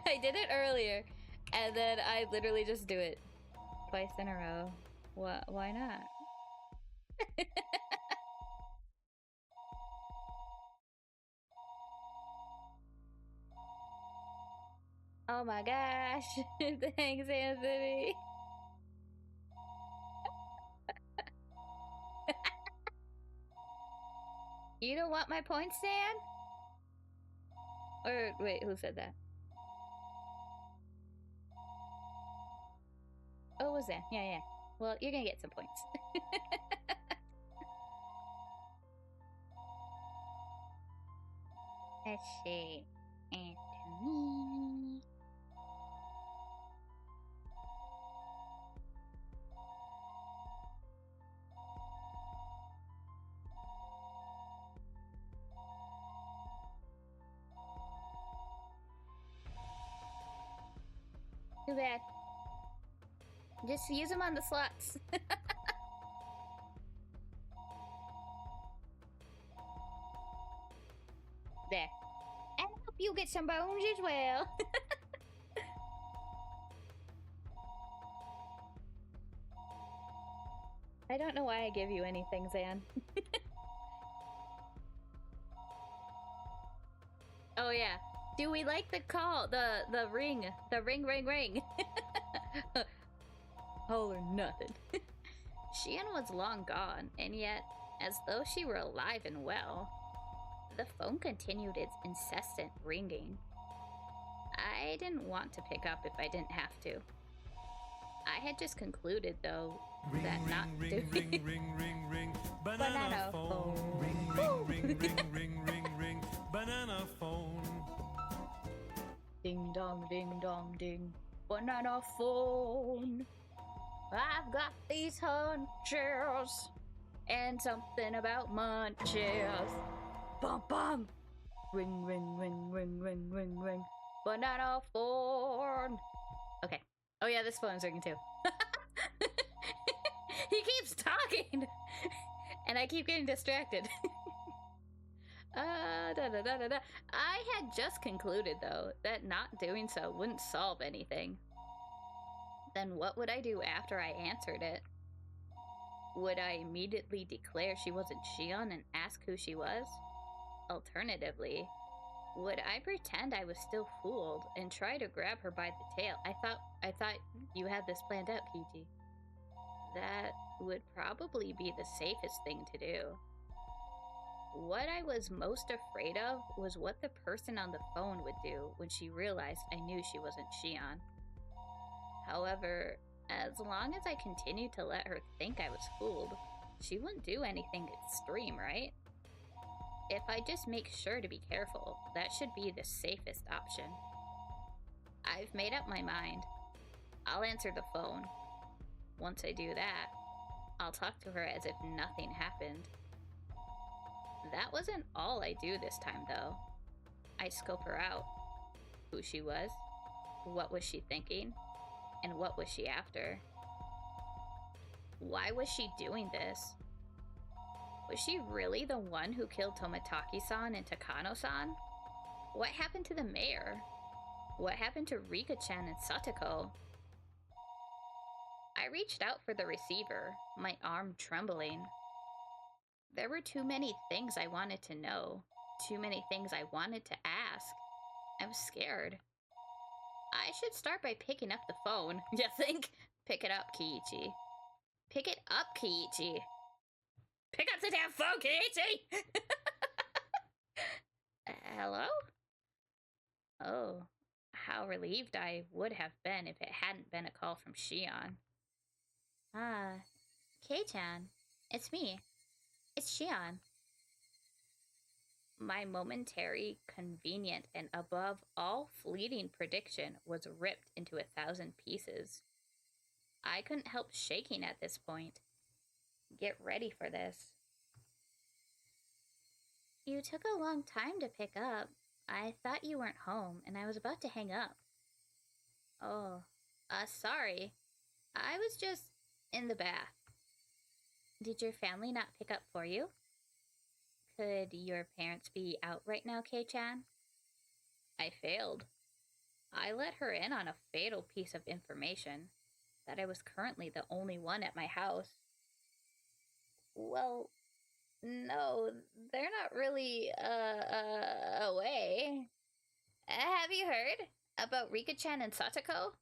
I did it earlier, and then I literally just do it twice in a row. Why not? Oh my gosh. Thanks, Anthony. You don't want my points, Dan? Or wait, who said that? Oh, it was Dan. Yeah. Well, you're gonna get some points. Let's see. Anthony. Too bad. Just use them on the slots. There. And I hope you get some bones as well. I don't know why I give you anything, Zan. Oh yeah. Do we like the call? The ring. The ring. All or nothing. Shion was long gone, and yet, as though she were alive and well, the phone continued its incessant ringing. I didn't want to pick up if I didn't have to. I had just concluded, though, that not doing ring, banana phone. ring, banana phone. Ding dong, ding. Banana phone. I've got these hunches and something about munches. Bum bum. Ring. Banana phone. Okay. Oh yeah, this phone's ringing too. He keeps talking, and I keep getting distracted. I had just concluded, though, that not doing so wouldn't solve anything. Then what would I do after I answered it? Would I immediately declare she wasn't Shion and ask who she was? Alternatively, would I pretend I was still fooled and try to grab her by the tail? I thought you had this planned out, Kiji. That would probably be the safest thing to do. What I was most afraid of was what the person on the phone would do when she realized I knew she wasn't Shion. However, as long as I continued to let her think I was fooled, she wouldn't do anything extreme, right? If I just make sure to be careful, that should be the safest option. I've made up my mind. I'll answer the phone. Once I do that, I'll talk to her as if nothing happened. That wasn't all I do this time, though. I scope her out. Who she was, what was she thinking, and what was she after? Why was she doing this? Was she really the one who killed Tomitaki-san and Takano-san? What happened to the mayor? What happened to Rika-chan and Satoko? I reached out for the receiver, my arm trembling. There were too many things I wanted to know, too many things I wanted to ask. I was scared. I should start by picking up the phone. You think? Pick it up, Kiichi. Pick it up, Kiichi. Pick up the damn phone, Kiichi! Hello? Oh, how relieved I would have been if it hadn't been a call from Shion. Ah, Kei-chan. It's me. It's Shion. My momentary, convenient, and above all fleeting prediction was ripped into 1,000 pieces. I couldn't help shaking at this point. Get ready for this. You took a long time to pick up. I thought you weren't home, and I was about to hang up. Oh, sorry. I was just in the bath. Did your family not pick up for you? Could your parents be out right now, Kei-chan? I failed. I let her in on a fatal piece of information, that I was currently the only one at my house. Well, no, they're not really, away. Have you heard about Rika-chan and Satoko?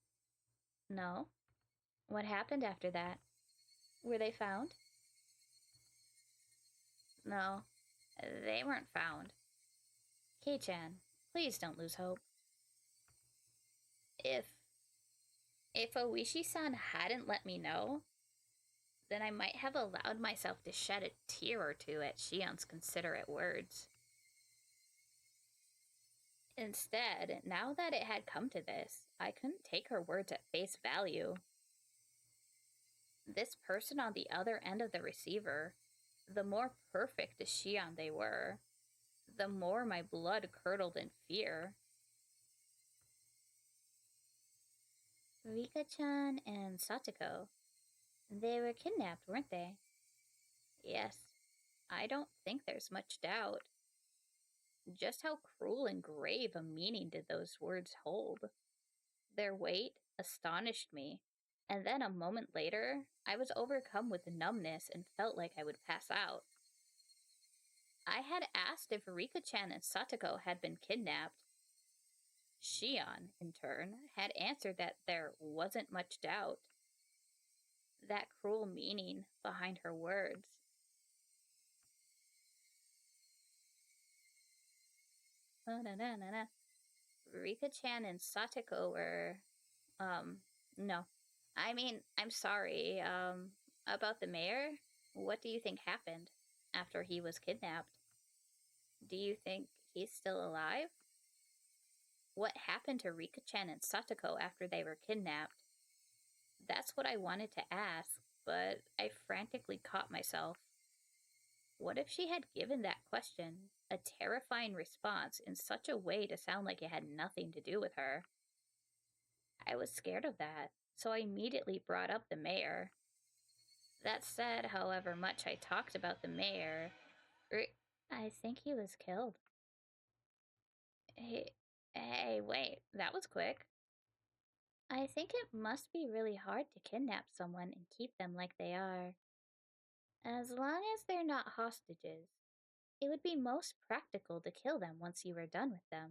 No. What happened after that? Were they found? No, they weren't found. Kei-chan, please don't lose hope. If Oishi-san hadn't let me know, then I might have allowed myself to shed a tear or two at Shion's considerate words. Instead, now that it had come to this, I couldn't take her words at face value. This person on the other end of the receiver, the more perfect as Shion they were, the more my blood curdled in fear. Rika-chan and Satoko, they were kidnapped, weren't they? Yes, I don't think there's much doubt. Just how cruel and grave a meaning did those words hold? Their weight astonished me, and then a moment later, I was overcome with numbness and felt like I would pass out. I had asked if Rika-chan and Satoko had been kidnapped. Shion, in turn, had answered that there wasn't much doubt. That cruel meaning behind her words. Rika-chan and Satoko were, no. I mean, I'm sorry, about the mayor? What do you think happened after he was kidnapped? Do you think he's still alive? What happened to Rika-chan and Satoko after they were kidnapped? That's what I wanted to ask, but I frantically caught myself. What if she had given that question a terrifying response in such a way to sound like it had nothing to do with her? I was scared of that, so I immediately brought up the mayor. That said, however much I talked about the mayor, I think he was killed. Hey, wait, that was quick. I think it must be really hard to kidnap someone and keep them like they are. As long as they're not hostages, it would be most practical to kill them once you were done with them.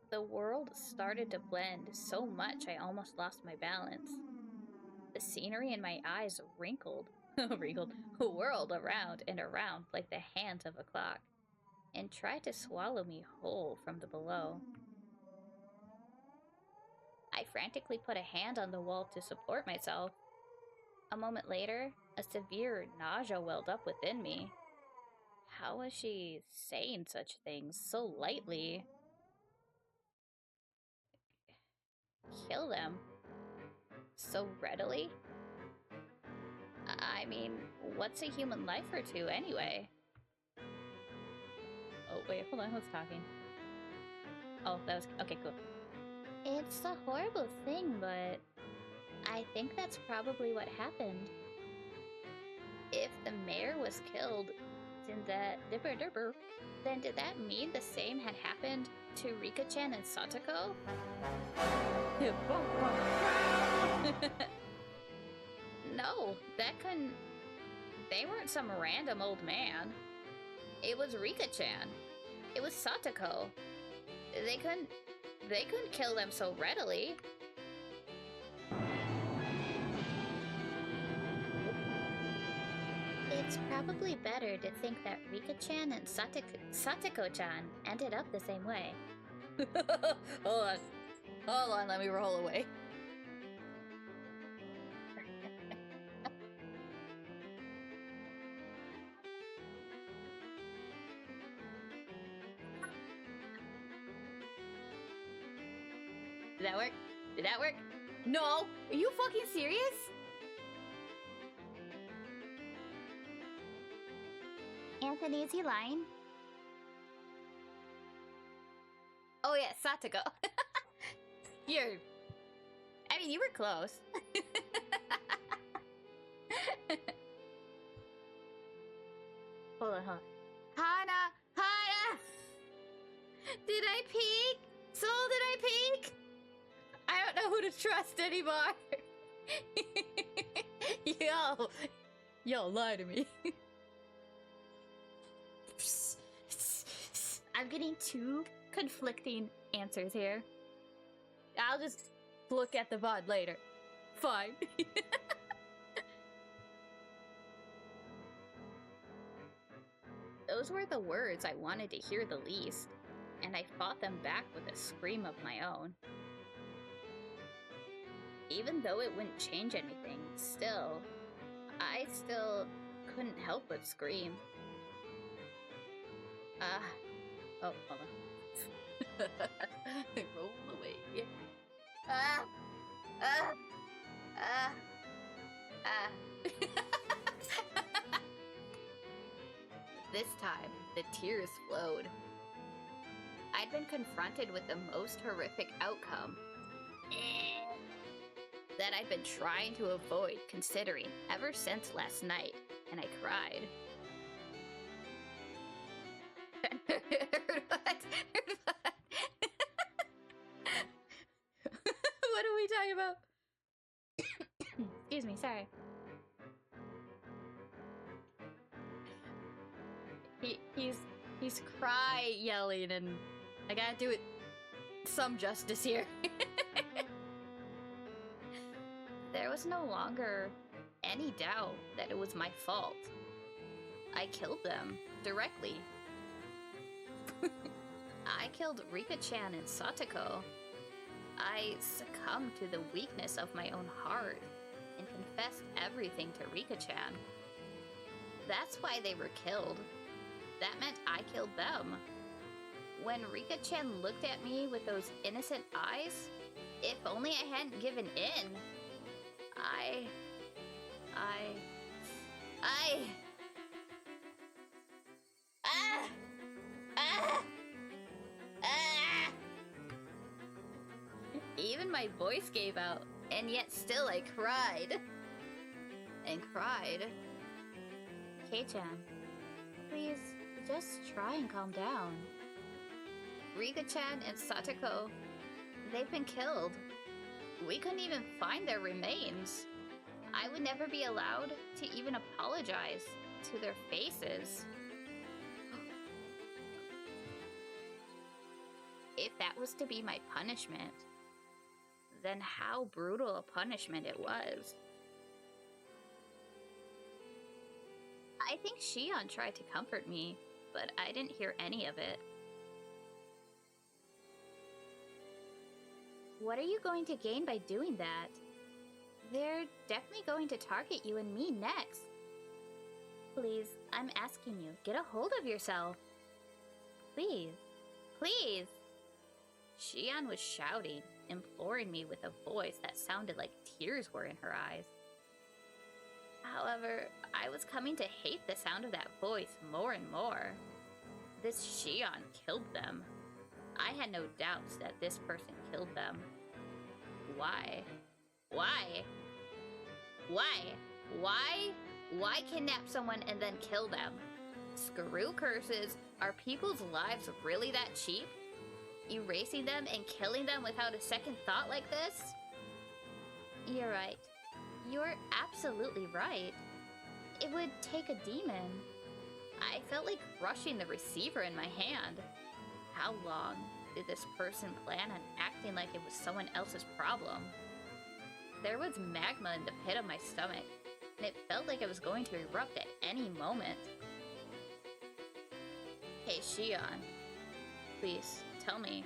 The world started to blend so much I almost lost my balance. The scenery in my eyes wrinkled, whirled around and around like the hands of a clock, and tried to swallow me whole from the below. I frantically put a hand on the wall to support myself. A moment later, a severe nausea welled up within me. How was she saying such things so lightly? Kill them? So readily? I mean, what's a human life or two anyway? Oh, wait, hold on, who's talking? Oh, that was... okay, cool. It's a horrible thing, but I think that's probably what happened. If the mayor was killed, Dipper Dipper. Then did that mean the same had happened to Rika-chan and Satoko? No, that couldn't... They weren't some random old man. It was Rika-chan. It was Satoko. They couldn't kill them so readily. It's probably better to think that Rika-chan and Satoko-chan ended up the same way. Hold on, let me roll away. Did that work? Did that work? No! Are you fucking serious? Anthony, is he lying? Oh yeah, Satoko. I mean, you were close. Hold on. Hana! Did I peek? Soul, did I peek? I don't know who to trust anymore. Yo, lie to me. I'm getting two conflicting answers here. I'll just look at the VOD later. Fine. Those were the words I wanted to hear the least, and I fought them back with a scream of my own. Even though it wouldn't change anything, I still couldn't help but scream. Oh, hold on. Roll away. This time, the tears flowed. I'd been confronted with the most horrific outcome that I'd been trying to avoid considering ever since last night, and I cried. What are we talking about? Excuse me, sorry. He's cry yelling, and I gotta do it some justice here. There was no longer any doubt that it was my fault. I killed them directly. I killed Rika-chan and Satoko. I succumbed to the weakness of my own heart and confessed everything to Rika-chan. That's why they were killed. That meant I killed them. When Rika-chan looked at me with those innocent eyes, if only I hadn't given in. Even my voice gave out, and yet still I cried. And cried. Kei-chan, please, just try and calm down. Rika-chan and Satoko, they've been killed. We couldn't even find their remains. I would never be allowed to even apologize to their faces. If that was to be my punishment, then how brutal a punishment it was. I think Shion tried to comfort me, but I didn't hear any of it. What are you going to gain by doing that? They're definitely going to target you and me next. Please, I'm asking you, get a hold of yourself. Please, please. Shion was shouting, imploring me with a voice that sounded like tears were in her eyes. However, I was coming to hate the sound of that voice more and more. This Shion killed them. I had no doubts that this person killed them. Why? Why? Why? Why? Why kidnap someone and then kill them? Screw curses. Are people's lives really that cheap? Erasing them and killing them without a second thought like this? You're right. You're absolutely right. It would take a demon. I felt like crushing the receiver in my hand. How long did this person plan on acting like it was someone else's problem? There was magma in the pit of my stomach, and it felt like it was going to erupt at any moment. Hey, Shion. Please, tell me.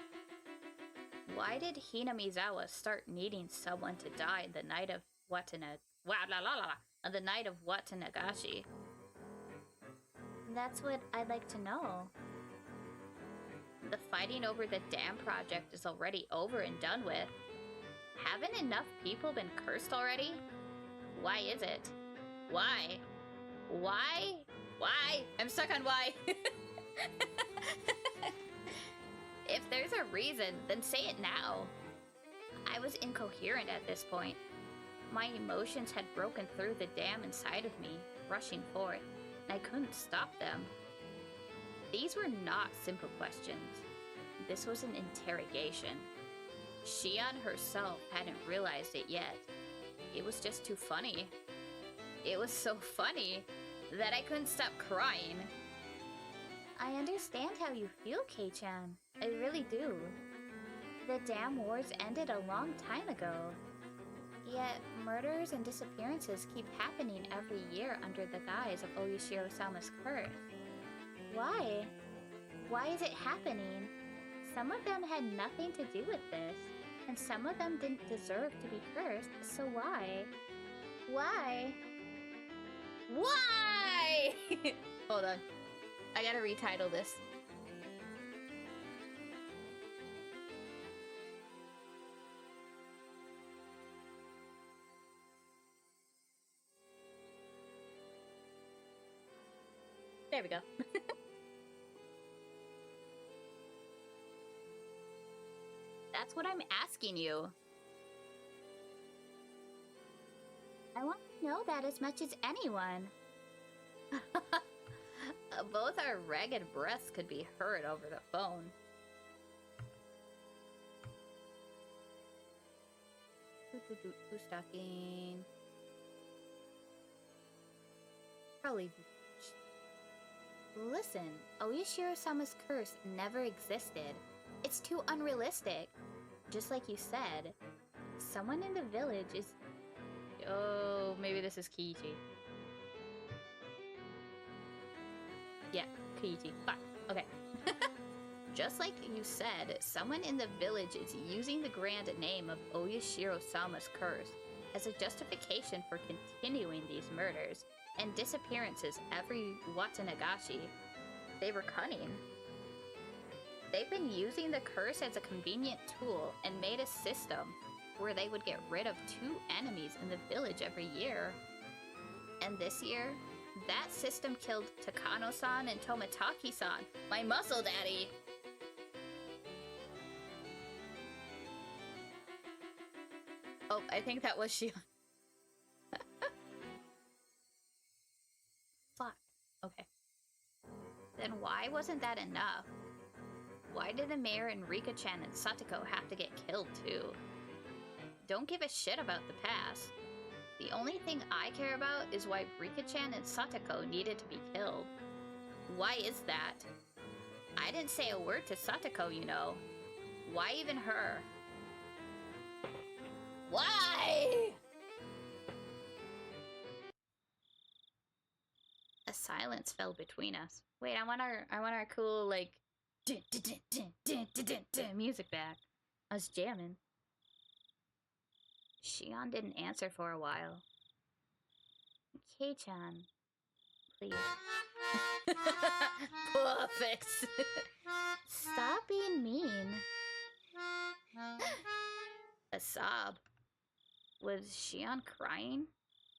Why did Hinamizawa start needing someone to die the night of the night of Watanagashi? That's what I'd like to know. The fighting over the dam project is already over and done with. Haven't enough people been cursed already? Why is it? Why? Why? Why? I'm stuck on why. If there's a reason, then say it now. I was incoherent at this point. My emotions had broken through the dam inside of me, rushing forth, and I couldn't stop them. These were not simple questions. This was an interrogation. Shion herself hadn't realized it yet. It was just too funny. It was so funny that I couldn't stop crying. I understand how you feel, Kei-chan. I really do. The dam wars ended a long time ago. Yet, murders and disappearances keep happening every year under the guise of Oyashiro-sama's curse. Why? Why is it happening? Some of them had nothing to do with this, and some of them didn't deserve to be cursed, so why? Why? Why? Hold on. I gotta retitle this. There we go. That's what I'm asking you. I want to know that as much as anyone. Both our ragged breaths could be heard over the phone. Who's talking? Probably. Listen, Oyashiro-sama's curse never existed. It's too unrealistic. Just like you said, someone in the village is... Oh, maybe this is Kiichi. Yeah, Kiichi. Fuck. Okay. Just like you said, someone in the village is using the grand name of Oyashiro-sama's curse as a justification for continuing these murders and disappearances every Watanagashi. They were cunning. They've been using the curse as a convenient tool and made a system where they would get rid of 2 enemies in the village every year. And this year, that system killed Takano-san and Tomitaki-san, my muscle daddy. Oh, I think that was Shion. Fuck. Okay. Then why wasn't that enough? Why did the mayor and Rika-chan and Satoko have to get killed too? Don't give a shit about the past. The only thing I care about is why Rika-chan and Satoko needed to be killed. Why is that? I didn't say a word to Satoko, you know. Why even her? Why? A silence fell between us. Wait, I want our cool like music back. I was jamming. Shion didn't answer for a while. Kei-chan, please. Perfect. Stop being mean. A sob. Was Shion crying?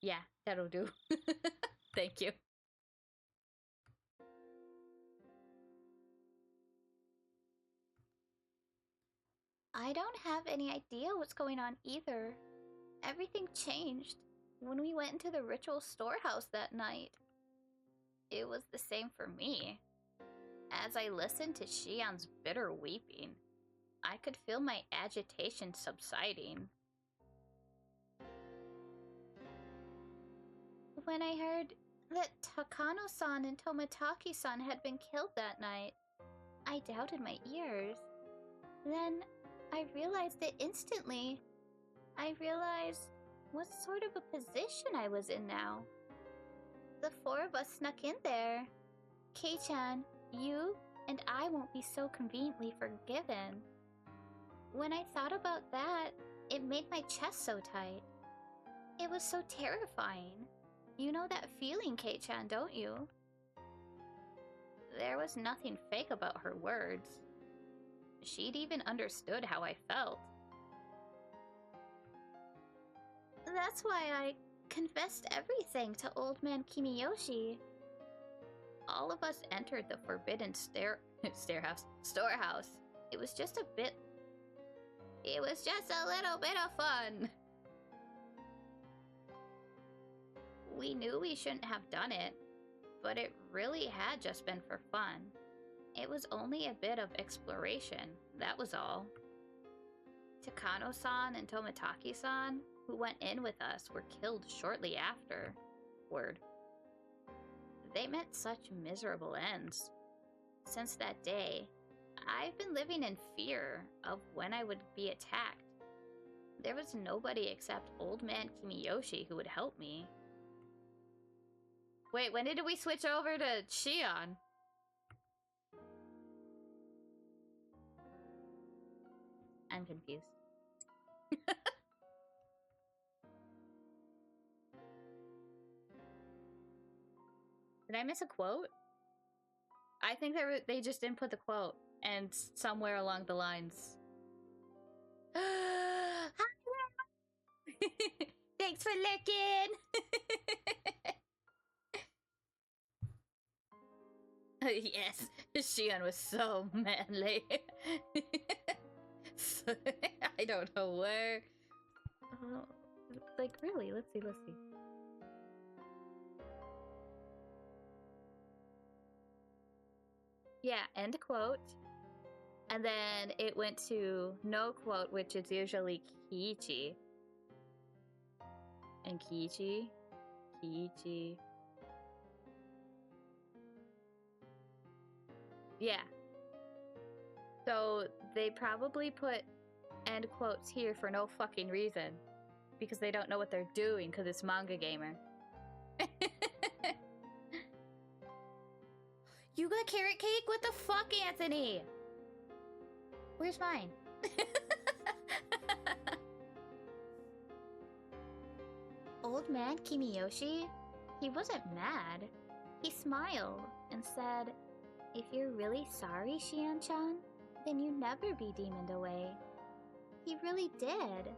Yeah, that'll do. Thank you. I don't have any idea what's going on either. Everything changed when we went into the ritual storehouse that night. It was the same for me. As I listened to Shion's bitter weeping, I could feel my agitation subsiding. When I heard that Takano-san and Tomotaki-san had been killed that night, I doubted my ears. Then I realized it instantly. I realized what sort of a position I was in now. The four of us snuck in there. Kei-chan, you, and I won't be so conveniently forgiven. When I thought about that, it made my chest so tight. It was so terrifying. You know that feeling, Kei-chan, don't you? There was nothing fake about her words. She'd even understood how I felt. That's why I confessed everything to Old Man Kimiyoshi. All of us entered the forbidden storehouse. It was just a little bit of fun. We knew we shouldn't have done it, but it really had just been for fun. It was only a bit of exploration, that was all. Takano-san and Tomotaki-san, who went in with us, were killed shortly afterward. They met such miserable ends. Since that day, I've been living in fear of when I would be attacked. There was nobody except Old Man Kimiyoshi who would help me. Wait, when did we switch over to Shion? I'm confused. Did I miss a quote? I think they just didn't put the quote, and somewhere along the lines. Thanks for looking! Yes, Shion was so manly. I don't know where. Like, really? Let's see. Yeah, end quote. And then it went to no quote, which is usually Kiichi. And Kiichi. Yeah. So they probably put end quotes here for no fucking reason. Because they don't know what they're doing, because it's Manga Gamer. You got carrot cake? What the fuck, Anthony? Where's mine? Old Man Kimiyoshi? He wasn't mad. He smiled and said, "If you're really sorry, Shion-chan, then you never be demoned away." He really did.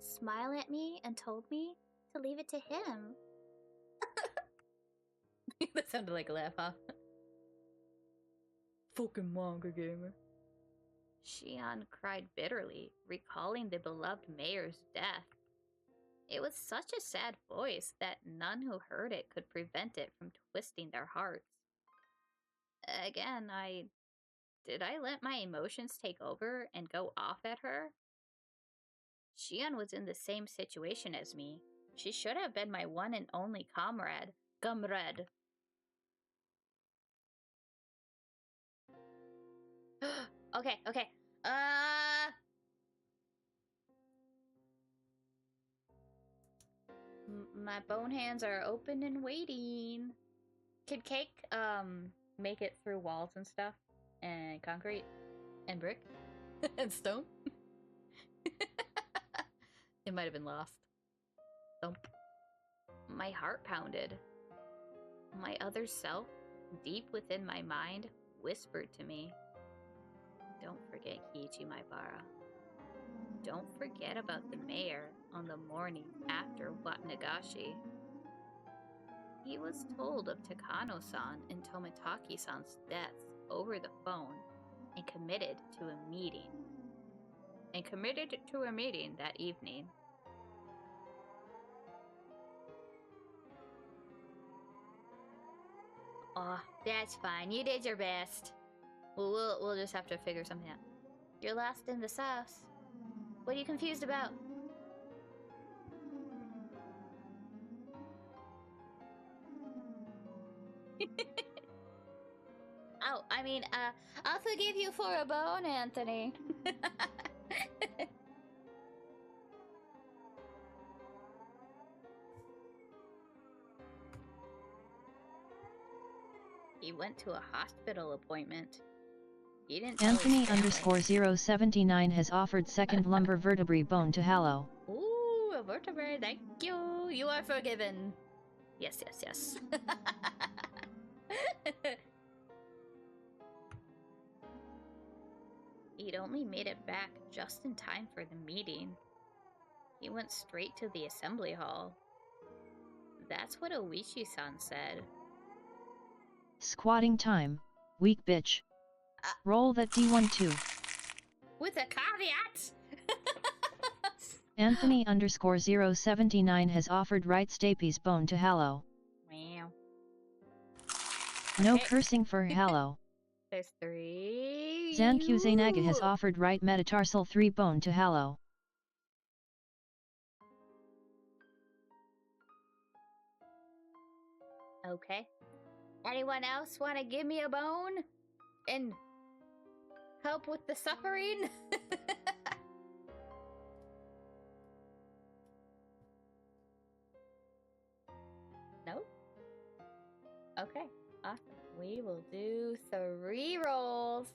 Smile at me and told me to leave it to him. That sounded like a laugh, huh? Fucking Manga Gamer. Shion cried bitterly, recalling the beloved mayor's death. It was such a sad voice that none who heard it could prevent it from twisting their hearts. Again, did I let my emotions take over and go off at her? Shion was in the same situation as me. She should have been my one and only comrade. Gumred. Okay. My bone hands are open and waiting. Can cake, make it through walls and stuff? And concrete? And brick? And stone? It might have been lost. Thump. My heart pounded. My other self, deep within my mind, whispered to me, "Don't forget Kiichi Maibara. Don't forget about the mayor on the morning after Watanagashi." He was told of Takano-san and Tomotaki-san's deaths over the phone and committed to a meeting. That evening. Oh, that's fine. You did your best. We'll just have to figure something out. You're lost in the sauce. What are you confused about? Oh, I mean, I'll forgive you for a bone, Anthony. He went to a hospital appointment. He didn't tell his Anthony family. underscore 079 has offered second lumbar vertebrae bone to Hallow. Ooh, a vertebrae, thank you. You are forgiven. Yes, yes, yes. He'd only made it back just in time for the meeting. He went straight to the assembly hall. That's what Oishi-san said. Squatting time. Weak bitch. Roll that D12. With a caveat! Anthony underscore 079 has offered right stapes bone to Hallow. Meow. No Okay. cursing for Hallow. There's 3. Zanku Zanaga has Ooh. offered right metatarsal 3 bone to Hallow. Okay. Anyone else want to give me a bone? And help with the suffering? No? Okay, awesome. We will do 3 rolls.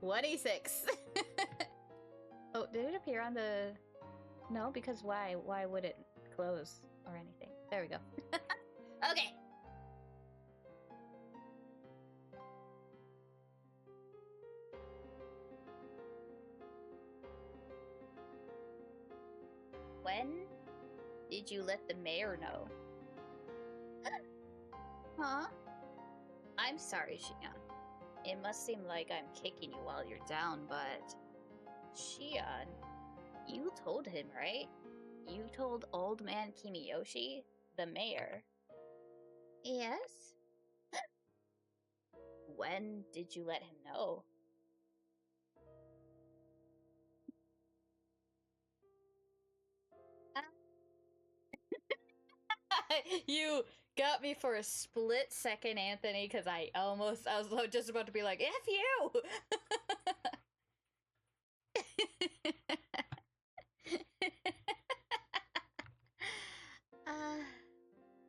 $26. Oh, did it appear on the... No, because why? Why would it close or anything? There we go. Okay. When did you let the mayor know? Huh? I'm sorry, Shion. It must seem like I'm kicking you while you're down, but... Shion, you told him, right? You told Old Man Kimiyoshi, the mayor. Yes? When did you let him know? You got me for a split second, Anthony, because I was just about to be like, F you!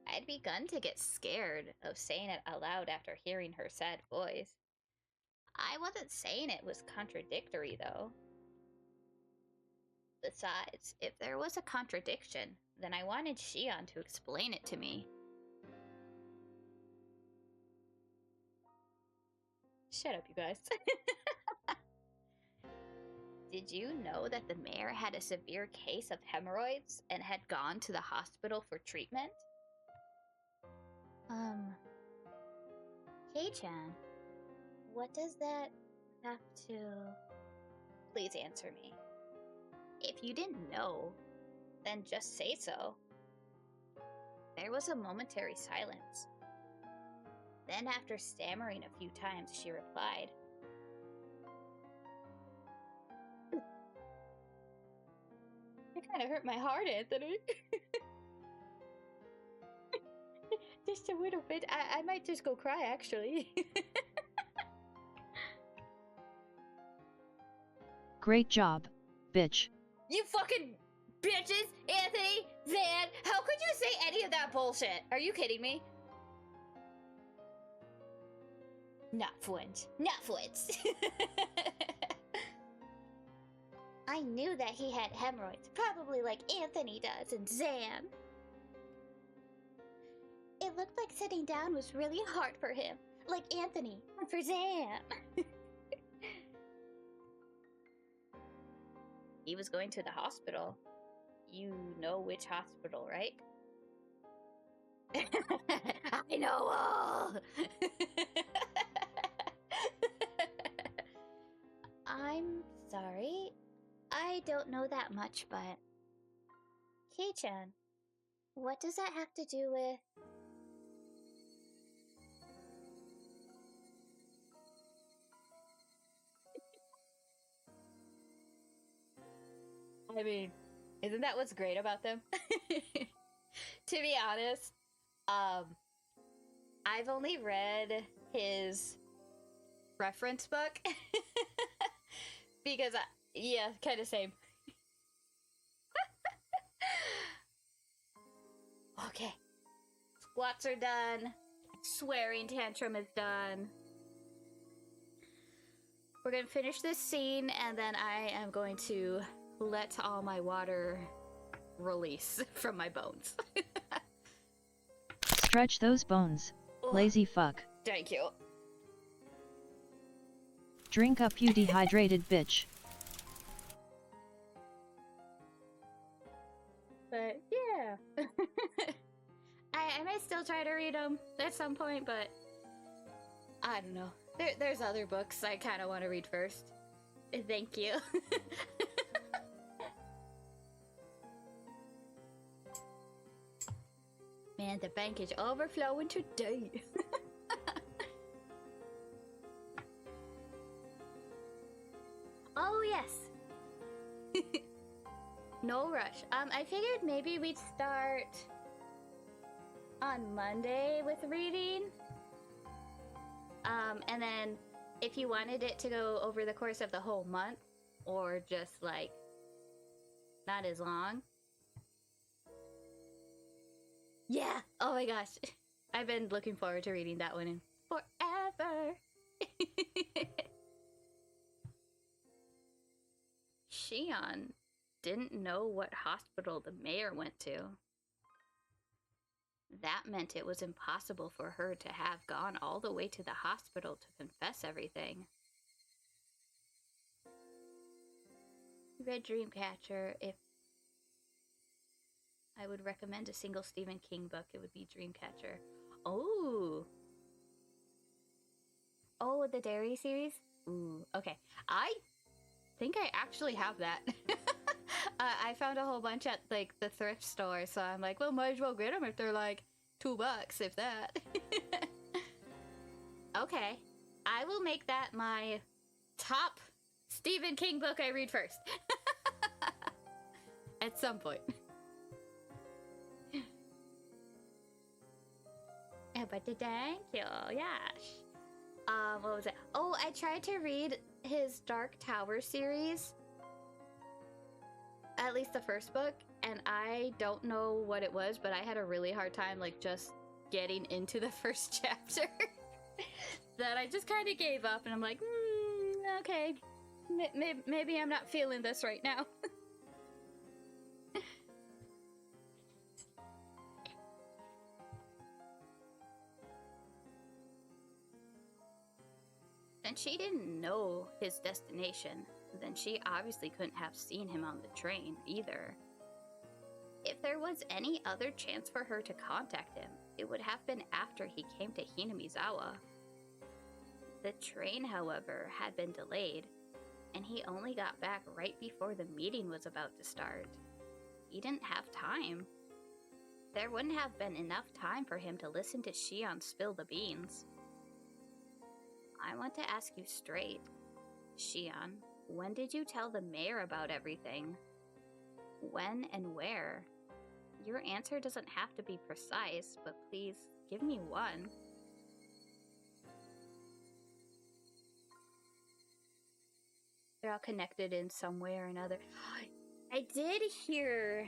I'd begun to get scared of saying it aloud after hearing her sad voice. I wasn't saying it was contradictory, though. Besides, if there was a contradiction, then I wanted Shion to explain it to me. Shut up, you guys. Did you know that the mayor had a severe case of hemorrhoids and had gone to the hospital for treatment? Kei-chan, what does that have to... Please answer me. If you didn't know, then just say so. There was a momentary silence. Then after stammering a few times, she replied, It kind of hurt my heart, Anthony. Just a little bit. I might just go cry, actually. Great job, bitch. You fucking bitches! Anthony! Zan! How could you say any of that bullshit? Are you kidding me? Not once. Not once. I knew that he had hemorrhoids, probably like Anthony does and Zan. It looked like sitting down was really hard for him, like Anthony and for Zan. He was going to the hospital. You know which hospital, right? I know all! I'm sorry. I don't know that much, but... Kei-chan, what does that have to do with... I mean, isn't that what's great about them? To be honest, I've only read his reference book because, yeah, kind of same. Okay, squats are done. Swearing tantrum is done. We're gonna finish this scene, and then I am going to let all my water release from my bones. Stretch those bones, lazy fuck. Thank you. Drink up, you dehydrated bitch. But yeah. I may still try to read them at some point, but I don't know. There's other books I kind of want to read first. Thank you. Man, the bank is overflowing today. Oh, yes. No rush. I figured maybe we'd start on Monday with reading. And then if you wanted it to go over the course of the whole month, or just like not as long. Yeah. Oh my gosh. I've been looking forward to reading that one in forever. Shion didn't know what hospital the mayor went to. That meant it was impossible for her to have gone all the way to the hospital to confess everything. Read Dreamcatcher. If I would recommend a single Stephen King book, it would be Dreamcatcher. Oh, the Dairy series? Ooh, okay. I think I actually have that. I found a whole bunch at like the thrift store, so I'm like, well, might as well get them if they're like $2, if that. Okay, I will make that my top Stephen King book I read first. At some point. But thank you, yes. What was it? Oh, I tried to read his Dark Tower series. At least the first book, and I don't know what it was, but I had a really hard time, like, just getting into the first chapter. That I just kind of gave up, and I'm like, okay, maybe I'm not feeling this right now. And she didn't know his destination, then she obviously couldn't have seen him on the train either. If there was any other chance for her to contact him, it would have been after he came to Hinamizawa. The train, however, had been delayed, and he only got back right before the meeting was about to start. He didn't have time. There wouldn't have been enough time for him to listen to Shion spill the beans. I want to ask you straight, Shion, when did you tell the mayor about everything? When and where? Your answer doesn't have to be precise, but please give me one. They're all connected in some way or another. I did hear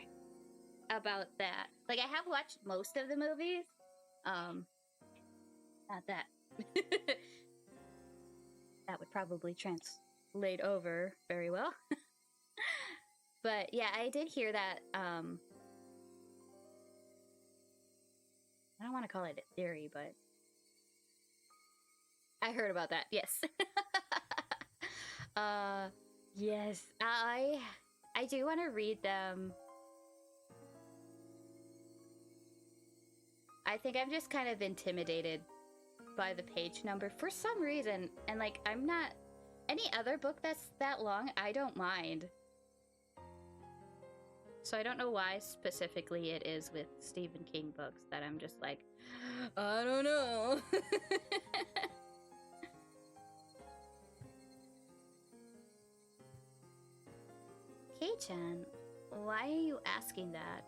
about that. Like, I have watched most of the movies. Not that. That would probably translate over very well. But yeah, I did hear that. I don't want to call it a theory, but I heard about that. Yes. Yes, I do want to read them. I think I'm just kind of intimidated by the page number for some reason, and like, I'm not any other book that's that long, I don't mind. So I don't know why specifically it is with Stephen King books that I'm just like, I don't know. Kei-chan, why are you asking that?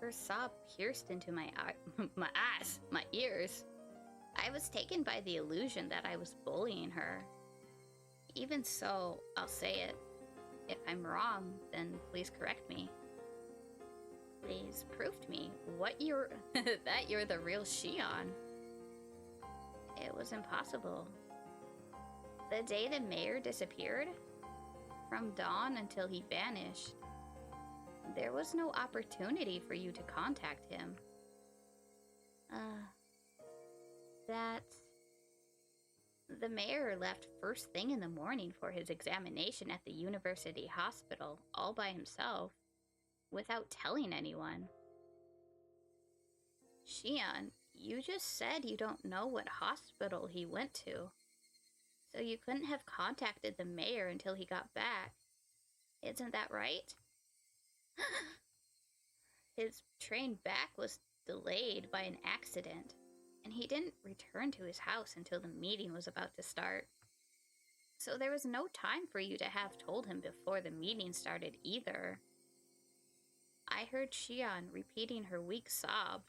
Her sob pierced into my my eyes, my ears. I was taken by the illusion that I was bullying her. Even so, I'll say it. If I'm wrong, then please correct me. Please prove to me that you're the real Shion. It was impossible. The day the mayor disappeared, from dawn until he vanished, there was no opportunity for you to contact him. The mayor left first thing in the morning for his examination at the university hospital, all by himself, without telling anyone. Shion, you just said you don't know what hospital he went to, so you couldn't have contacted the mayor until he got back. Isn't that right? His train back was delayed by an accident, and he didn't return to his house until the meeting was about to start. So there was no time for you to have told him before the meeting started either. I heard Shion repeating her weak sobs.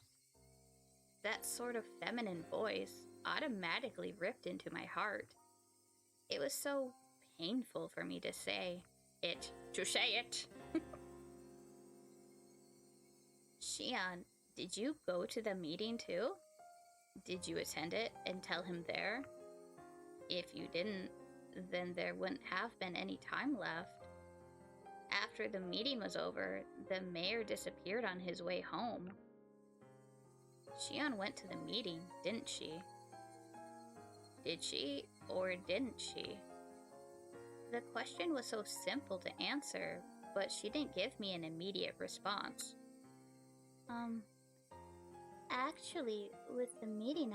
That sort of feminine voice automatically ripped into my heart. It was so painful for me to say it. Shion, did you go to the meeting too? Did you attend it and tell him there? If you didn't, then there wouldn't have been any time left. After the meeting was over, the mayor disappeared on his way home. Shion went to the meeting, didn't she? Did she or didn't she? The question was so simple to answer, but she didn't give me an immediate response. Actually, with the meeting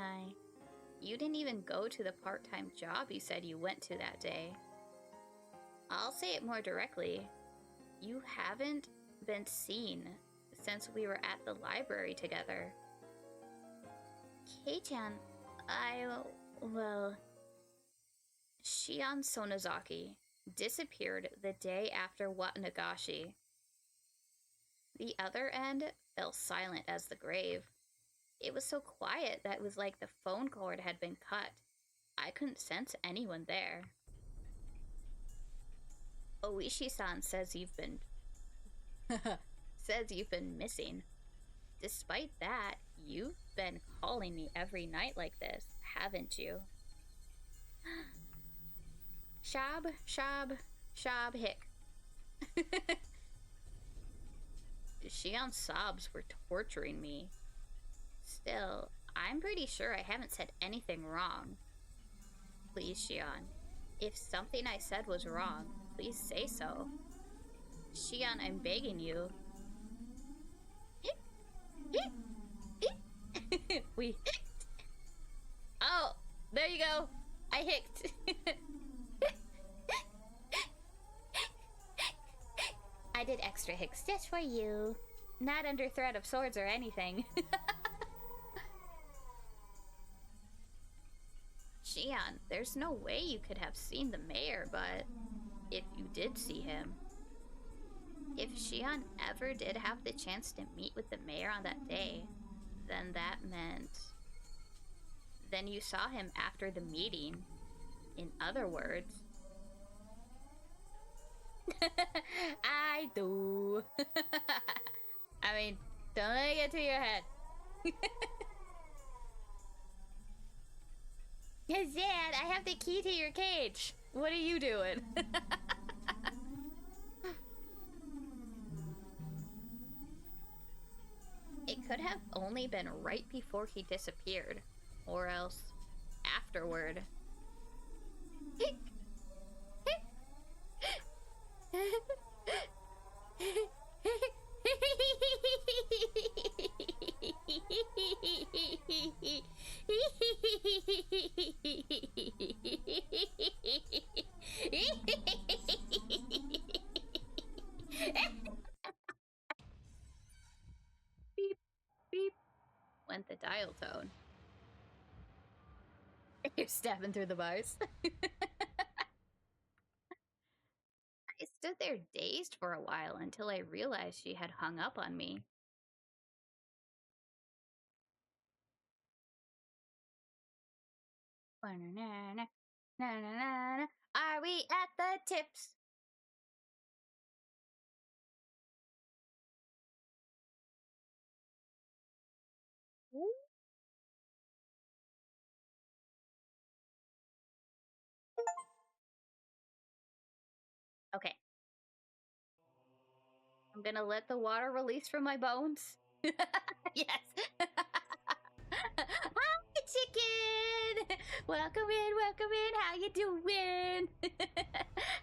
You didn't even go to the part-time job you said you went to that day. I'll say it more directly. You haven't been seen since we were at the library together. Kei-chan, Shion Sonozaki disappeared the day after Watanagashi. The other end fell silent as the grave. It was so quiet that it was like the phone cord had been cut. I couldn't sense anyone there. Oishi-san says you've been missing. Despite that, you've been calling me every night like this, haven't you? Shab, hick. Shion's sobs were torturing me. Still, I'm pretty sure I haven't said anything wrong. Please, Shion, if something I said was wrong, please say so. Shion, I'm begging you. We hicked. Oh, there you go. I hicked. I did extra hicks just for you. Not under threat of swords or anything. Shion, there's no way you could have seen the mayor, but if you did see him, if Shion ever did have the chance to meet with the mayor on that day, then that meant... Then you saw him after the meeting. In other words... I do. I mean, don't let it get to your head. Yes, Dad, I have the key to your cage. What are you doing? It could have only been right before he disappeared, or else afterward. meant the dial tone. You're stabbing through the bars. I stood there dazed for a while until I realized she had hung up on me. Are we at the tips? Okay. I'm gonna let the water release from my bones. Yes. Hi, chicken. Welcome in. How you doing?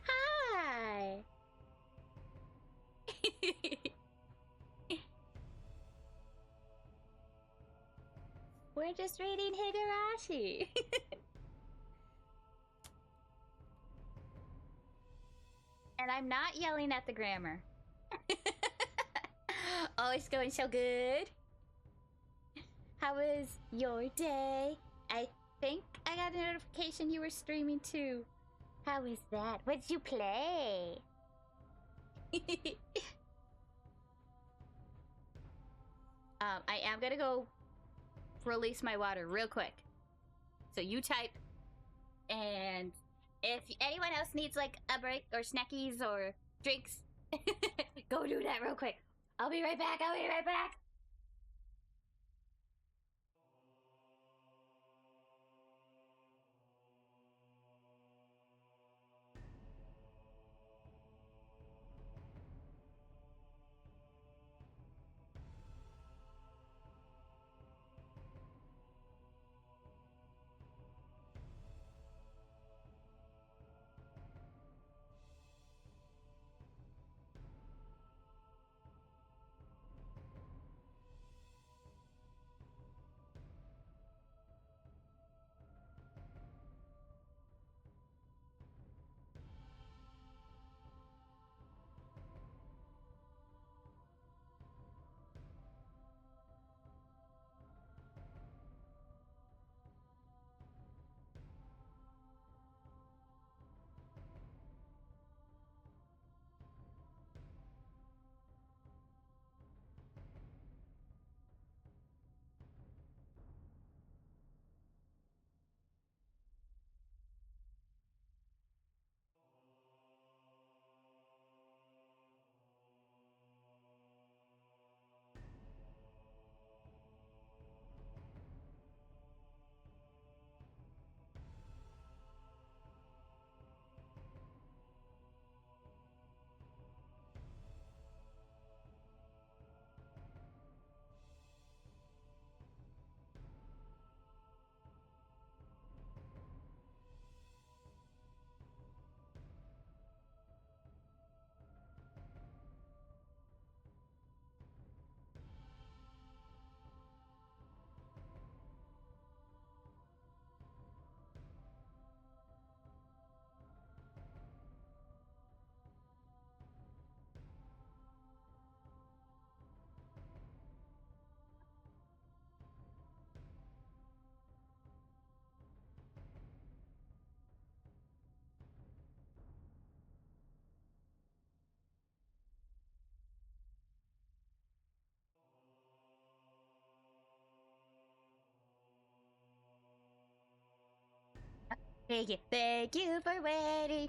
Hi. We're just reading Higurashi. And I'm not yelling at the grammar. Oh, it's going so good. How was your day? I think I got a notification you were streaming too. How was that? What'd you play? I am gonna go release my water real quick. So you type, and if anyone else needs like a break or snackies or drinks, go do that real quick. I'll be right back. Thank you for waiting.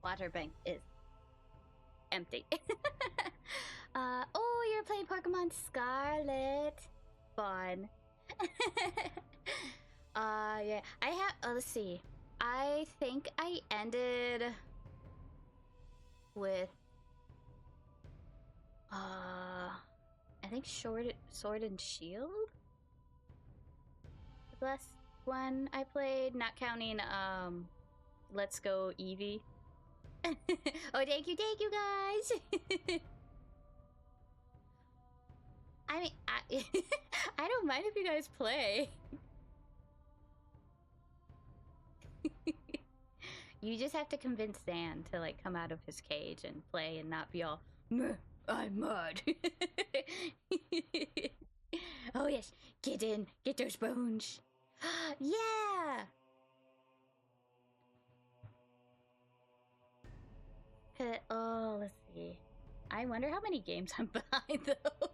Water bank is empty. Oh, you're playing Pokemon Scarlet. Fun. Yeah. I have. Let's see. I think I ended with. I think Sword and Shield. The last one I played, not counting Let's Go Eevee. Oh, thank you guys. I mean, I don't mind if you guys play. You just have to convince Dan to like come out of his cage and play and not be all, "Meh, I'm mad. Oh yes, get in, get those bones. Yeah. Oh, let's see. I wonder how many games I'm behind though.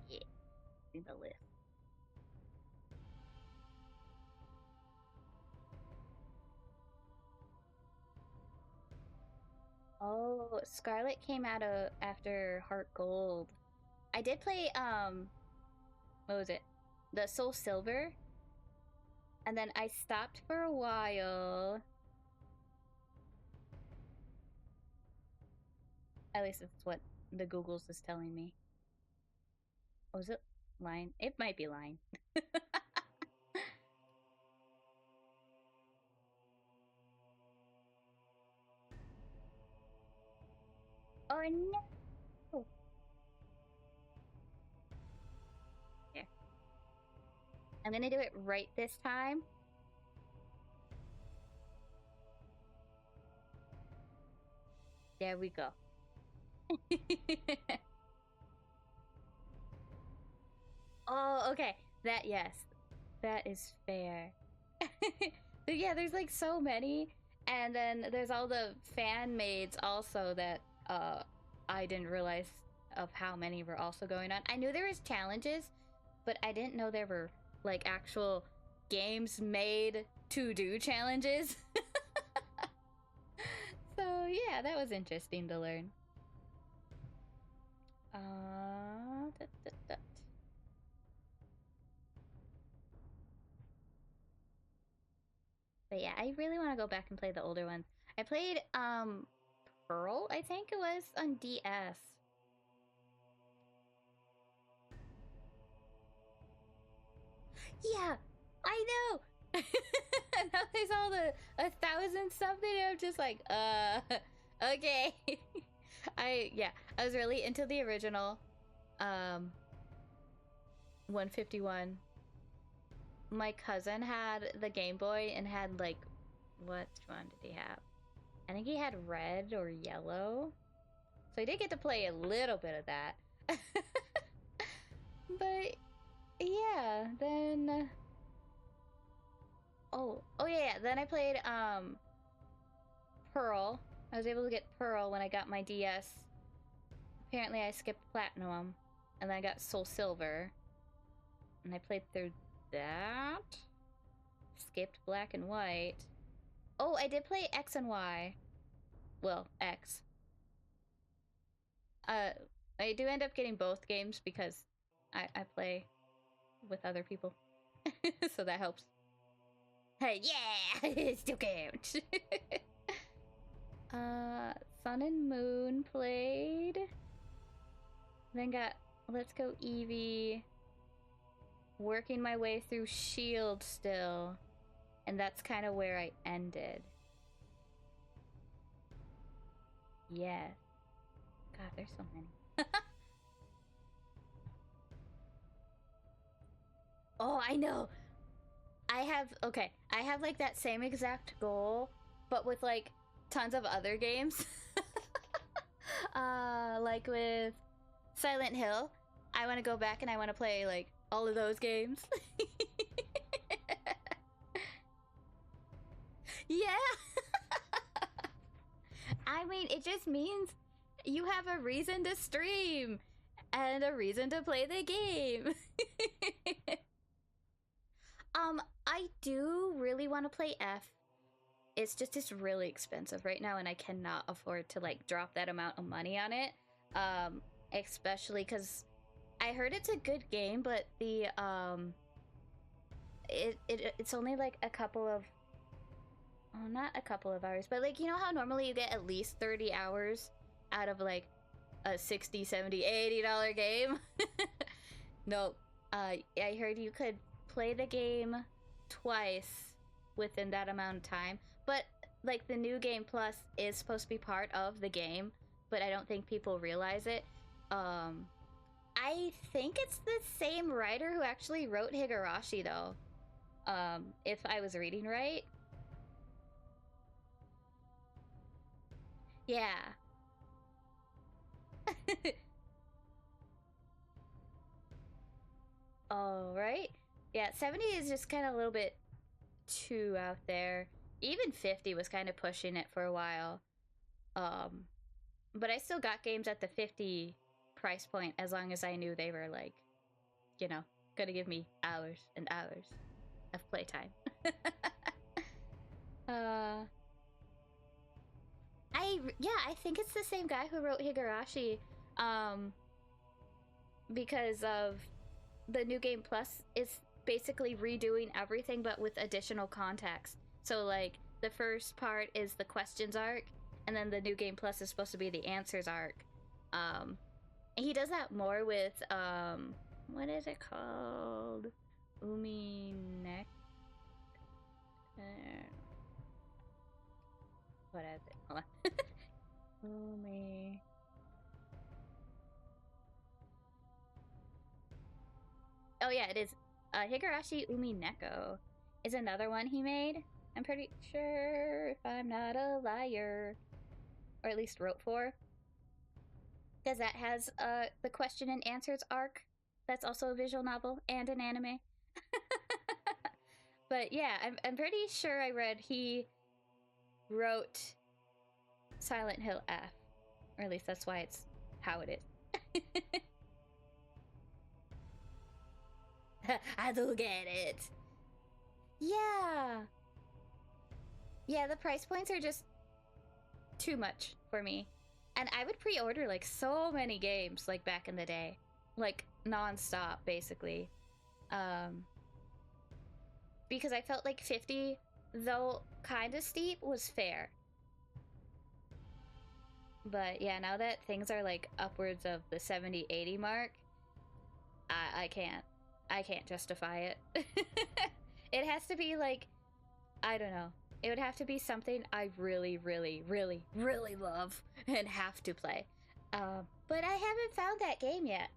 Yeah, in the list. Oh, Scarlet came out after Heart Gold. I did play what was it? The Soul Silver. And then I stopped for a while. At least it's what the Googles is telling me. Was it line? It might be line. Oh no! Here. I'm gonna do it right this time. There we go. Oh, okay. Yes. That is fair. But yeah, there's like so many. And then there's all the fan maids also that I didn't realize of how many were also going on. I knew there was challenges, but I didn't know there were like actual games made to do challenges. So yeah, that was interesting to learn. Da, da, da. But yeah, I really want to go back and play the older ones. I played Pearl, I think it was, on DS. Yeah, I know. Now there's all the 1,000 something. I'm just like, okay. I was really into the original, 151. My cousin had the Game Boy and had like, what one did he have? I think he had red or yellow. So I did get to play a little bit of that. But yeah, then oh yeah, then I played Pearl. I was able to get Pearl when I got my DS. Apparently I skipped Platinum and then I got Soul Silver. And I played through that. Skipped Black and White. Oh, I did play X and Y. Well, X. I do end up getting both games because I play with other people. So that helps. Hey, yeah! Still count! Sun and Moon played. Then got Let's Go Eevee. Working my way through Shield still. And that's kind of where I ended. Yeah. God, there's so many. Oh, I know. I have like that same exact goal, but with like tons of other games. Like with Silent Hill, I want to go back and I want to play like all of those games. Yeah. I mean, it just means you have a reason to stream and a reason to play the game. I do really want to play F. It's really expensive right now and I cannot afford to like drop that amount of money on it. Especially because I heard it's a good game, but the it's only like a couple of, oh, not a couple of hours, but like, you know how normally you get at least 30 hours out of like a $60, $70, $80 game? No, I heard you could play the game twice within that amount of time. But like the new game plus is supposed to be part of the game, but I don't think people realize it. I think it's the same writer who actually wrote Higurashi though. If I was reading right. Yeah. All right. Yeah, 70 is just kind of a little bit too out there. Even 50 was kind of pushing it for a while. But I still got games at the 50 price point as long as I knew they were like, you know, gonna give me hours and hours of playtime. I think it's the same guy who wrote Higurashi. Because of the new game plus is basically redoing everything but with additional context. So like the first part is the questions arc, and then the new game plus is supposed to be the answers arc. And he does that more with what is it called? Umi neck. What is it? Hold on. Umi. Oh yeah, it is. Higurashi Umi Neko is another one he made. I'm pretty sure, if I'm not a liar, or at least wrote for, because that has the question and answers arc. That's also a visual novel and an anime. But yeah, I'm pretty sure I read he wrote Silent Hill F, or at least that's why it's how it is. I do get it. Yeah. Yeah, the price points are just too much for me. And I would pre-order like so many games like back in the day. Like non-stop basically. Because I felt like 50, though kind of steep, was fair. But yeah, now that things are like upwards of the 70, 80 mark, I can't justify it. It has to be like, I don't know. It would have to be something I really, really, really, really love and have to play. But I haven't found that game yet.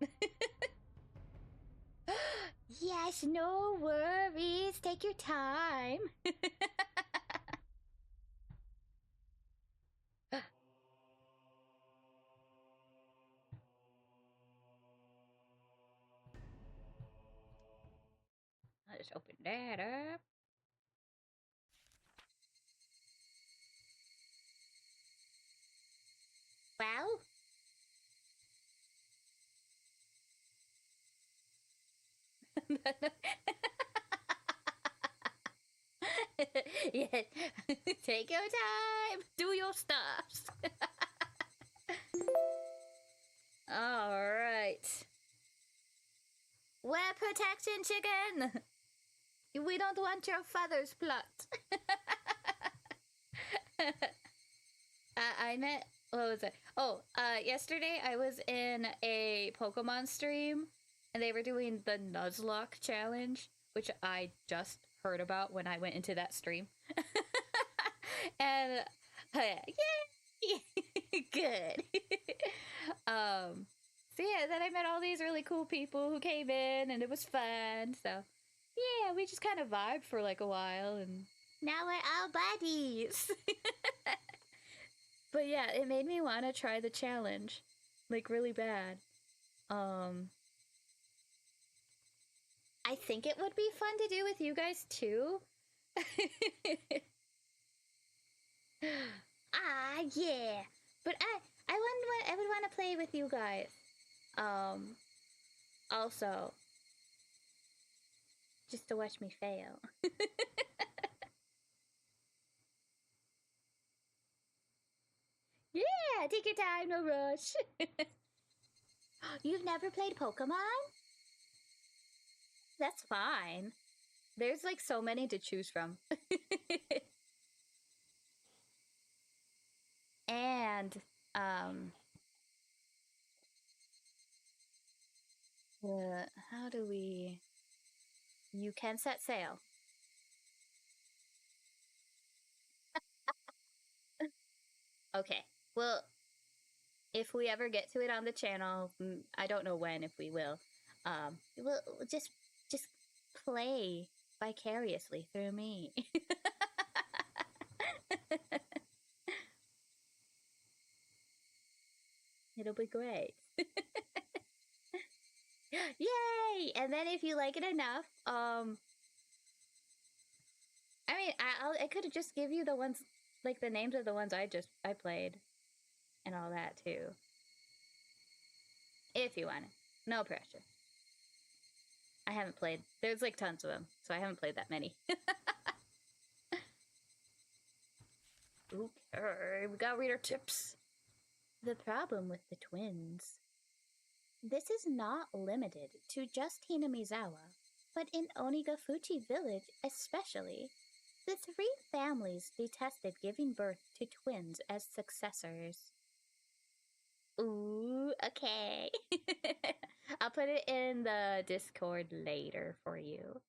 Yes, no worries. Take your time. I'll just open that up. Well, Yes. Take your time. Do your stuff. All right. Wear protection, chicken. We don't want your feathers plucked. I met. What was it? Oh, yesterday I was in a Pokemon stream, and they were doing the Nuzlocke challenge, which I just heard about when I went into that stream. And yay! Good. So yeah, then I met all these really cool people who came in, and it was fun. So yeah, we just kind of vibed for like a while, and now we're all buddies. but yeah, it made me want to try the challenge, like really bad. I think it would be fun to do with you guys too. Ah, yeah. But I would want to play with you guys. Also, just to watch me fail. Yeah, take your time, no rush. You've never played Pokemon? That's fine. There's like so many to choose from. And how do we? You can set sail. Okay. Well, if we ever get to it on the channel, I don't know when, if we will. We'll just play vicariously through me. It'll be great. Yay! And then if you like it enough, I mean, I could just give you the ones, like the names of the ones I played, and all that too. If you want it, no pressure. I haven't played. There's like tons of them, so I haven't played that many. Okay, we got reader tips. The problem with the twins. This is not limited to just Hinamizawa, but in Onigafuchi village especially, the three families detested giving birth to twins as successors. Ooh, okay. I'll put it in the Discord later for you.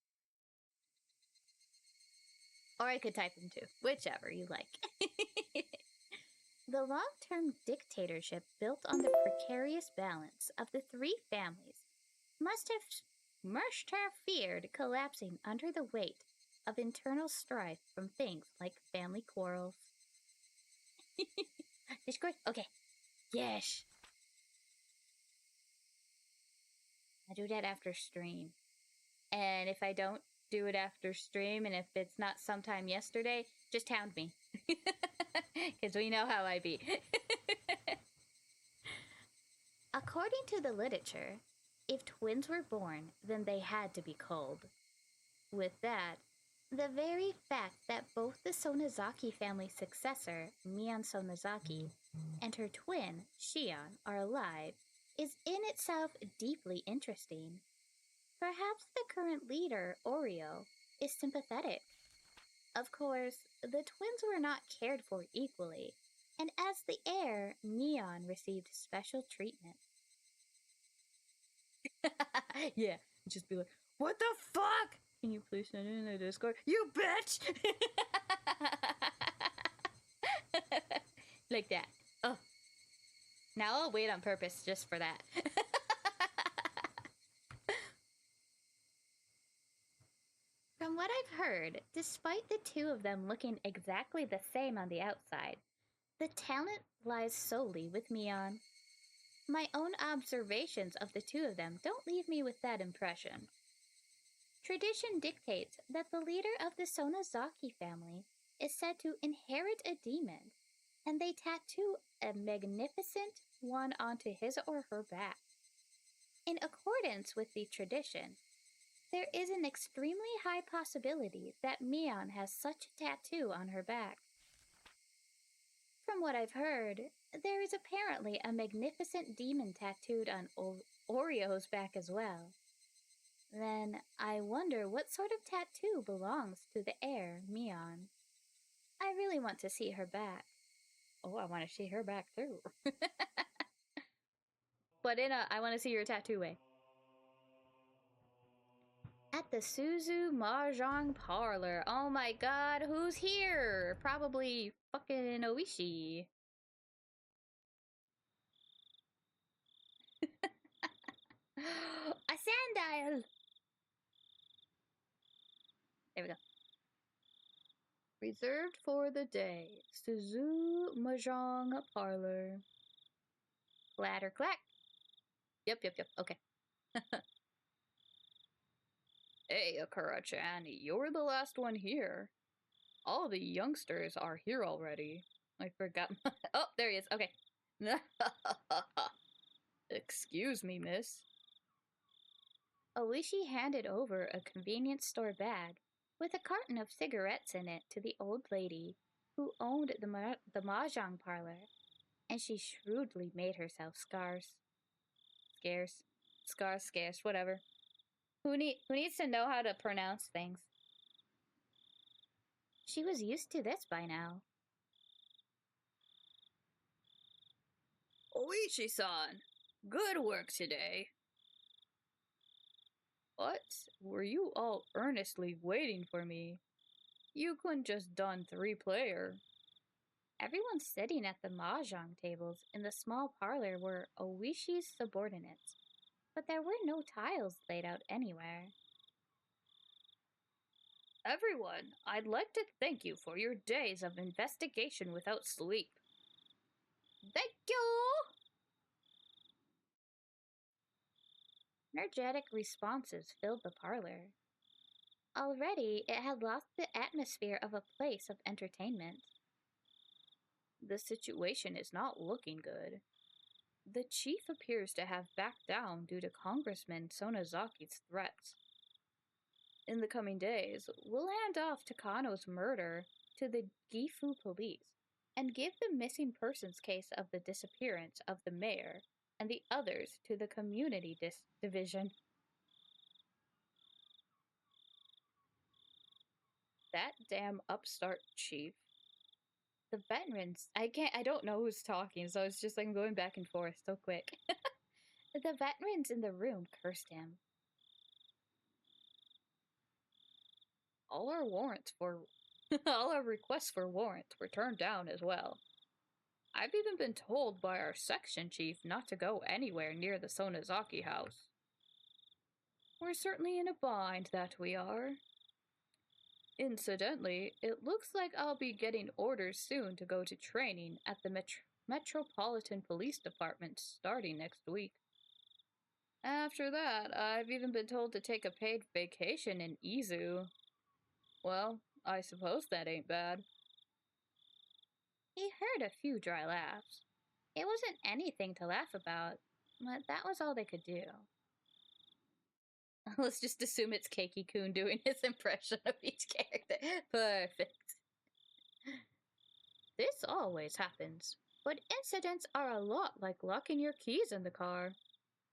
Or I could type them too, whichever you like. The long-term dictatorship built on the precarious balance of the three families must have feared collapsing under the weight of internal strife from things like family quarrels. Discord? Okay. Yes. I do that after stream. And if I don't do it after stream, and if it's not sometime yesterday, just hound me. Because we know how I be. According to the literature, if twins were born, then they had to be culled. With that, the very fact that both the Sonozaki family successor, Mian Sonozaki, and her twin, Shion, are alive is in itself deeply interesting. Perhaps the current leader, Oreo, is sympathetic. Of course, the twins were not cared for equally, and as the heir, Neon received special treatment. Yeah, just be like, what the fuck? Can you please send it in the Discord? You bitch! Like that. Oh. Now I'll wait on purpose just for that. From what I've heard, despite the two of them looking exactly the same on the outside, the talent lies solely with Mion. My own observations of the two of them don't leave me with that impression. Tradition dictates that the leader of the Sonozaki family is said to inherit a demon, and they tattoo a magnificent one onto his or her back. In accordance with the tradition, there is an extremely high possibility that Mion has such a tattoo on her back. From what I've heard, there is apparently a magnificent demon tattooed on Oreo's back as well. Then I wonder what sort of tattoo belongs to the heir, Mion. I really want to see her back. Oh, I want to see her back too. But in a I want to see your tattoo way. At the Suzu Mahjong Parlor. Oh my god, who's here? Probably fucking Oishi. A sandile! There we go. Reserved for the day. Suzu Mahjong Parlor. Clatter clack. Yep. Okay. Hey, Akara-chan, you're the last one here. All the youngsters are here already. I forgot. Oh, there he is. Okay. Excuse me, miss. Oishi handed over a convenience store bag with a carton of cigarettes in it to the old lady who owned the mahjong parlor, and she shrewdly made herself scarce. Scarce, whatever. Who needs to know how to pronounce things? She was used to this by now. Oishi-san, good work today. What? Were you all earnestly waiting for me? You couldn't just done 3-player. Everyone sitting at the mahjong tables in the small parlor were Oishi's subordinates, but there were no tiles laid out anywhere. Everyone, I'd like to thank you for your days of investigation without sleep. Thank you! Energetic responses filled the parlor. Already, it had lost the atmosphere of a place of entertainment. The situation is not looking good. The chief appears to have backed down due to Congressman Sonazaki's threats. In the coming days, we'll hand off Takano's murder to the Gifu police and give the missing persons case of the disappearance of the mayor and the others to the community division. That damn upstart chief. The veterans, I don't know who's talking, so it's just like I'm going back and forth so quick. The veterans in the room cursed him. All our requests for warrants were turned down as well. I've even been told by our section chief not to go anywhere near the Sonazaki house. We're certainly in a bind, that we are. Incidentally, it looks like I'll be getting orders soon to go to training at the Metropolitan Police Department starting next week. After that, I've even been told to take a paid vacation in Izu. Well, I suppose that ain't bad. He heard a few dry laughs. It wasn't anything to laugh about, but that was all they could do. Let's just assume it's Keiki-kun doing his impression of each character. Perfect. This always happens, but incidents are a lot like locking your keys in the car.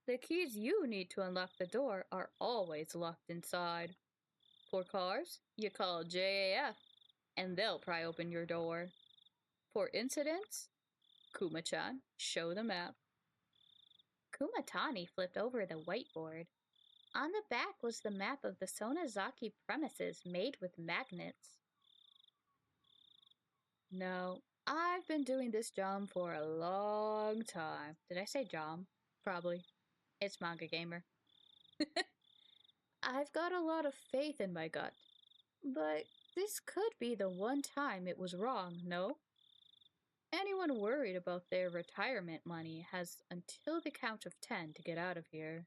The keys you need to unlock the door are always locked inside. For cars, you call JAF, and they'll pry open your door. For incidents, Kuma-chan, show the map. Kumatani flipped over the whiteboard. On the back was the map of the Sonazaki premises made with magnets. Now, I've been doing this job for a long time. Did I say job? Probably. It's Manga Gamer. I've got a lot of faith in my gut, but this could be the one time it was wrong, no? Anyone worried about their retirement money has until the count of 10 to get out of here.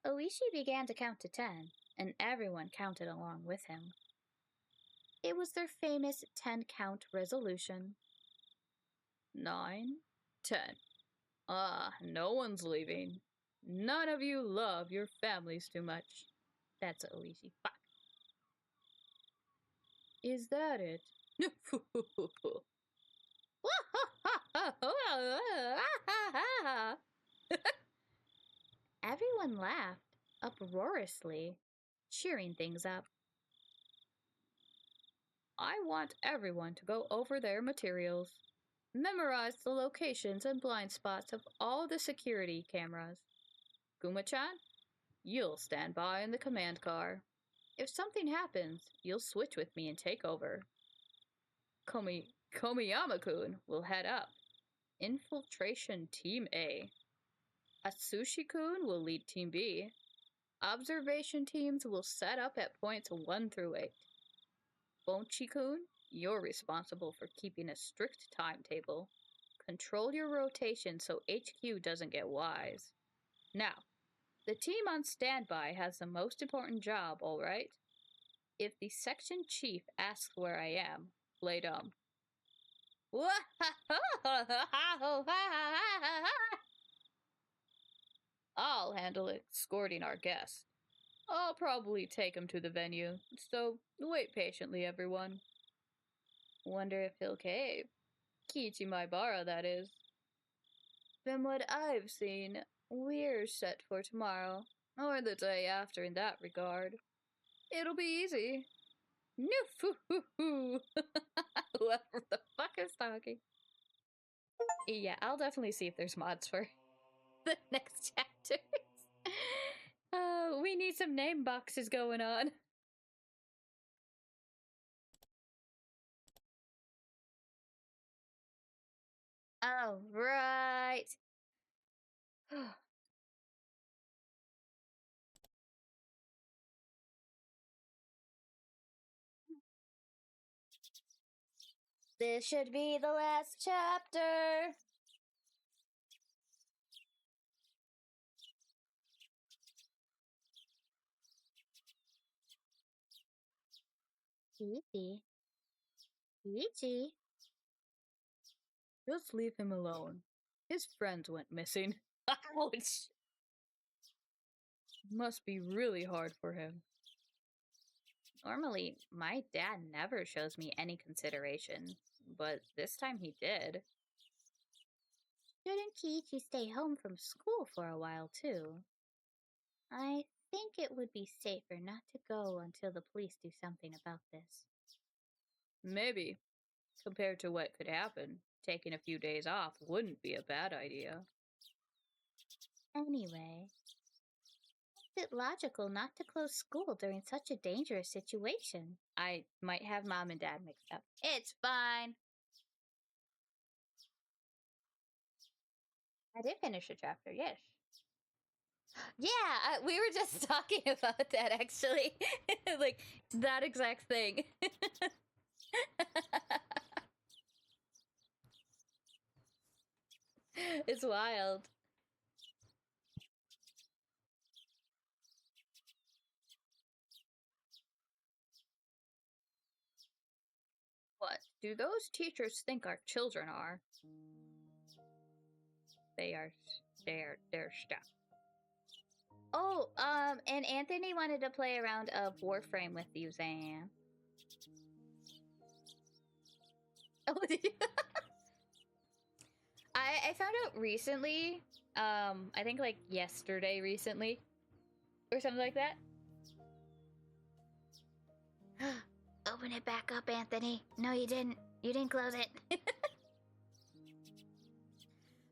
Oishi began to count to 10, and everyone counted along with him. It was their famous 10-count resolution. 9, 10. No one's leaving. None of you love your families too much. That's Oishi. Fuck. Is that it? Everyone laughed uproariously, cheering things up. I want everyone to go over their materials. Memorize the locations and blind spots of all the security cameras. Kuma-chan, you'll stand by in the command car. If something happens, you'll switch with me and take over. Komiyama-kun will head up. Infiltration Team A. Atsushi-kun will lead Team B. Observation teams will set up at points 1 through 8. Bonchi-kun, you're responsible for keeping a strict timetable. Control your rotation so HQ doesn't get wise. Now, the team on standby has the most important job, alright? If the section chief asks where I am, play dumb. I'll handle escorting our guest. I'll probably take him to the venue, so wait patiently, everyone. Wonder if he'll cave. Kiichi Maibara, that is. From what I've seen, we're set for tomorrow, or the day after in that regard. It'll be easy. Whoever the fuck is talking. Yeah, I'll definitely see if there's mods for the next chapters. We need some name boxes going on. Oh, right. This should be the last chapter. Easy. Easy. Just leave him alone. His friends went missing. Ouch. Must be really hard for him. Normally, my dad never shows me any consideration, but this time he did. Shouldn't Kiichi stay home from school for a while, too? I think it would be safer not to go until the police do something about this. Maybe. Compared to what could happen, taking a few days off wouldn't be a bad idea. Anyway, is it logical not to close school during such a dangerous situation? I might have mom and dad mixed up. It's fine. I did finish a chapter, yes. Yeah, we were just talking about that actually. Like, that exact thing. It's wild. What do those teachers think our children are? They're stuff. Oh, and Anthony wanted to play a round of Warframe with you, Zan. Oh, did you? I found out recently, I think like yesterday recently, or something like that. Open it back up, Anthony. No, you didn't. You didn't close it.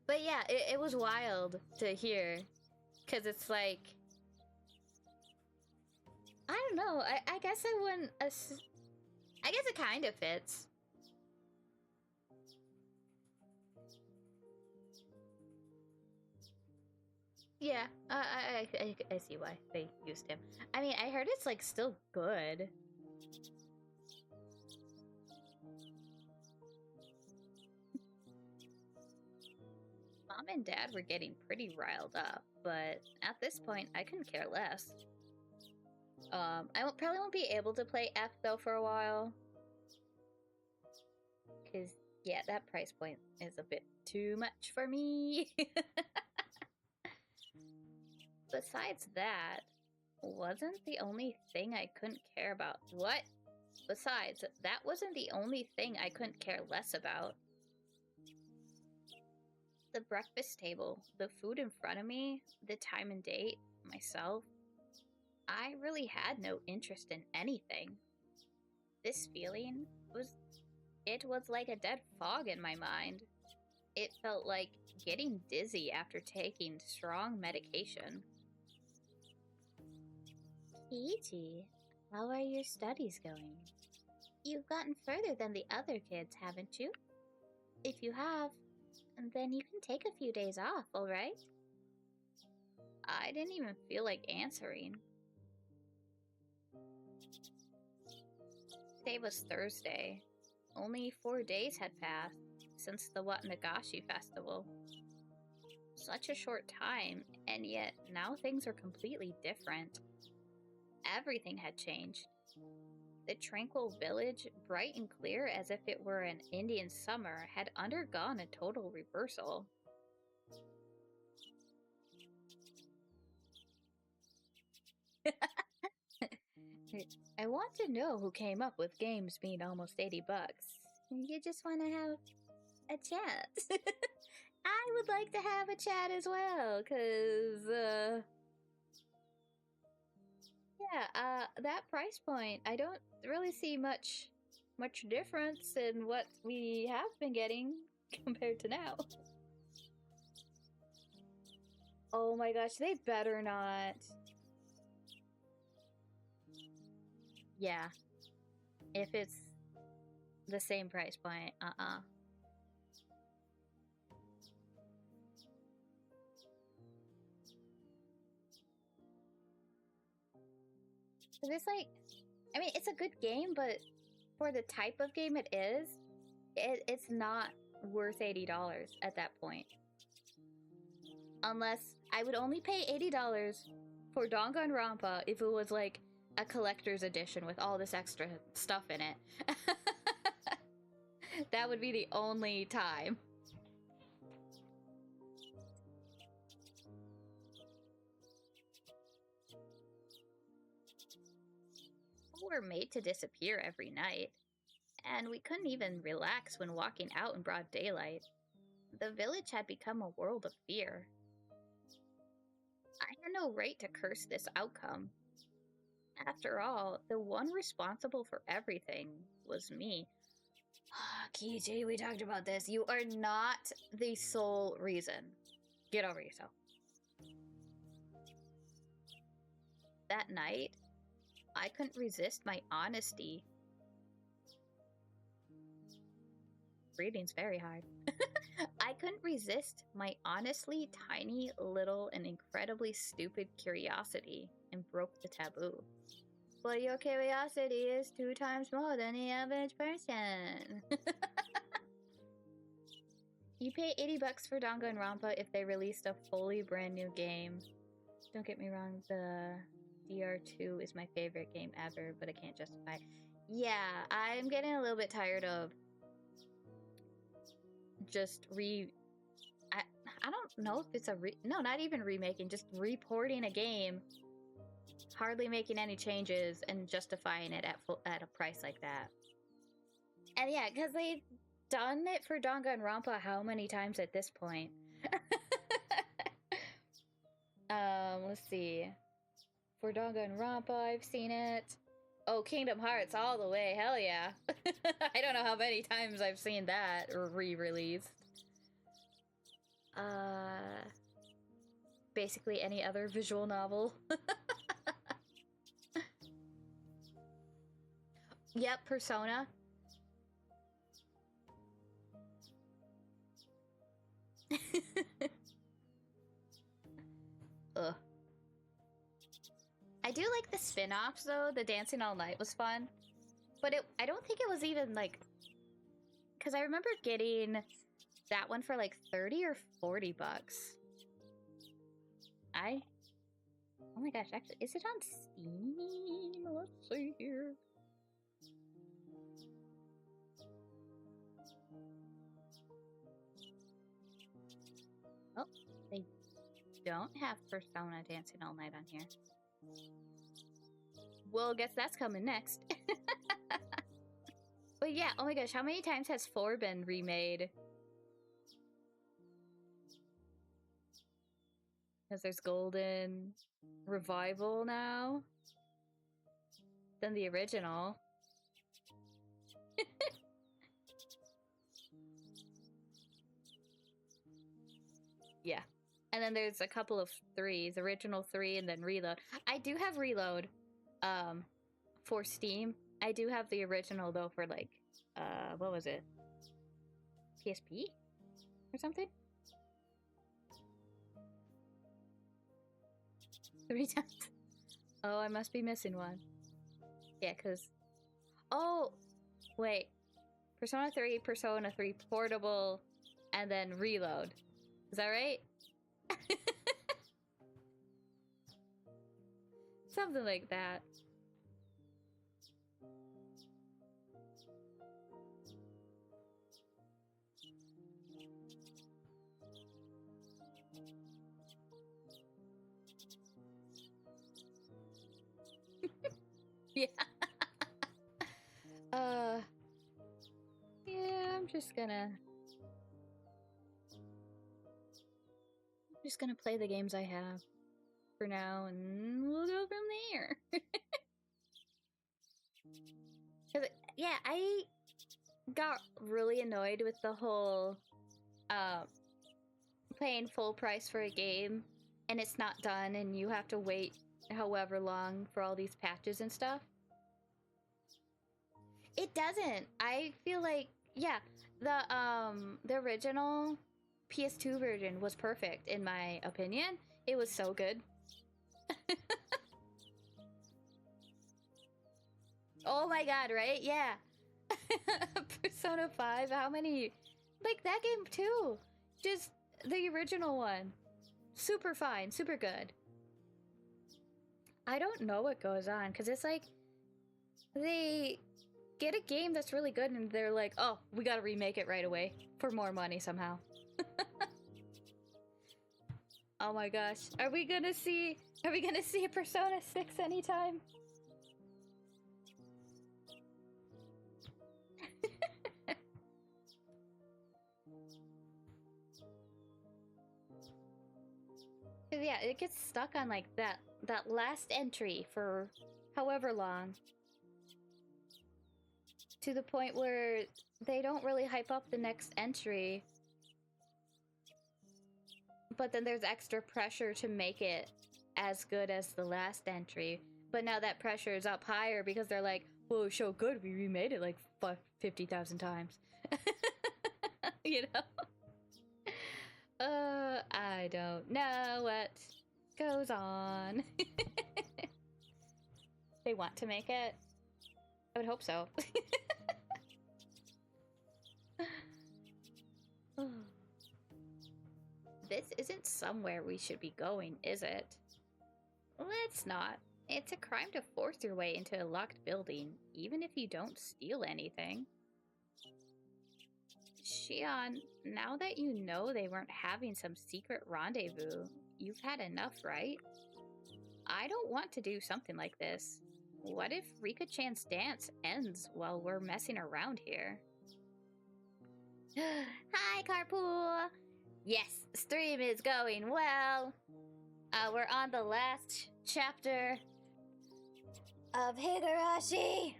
But yeah, it was wild to hear, because it's like, I don't know, I guess I wouldn't, I guess it kind of fits. Yeah, I see why they used him. I mean, I heard it's like still good. Mom and dad were getting pretty riled up, but at this point, I couldn't care less. Probably won't be able to play F though for a while. Cause yeah, that price point is a bit too much for me. Besides that, wasn't the only thing I couldn't care about. What? Besides, that wasn't the only thing I couldn't care less about. The breakfast table, the food in front of me, the time and date, myself. I really had no interest in anything. This feeling was like a dead fog in my mind. It felt like getting dizzy after taking strong medication. Kiichi, how are your studies going? You've gotten further than the other kids, haven't you? If you have, then you can take a few days off, alright? I didn't even feel like answering. Today was Thursday. Only 4 days had passed since the Watanagashi festival. Such a short time, and yet now things are completely different. Everything had changed. The tranquil village, bright and clear as if it were an Indian summer, had undergone a total reversal. I want to know who came up with games being almost $80. You just want to have a chat. I would like to have a chat as well, cause yeah, that price point, I don't really see much difference in what we have been getting compared to now. Oh my gosh, they better not. Yeah. If it's the same price point, There's like, I mean, it's a good game, but for the type of game it is, it's not worth $80 at that point. Unless I would only pay $80 for Danganronpa if it was like a collector's edition with all this extra stuff in it. That would be the only time. We were made to disappear every night, and we couldn't even relax when walking out in broad daylight. The village had become a world of fear. I had no right to curse this outcome. After all, the one responsible for everything was me. Kichi, we talked about this. You are not the sole reason. Get over yourself. That night, I couldn't resist my honesty. Reading's very hard. I couldn't resist my honestly tiny, little, and incredibly stupid curiosity and broke the taboo. But your curiosity is 2 times more than the average person. You pay $80 for Danganronpa if they released a fully brand new game. Don't get me wrong, the DR2 is my favorite game ever, but I can't justify it. Yeah, I'm getting a little bit tired of just I don't know if it's no, not even remaking, just reporting a game, hardly making any changes and justifying it at a price like that. And yeah, because they've done it for Danganronpa how many times at this point? Let's see. For Danganronpa, I've seen it. Oh, Kingdom Hearts all the way, hell yeah. I don't know how many times I've seen that re-released. Basically any other visual novel. Yep, Persona. Ugh. I do like the spin-offs though. The Dancing All Night was fun. But I don't think it was even like... Because I remember getting that one for like 30 or 40 bucks. Oh my gosh, actually, is it on Steam? Let's see here. Oh, they don't have Persona Dancing All Night on here. Well, guess that's coming next. But yeah, oh my gosh, how many times has 4 been remade? Because there's Golden Revival now. Then the original. Yeah. And then there's a couple of 3s, original 3 and then Reload. I do have Reload for Steam. I do have the original though for like, what was it? PSP or something? 3 times. Oh, I must be missing one. Yeah, because... Oh! Wait. Persona 3, Persona 3 Portable, and then Reload. Is that right? Something like that. Yeah. Yeah, I'm just gonna play the games I have for now, and we'll go from there. Yeah, I got really annoyed with the whole paying full price for a game and it's not done and you have to wait however long for all these patches and stuff. It doesn't. I feel like, yeah, the original PS2 version was perfect in my opinion. It was so good. Oh my god, right? Yeah. Persona 5, how many? Like, that game too. Just the original one. Super fine, super good. I don't know what goes on, because it's like, they get a game that's really good and they're like, oh, we gotta remake it right away for more money somehow. Oh my gosh. Are we gonna see a Persona 6 anytime? Yeah, it gets stuck on like that last entry for however long. To the point where they don't really hype up the next entry. But then there's extra pressure to make it as good as the last entry. But now that pressure is up higher because they're like, well, it's so good, we remade it like 50,000 times. You know? I don't know what goes on. They want to make it? I would hope so. This isn't somewhere we should be going, is it? Let's not. It's a crime to force your way into a locked building, even if you don't steal anything. Shion, now that you know they weren't having some secret rendezvous, you've had enough, right? I don't want to do something like this. What if Rika-chan's dance ends while we're messing around here? Hi, Carpool! Yes, stream is going well. We're on the last chapter of Higurashi.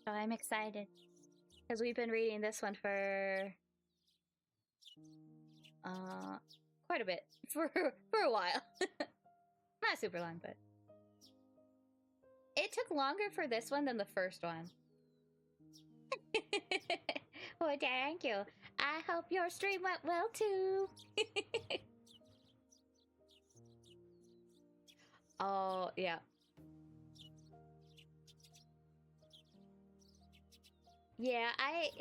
So I'm excited. Because we've been reading this one for quite a bit. For a while. Not super long, but it took longer for this one than the first one. Well, thank you. I hope your stream went well too. Oh, yeah. Yeah, I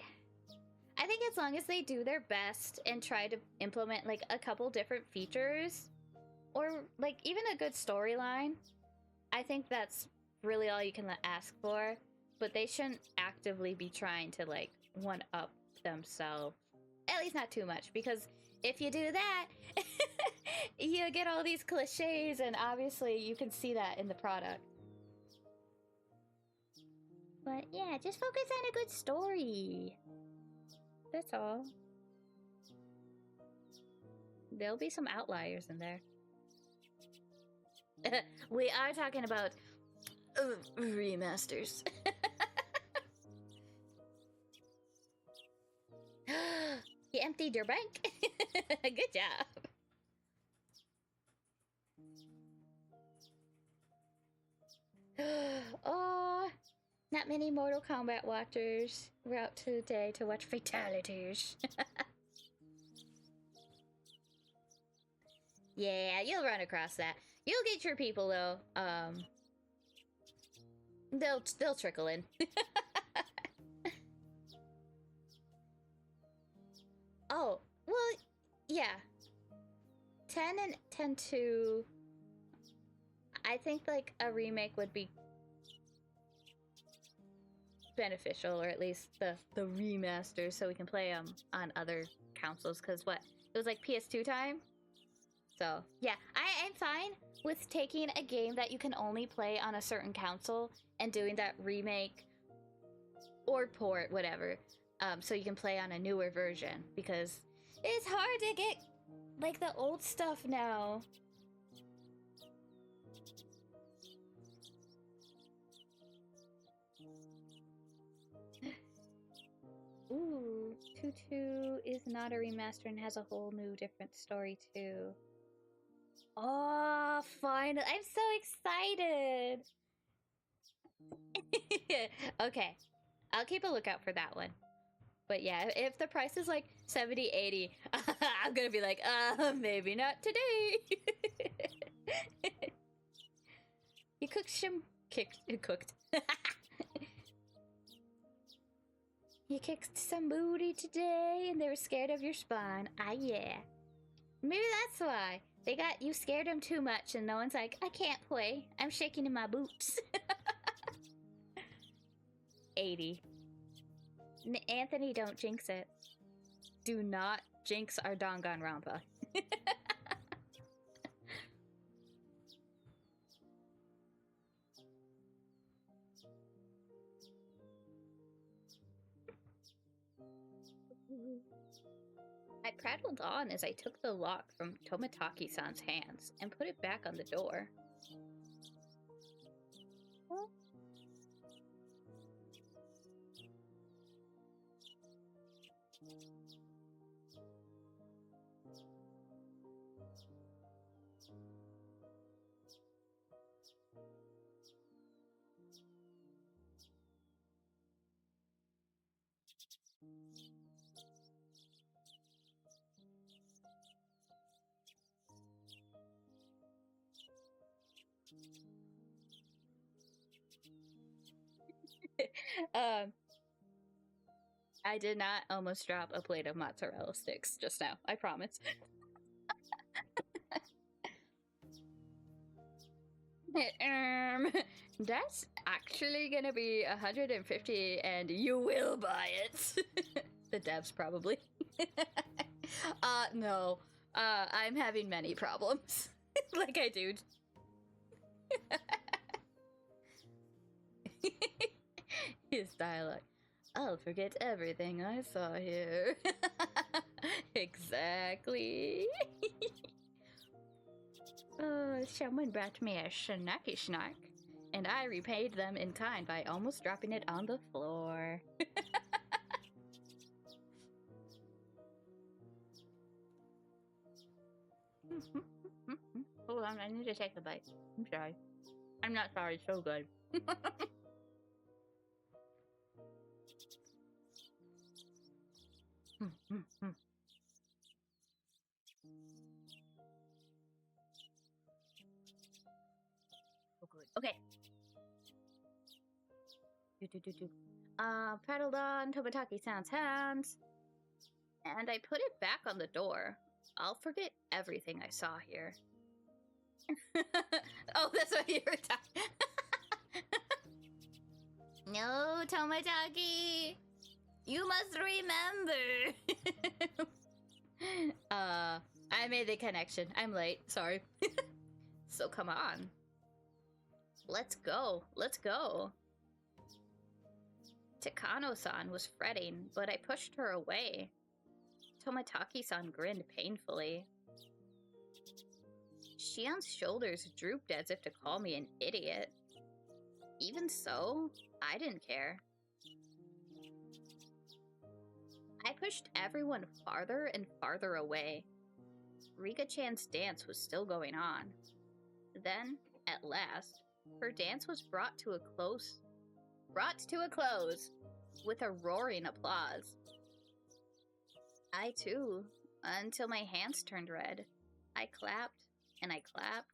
think as long as they do their best and try to implement like a couple different features or like even a good storyline, I think that's really all you can ask for. But they shouldn't actively be trying to like one up themselves. At least not too much, because if you do that, you get all these cliches, and obviously you can see that in the product. But yeah, just focus on a good story. That's all. There'll be some outliers in there. We are talking about remasters. You emptied your bank? Good job. Oh, not many Mortal Kombat watchers were out today to watch fatalities. Yeah, you'll run across that. You'll get your people though. They'll trickle in. Oh, well, yeah. 10 and 10-2, I think like a remake would be beneficial, or at least the remaster, so we can play them on other consoles, because what? It was like PS2 time? So, yeah, I'm fine with taking a game that you can only play on a certain console and doing that remake or port, whatever, so you can play on a newer version, because it's hard to get, like, the old stuff now. Ooh, Ch.2 is not a remaster and has a whole new different story, too. Oh, finally. I'm so excited. Okay, I'll keep a lookout for that one. But yeah, if the price is like 70, 80, I'm gonna be like, maybe not today. You cooked. You kicked some booty today and they were scared of your spawn. Ah, yeah. Maybe that's why. You scared them too much and no one's like, I can't play. I'm shaking in my boots. 80. Anthony, don't jinx it. Do not jinx our Danganronpa. I prattled on as I took the lock from Tomotaki-san's hands and put it back on the door. I did not almost drop a plate of mozzarella sticks just now. I promise. That's actually gonna be 150 and you will buy it. The devs probably. No. I'm having many problems. Like I do. His dialogue. I'll forget everything I saw here. Exactly. Someone brought me a snacky snack, and I repaid them in kind by almost dropping it on the floor. Hold on, I need to take a bite. I'm sorry. I'm not sorry, it's so good. So good. Okay. Prattled on Tobataki-san's hands, and I put it back on the door. I'll forget everything I saw here. Oh, that's what you were talking. No, Tomataki! You must remember! I made the connection. I'm late. Sorry. So come on. Let's go. Let's go. Takano-san was fretting, but I pushed her away. Tomataki-san grinned painfully. Shion's shoulders drooped as if to call me an idiot. Even so, I didn't care. I pushed everyone farther and farther away. Rika-chan's dance was still going on. Then, at last, her dance was brought to a close with a roaring applause. I too, until my hands turned red. I clapped and I clapped.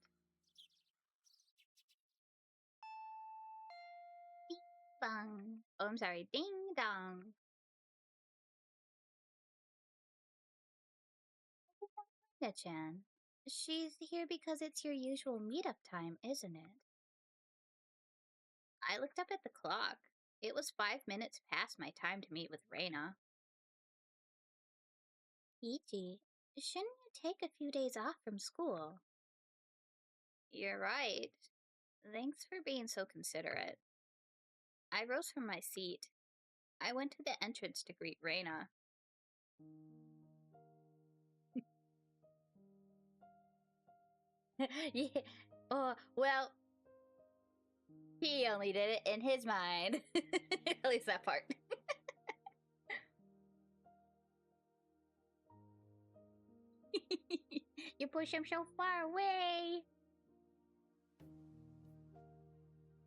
Ding dong. Oh, I'm sorry. Ding dong. Rika-chan, she's here because it's your usual meetup time, isn't it? I looked up at the clock. It was 5 minutes past my time to meet with Rena. Ichi, shouldn't you take a few days off from school? You're right. Thanks for being so considerate. I rose from my seat. I went to the entrance to greet Rena. Yeah. Oh, well, he only did it in his mind. At least that part. You push him so far away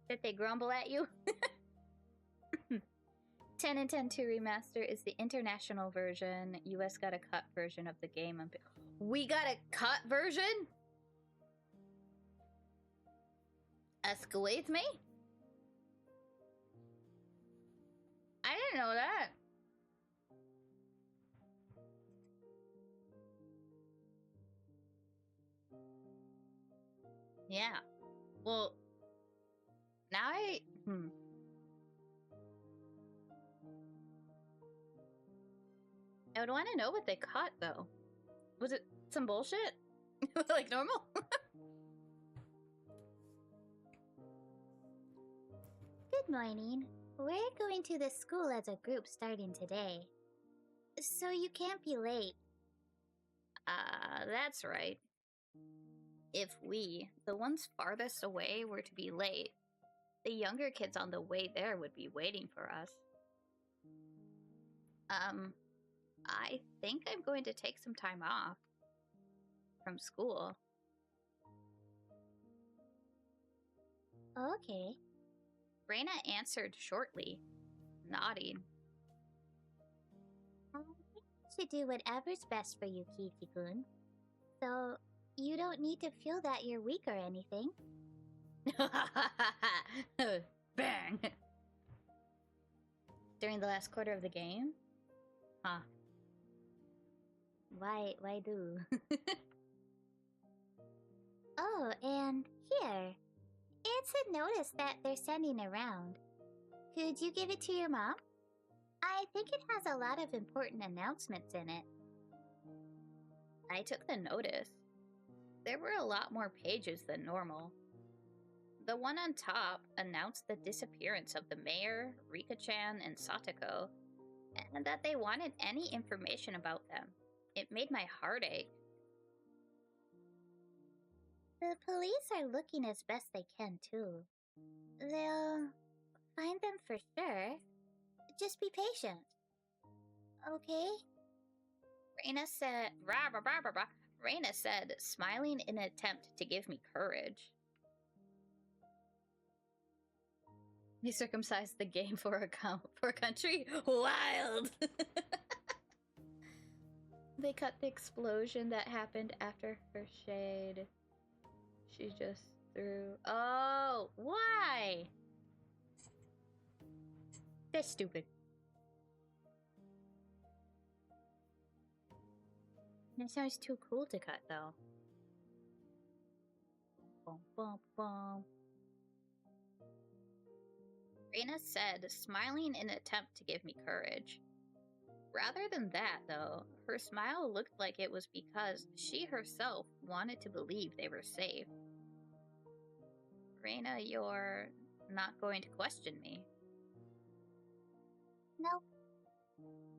that they grumble at you. 10 and 10 2 Remaster is the international version. US got a cut version of the game. We got a cut version? Escalate me? I didn't know that. Yeah. Well, now I would want to know what they caught though. Was it some bullshit? Like normal? Good morning. We're going to the school as a group starting today. So you can't be late. That's right. If we, the ones farthest away, were to be late, the younger kids on the way there would be waiting for us. I think I'm going to take some time off from school. Okay. Rena answered shortly, nodding. I think you should do whatever's best for you, Kiki-kun. So, you don't need to feel that you're weak or anything. Bang! During the last quarter of the game? Huh. Why do? Oh, and here. It's a notice that they're sending around. Could you give it to your mom? I think it has a lot of important announcements in it. I took the notice. There were a lot more pages than normal. The one on top announced the disappearance of the mayor, Rika-chan, and Satoko, and that they wanted any information about them. It made my heart ache. The police are looking as best they can, too. They'll find them for sure. Just be patient. Okay? Rena said, Rena said, smiling in an attempt to give me courage. They circumcised the game for a country? Wild! They cut the explosion that happened after her shade. She just threw... Oh, why? That's stupid. That sounds too cool to cut, though. Bum, bum, bum. Rena said, smiling in an attempt to give me courage. Rather than that, though, her smile looked like it was because she herself wanted to believe they were safe. Rena, you're not going to question me. No.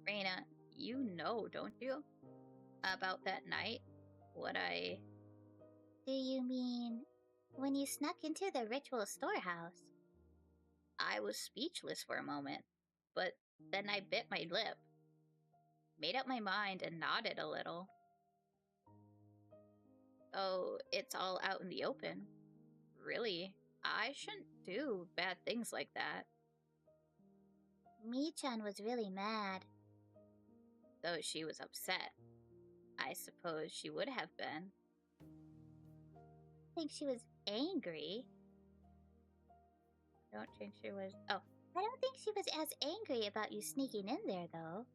Rena, you know, don't you? About that night? What I... Do you mean when you snuck into the ritual storehouse? I was speechless for a moment, but then I bit my lip, made up my mind, and nodded a little. Oh, it's all out in the open. Really, I shouldn't do bad things like that. Mi-chan was really mad. Though she was upset. I suppose she would have been. I think she was angry. I don't think she was... Oh. I don't think she was as angry about you sneaking in there, though,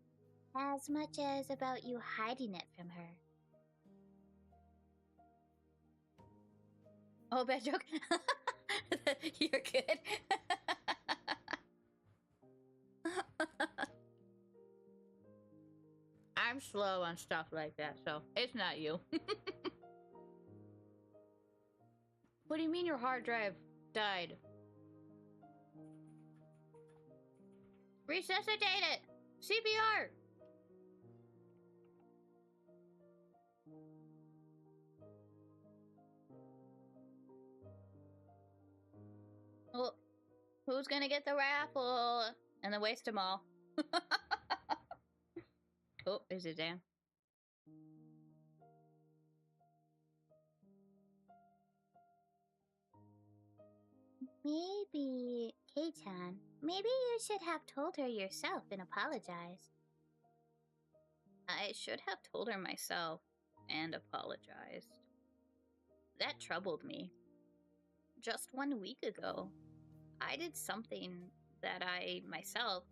as much as about you hiding it from her. Oh, bad joke? You're good. I'm slow on stuff like that, so it's not you. What do you mean your hard drive died? Resuscitate it! CPR! Well, who's gonna get the raffle? And then waste them all. Oh, is it Dan? Maybe, Kei-chan, maybe you should have told her yourself and apologized. I should have told her myself and apologized. That troubled me. just 1 week ago. I did something that I, myself,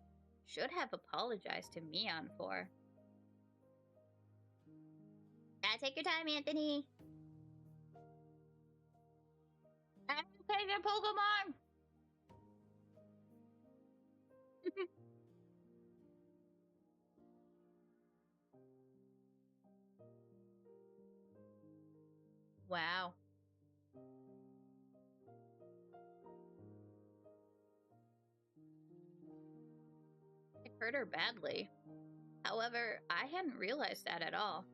should have apologized to Mion for. Take your time, Anthony. I'm taking Pokemon! Wow. It hurt her badly. However, I hadn't realized that at all.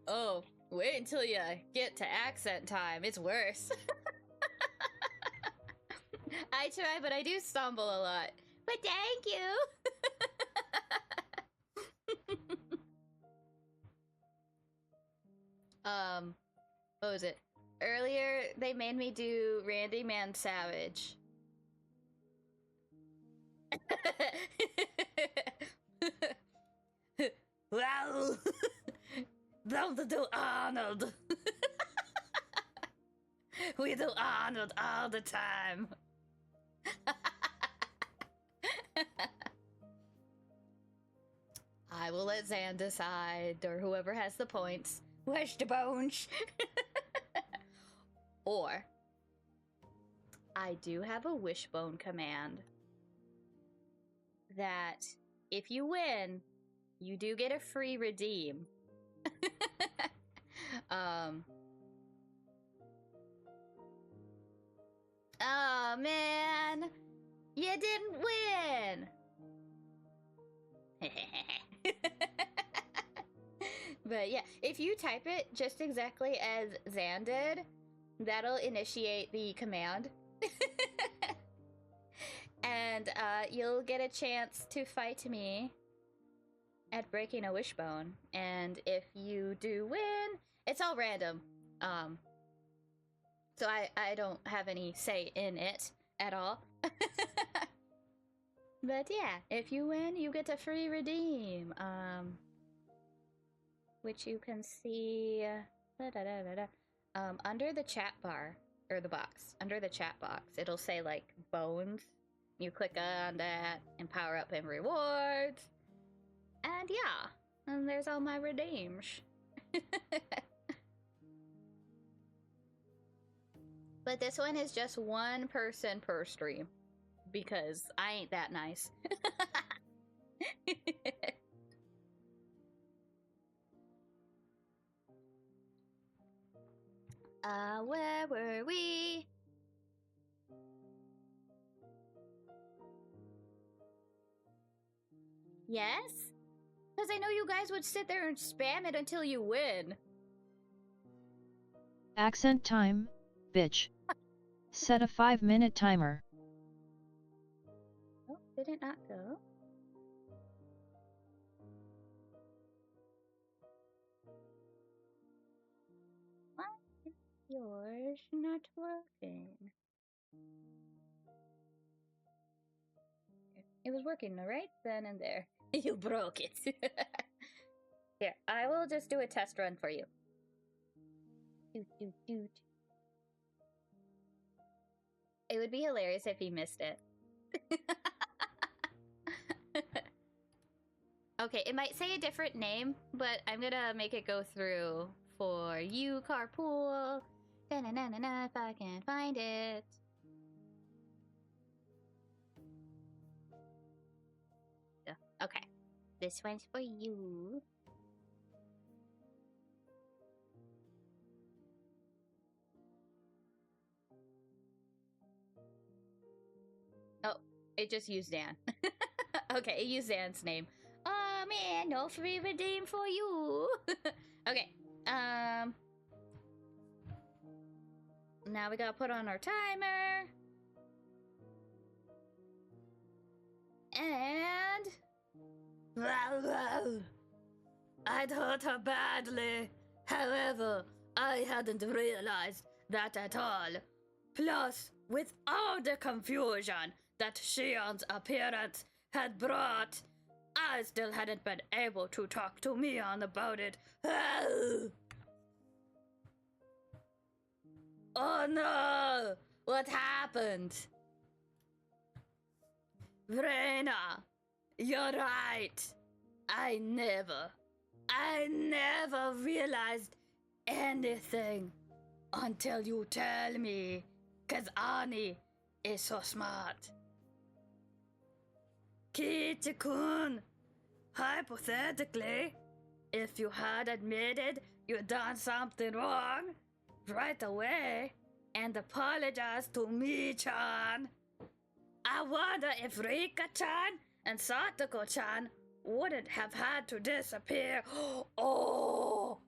Oh, wait until you get to accent time. It's worse. I try, but I do stumble a lot. But thank you. What was it? Earlier, they made me do Randy Man Savage. Well, don't do Arnold. We do Arnold all the time. I will let Zan decide, or whoever has the points. Where's the bones? Or, I do have a wishbone command that if you win, you do get a free redeem. Oh man, you didn't win. But yeah, if you type it just exactly as Zan did, that'll initiate the command. And you'll get a chance to fight me at breaking a wishbone. And if you do win, it's all random. So I don't have any say in it at all. But yeah, if you win, you get a free redeem. Which you can see under the chat bar, or the box, under the chat box, it'll say like bones. You click on that and power up and rewards. And yeah, and there's all my redeems. But this one is just one person per stream, because I ain't that nice. Where were we? Yes? Because I know you guys would sit there and spam it until you win. Accent time, bitch. Set a 5-minute timer. Oh, did it not go? Why is yours not working? It was working right then and there. You broke it. Here, I will just do a test run for you. Doot, doot, doot. It would be hilarious if he missed it. Okay, it might say a different name, but I'm gonna make it go through for you, Carpool. Da-na-na-na-na, if I can find it. Okay, this one's for you. Oh, it just used Dan. Okay, it used Dan's name. Oh man, no free redeem for you. Okay, now we gotta put on our timer. And... Well, I'd hurt her badly. However, I hadn't realized that at all. Plus, with all the confusion that Shion's appearance had brought, I still hadn't been able to talk to Mion about it. Oh no! What happened? Rena, you're right. I never realized anything until you tell me, 'cause Ani is so smart. Kichi-kun, hypothetically, if you had admitted you'd done something wrong right away and apologized to me-chan, I wonder if Rika-chan and Satoko-chan wouldn't have had to disappear. Oh!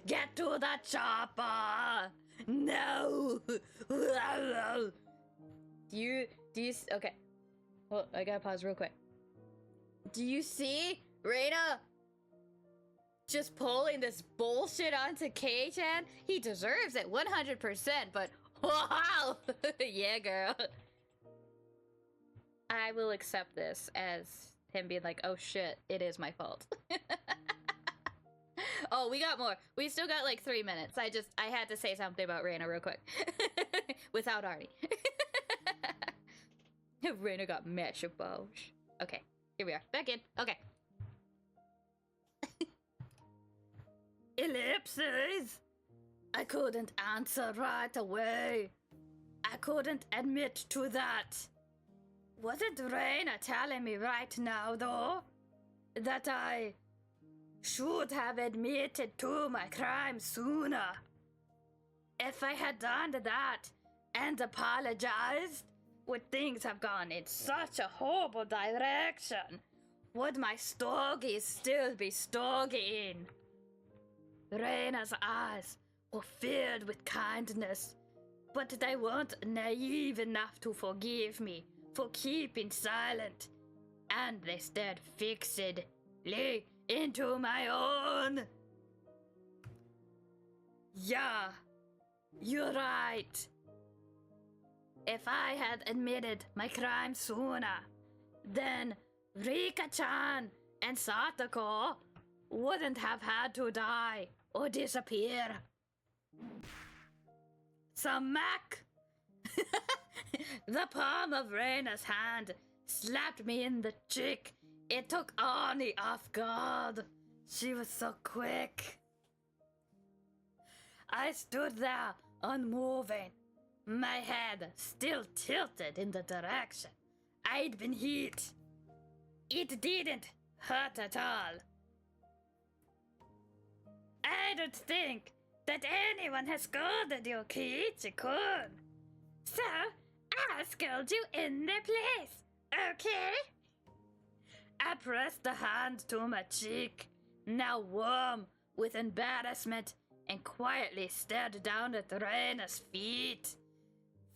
Get to the chopper! No! Okay. Well, I gotta pause real quick. Do you see Rena just pulling this bullshit onto K-chan? He deserves it 100%, but wow! Yeah, girl. I will accept this as him being like, oh shit, it is my fault. Oh, we got more. We still got like 3 minutes. I had to say something about Rena real quick. Without Arnie. Rena got mesh of bosh. Okay, here we are. Back in. Okay. Ellipses! I couldn't answer right away. I couldn't admit to that. Wasn't Rena telling me right now, though, that I should have admitted to my crime sooner? If I had done that and apologized, would things have gone in such a horrible direction? Would my stogies still be stogieing? Rena's eyes were filled with kindness, but they weren't naive enough to forgive me for keeping silent, and they stared fixedly into my own. Yeah, you're right. If I had admitted my crime sooner, then Rika-chan and Satoko wouldn't have had to die or disappear. Smack! The palm of Rena's hand slapped me in the cheek. It took Ani off guard. She was so quick. I stood there, unmoving, my head still tilted in the direction I'd been hit. It didn't hurt at all. I don't think that anyone has scolded you, Kiichi-kun. So, I'll scold you in their place, okay? I pressed the hand to my cheek, now warm with embarrassment, and quietly stared down at Rena's feet.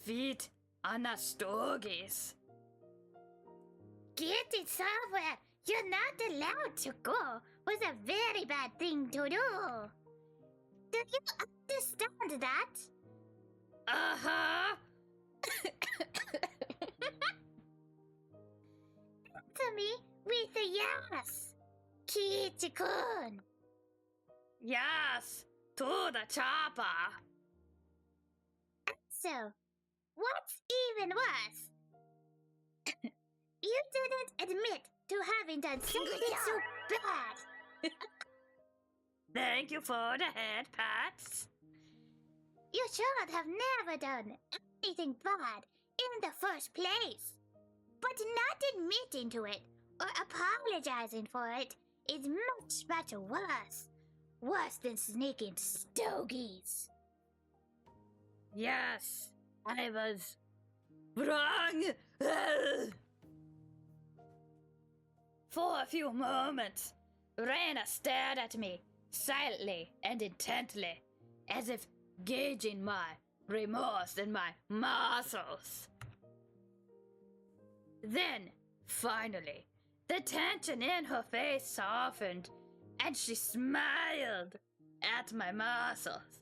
Feet on our stogies. Getting somewhere you're not allowed to go was a very bad thing to do. Do you understand that? Uh-huh. To me with a yes, Kiichi-kun. Yes, to the chopper. So, what's even worse? You didn't admit to having done something so bad. Thank you for the head pats. You should have never done anything bad in the first place. But not admitting to it or apologizing for it is much, much worse. Worse than sneaking stogies. Yes, I was wrong. For a few moments, Rena stared at me silently and intently, as if gauging my remorse and my muscles. Then, finally, the tension in her face softened, and she smiled at my muscles.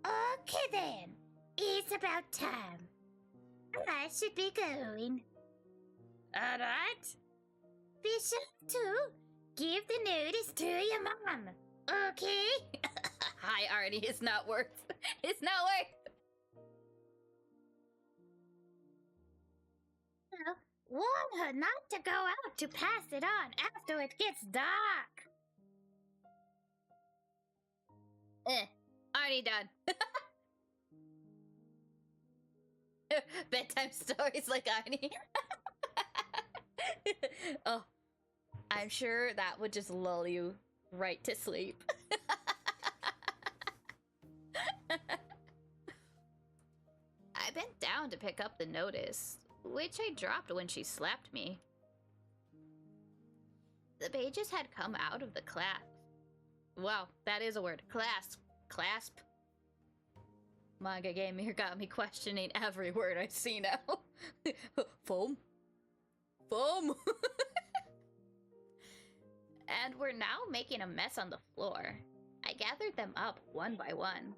Okay then, it's about time. I should be going. Alright? be sure to give the notice to your mom, okay? Hi, Arnie. It's not worth. It's not worth. Warn her not to go out to pass it on after it gets dark. Arnie done. Bedtime stories like Arnie. Oh, I'm sure that would just lull you right to sleep. I bent down to pick up the notice, which I dropped when she slapped me. The pages had come out of the clasp. Wow, that is a word. Clasp. Manga Game here got me questioning every word I see now. Foam. And we're now making a mess on the floor. I gathered them up one by one.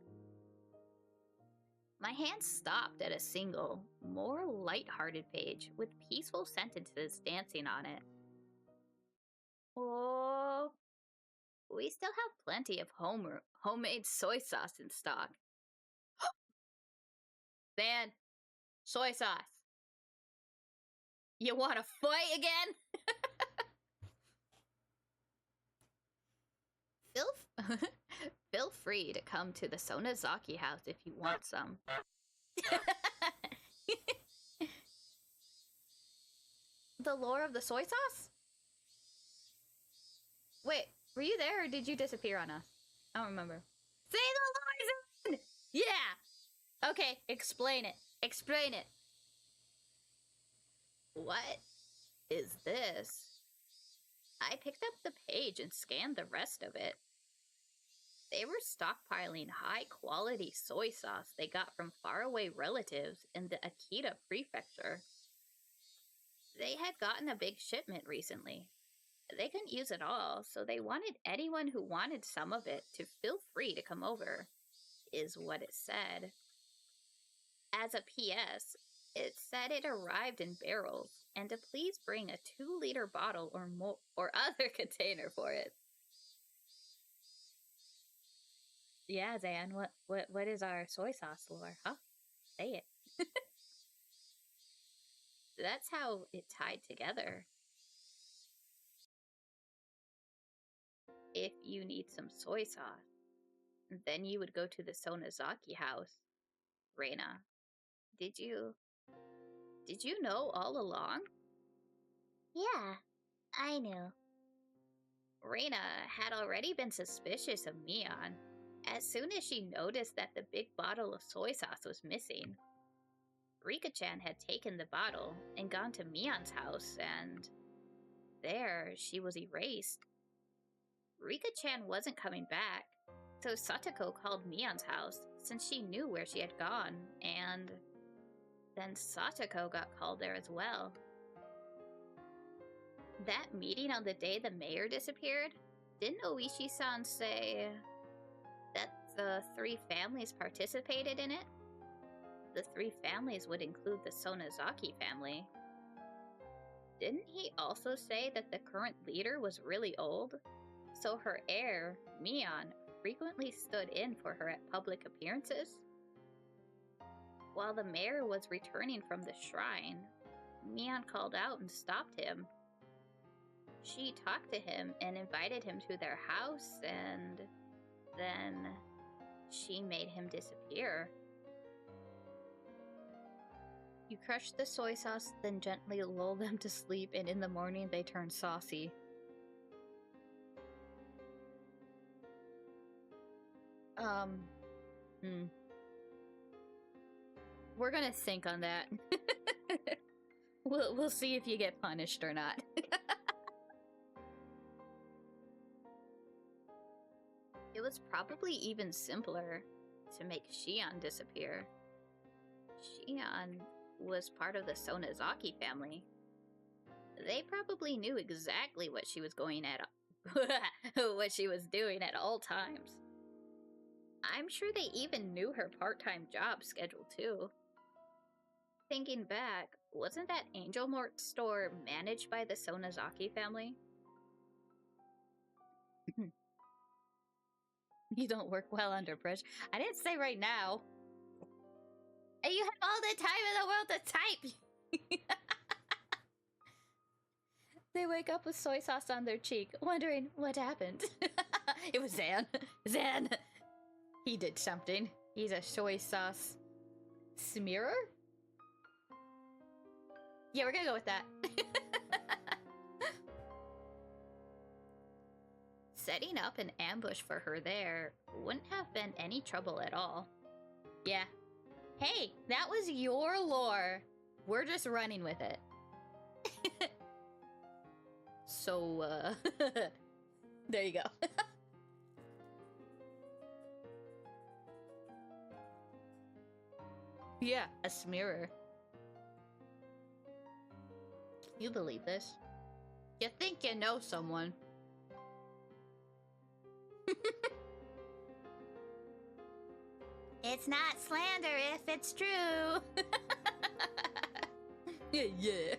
My hand stopped at a single, more light-hearted page with peaceful sentences dancing on it. Oh, we still have plenty of homemade soy sauce in stock. Van, soy sauce. You want to fight again? Feel free to come to the Sonozaki house if you want some. The lore of the soy sauce? Wait, were you there or did you disappear on us? I don't remember. Say the lore, Zan! Yeah! Okay, explain it. Explain it. What is this? I picked up the page and scanned the rest of it. They were stockpiling high-quality soy sauce they got from faraway relatives in the Akita prefecture. They had gotten a big shipment recently. They couldn't use it all, so they wanted anyone who wanted some of it to feel free to come over, is what it said. As a PS, it said it arrived in barrels, and to please bring a 2-liter bottle or more or other container for it. Yeah, Zan, what is our soy sauce lore, huh? Say it. That's how it tied together. If you need some soy sauce, then you would go to the Sonozaki house. Rena, did you know all along? Yeah, I knew. Rena had already been suspicious of Mion as soon as she noticed that the big bottle of soy sauce was missing. Rika-chan had taken the bottle and gone to Mion's house, and there she was erased. Rika-chan wasn't coming back, so Satoko called Mion's house since she knew where she had gone, and then Satoko got called there as well. That meeting on the day the mayor disappeared, didn't Oishi-san say that the 3 families participated in it? The 3 families would include the Sonozaki family. Didn't he also say that the current leader was really old? So her heir, Mion, frequently stood in for her at public appearances? While the mayor was returning from the shrine, Mion called out and stopped him. She talked to him and invited him to their house, and then she made him disappear. You crush the soy sauce, then gently lull them to sleep, and in the morning they turn saucy. We're gonna think on that. We'll see if you get punished or not. It was probably even simpler to make Shion disappear. Shion was part of the Sonozaki family. They probably knew exactly what she was what she was doing at all times. I'm sure they even knew her part-time job schedule too. Thinking back, Wasn't that Angel Mart store managed by the Sonozaki family? You don't work well under pressure. I didn't say right now. And you have all the time in the world to type! They wake up with soy sauce on their cheek, wondering what happened. It was Zan. Zan! He did something. He's a soy sauce smearer? Yeah, we're gonna go with that. Setting up an ambush for her there wouldn't have been any trouble at all. Yeah. Hey, that was your lore. We're just running with it. So, there you go. Yeah, a smearer. Can you believe this? You think you know someone. It's not slander if it's true. Yeah.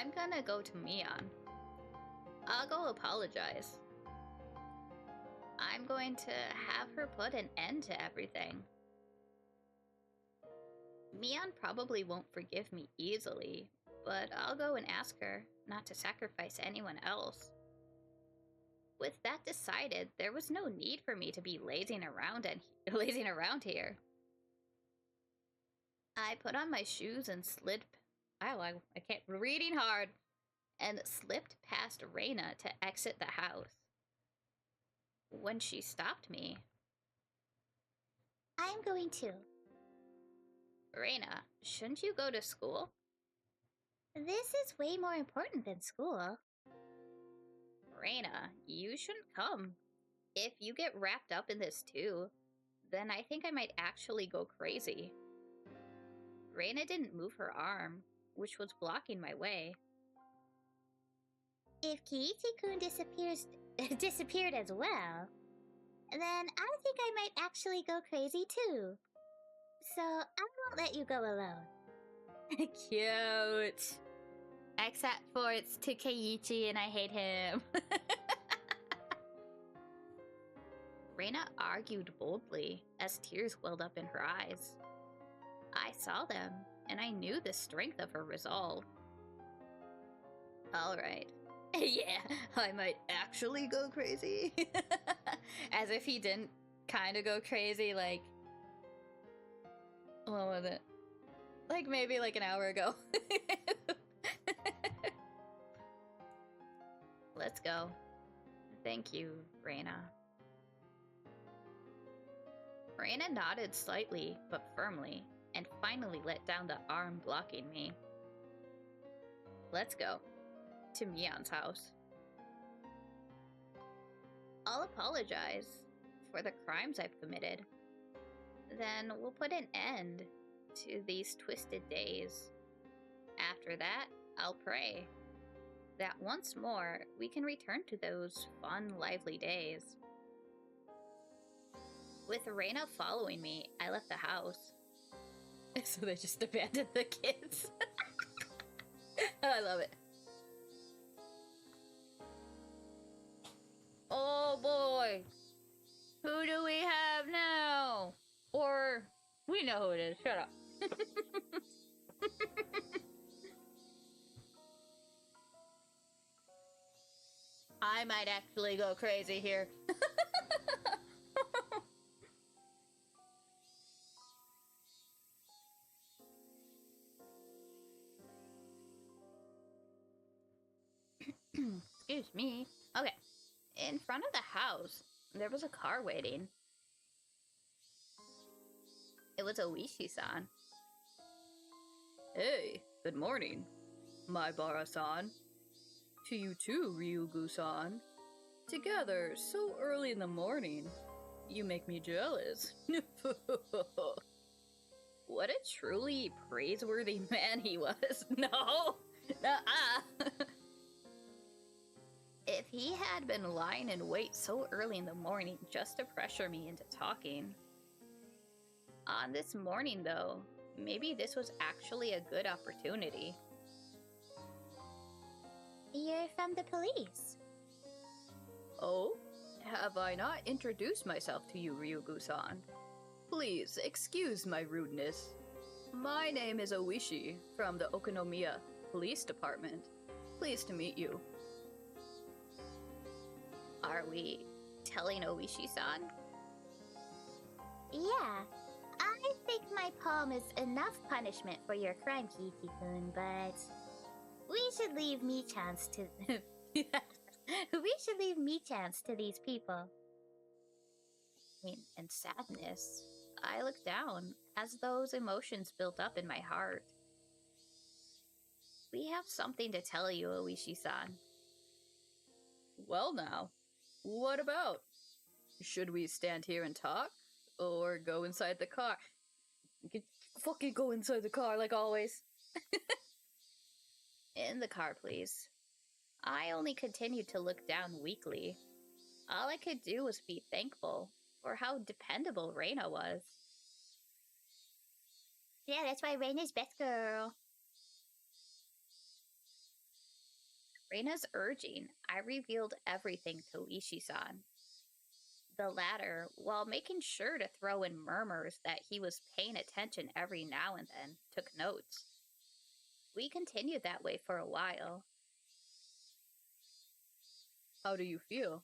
I'm gonna go to Mion. I'll go apologize. I'm going to have her put an end to everything. Mion probably won't forgive me easily, but I'll go and ask her not to sacrifice anyone else. With that decided, there was no need for me to be lazing around here. I put on my shoes and slid. I can't. Reading hard, and slipped past Rena to exit the house. When she stopped me, I'm going to. Rena, shouldn't you go to school? This is way more important than school. Rena, you shouldn't come. If you get wrapped up in this too, then I think I might actually go crazy. Rena didn't move her arm, which was blocking my way. If Kiichi-kun disappeared as well, then I think I might actually go crazy too. So I won't let you go alone. Cute. Except for it's to Keiichi and I hate him. Rena argued boldly as tears welled up in her eyes. I saw them, and I knew the strength of her resolve. Alright. Yeah, I might actually go crazy. As if he didn't kind of go crazy, like... What was it? Like, maybe like an hour ago. Let's go. Thank you, Rena. Rena nodded slightly, but firmly, and finally let down the arm blocking me. Let's go. To Mion's house. I'll apologize for the crimes I've committed. Then we'll put an end to these twisted days. After that, I'll pray that once more we can return to those fun, lively days. With Rena following me, I left the house. So they just abandoned the kids. I love it. Oh boy! Who do we have now? Or, we know who it is, shut up. I might actually go crazy here. Excuse me. Okay. In front of the house, there was a car waiting. It was Oishi-san. Hey, good morning, my Bara-san. To you too, Ryugu-san. Together, so early in the morning. You make me jealous. What a truly praiseworthy man he was. No! Nuh-uh! If he had been lying in wait so early in the morning just to pressure me into talking, On this morning, though, maybe this was actually a good opportunity. You're from the police. Oh? Have I not introduced myself to you, Ryugu-san? Please, excuse my rudeness. My name is Oishi, from the Okonomiya Police Department. Pleased to meet you. Are we telling Oishi-san? Yeah, I think my palm is enough punishment for your crime, Kichi-kun, but we should leave me chance to we should leave me chance to these people. I mean, in sadness, I looked down as those emotions built up in my heart. We have something to tell you, Oishi-san. Well now, what about? Should we stand here and talk? Or go inside the car? You could fucking go inside the car like always. In the car, please. I only continued to look down weakly. All I could do was be thankful for how dependable Rena was. Yeah, that's why Rena's best girl. Rena's urging, I revealed everything to Oishi-san. The latter, while making sure to throw in murmurs that he was paying attention every now and then, took notes. We continued that way for a while. How do you feel?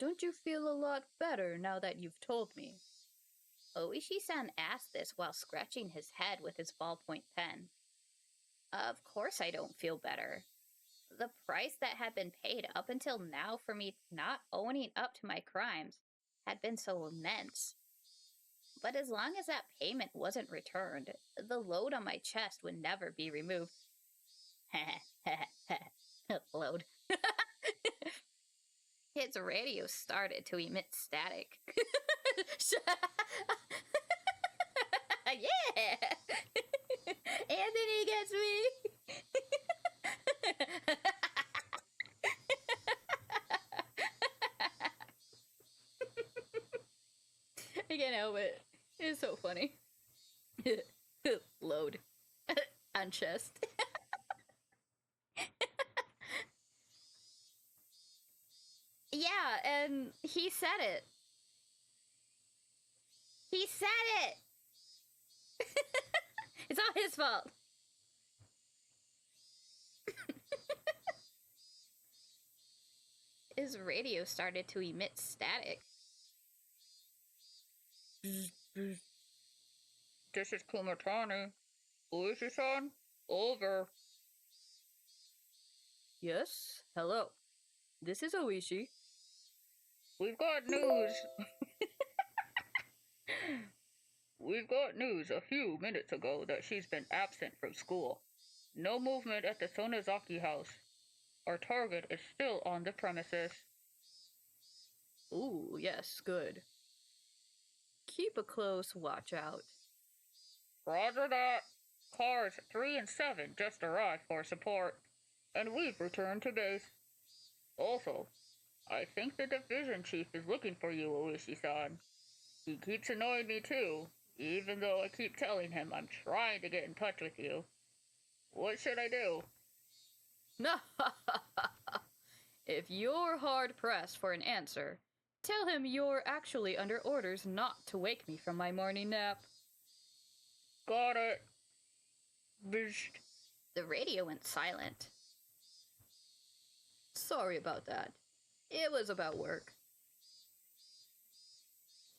Don't you feel a lot better now that you've told me? Oishi-san asked this while scratching his head with his ballpoint pen. Of course I don't feel better. The price that had been paid up until now for me not owning up to my crimes had been so immense. But as long as that payment wasn't returned, the load on my chest would never be removed. Load. His radio started to emit static. Yeah! Anthony gets me! I can't help it. It's so funny. Load. On chest. Yeah, and he said it. He said it! It's all his fault. His radio started to emit static. This is Kumatani. Oishi-san? Over. Yes? Hello. This is Oishi. We've got news. We've got news a few minutes ago that she's been absent from school. No movement at the Sonozaki house. Our target is still on the premises. Ooh, yes, good. Keep a close watch out. Roger that. Cars 3 and 7 just arrived for support, and we've returned to base. Also, I think the division chief is looking for you, Oishi-san. He keeps annoying me too, even though I keep telling him I'm trying to get in touch with you. What should I do? If you're hard-pressed for an answer, tell him you're actually under orders not to wake me from my morning nap. Got it. Bish. The radio went silent. Sorry about that. It was about work.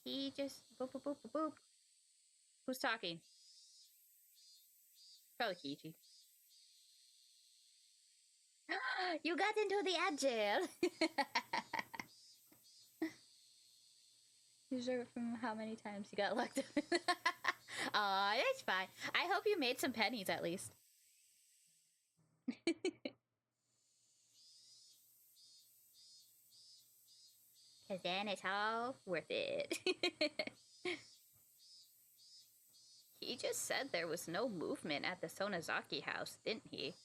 He just boop boop boop boop boop. Who's talking? Probably Kichi. You got into the ad jail. You sure from how many times you got locked up? Aw, it's fine. I hope you made some pennies at least. Cause then it's all worth it. He just said there was no movement at the Sonozaki house, didn't he?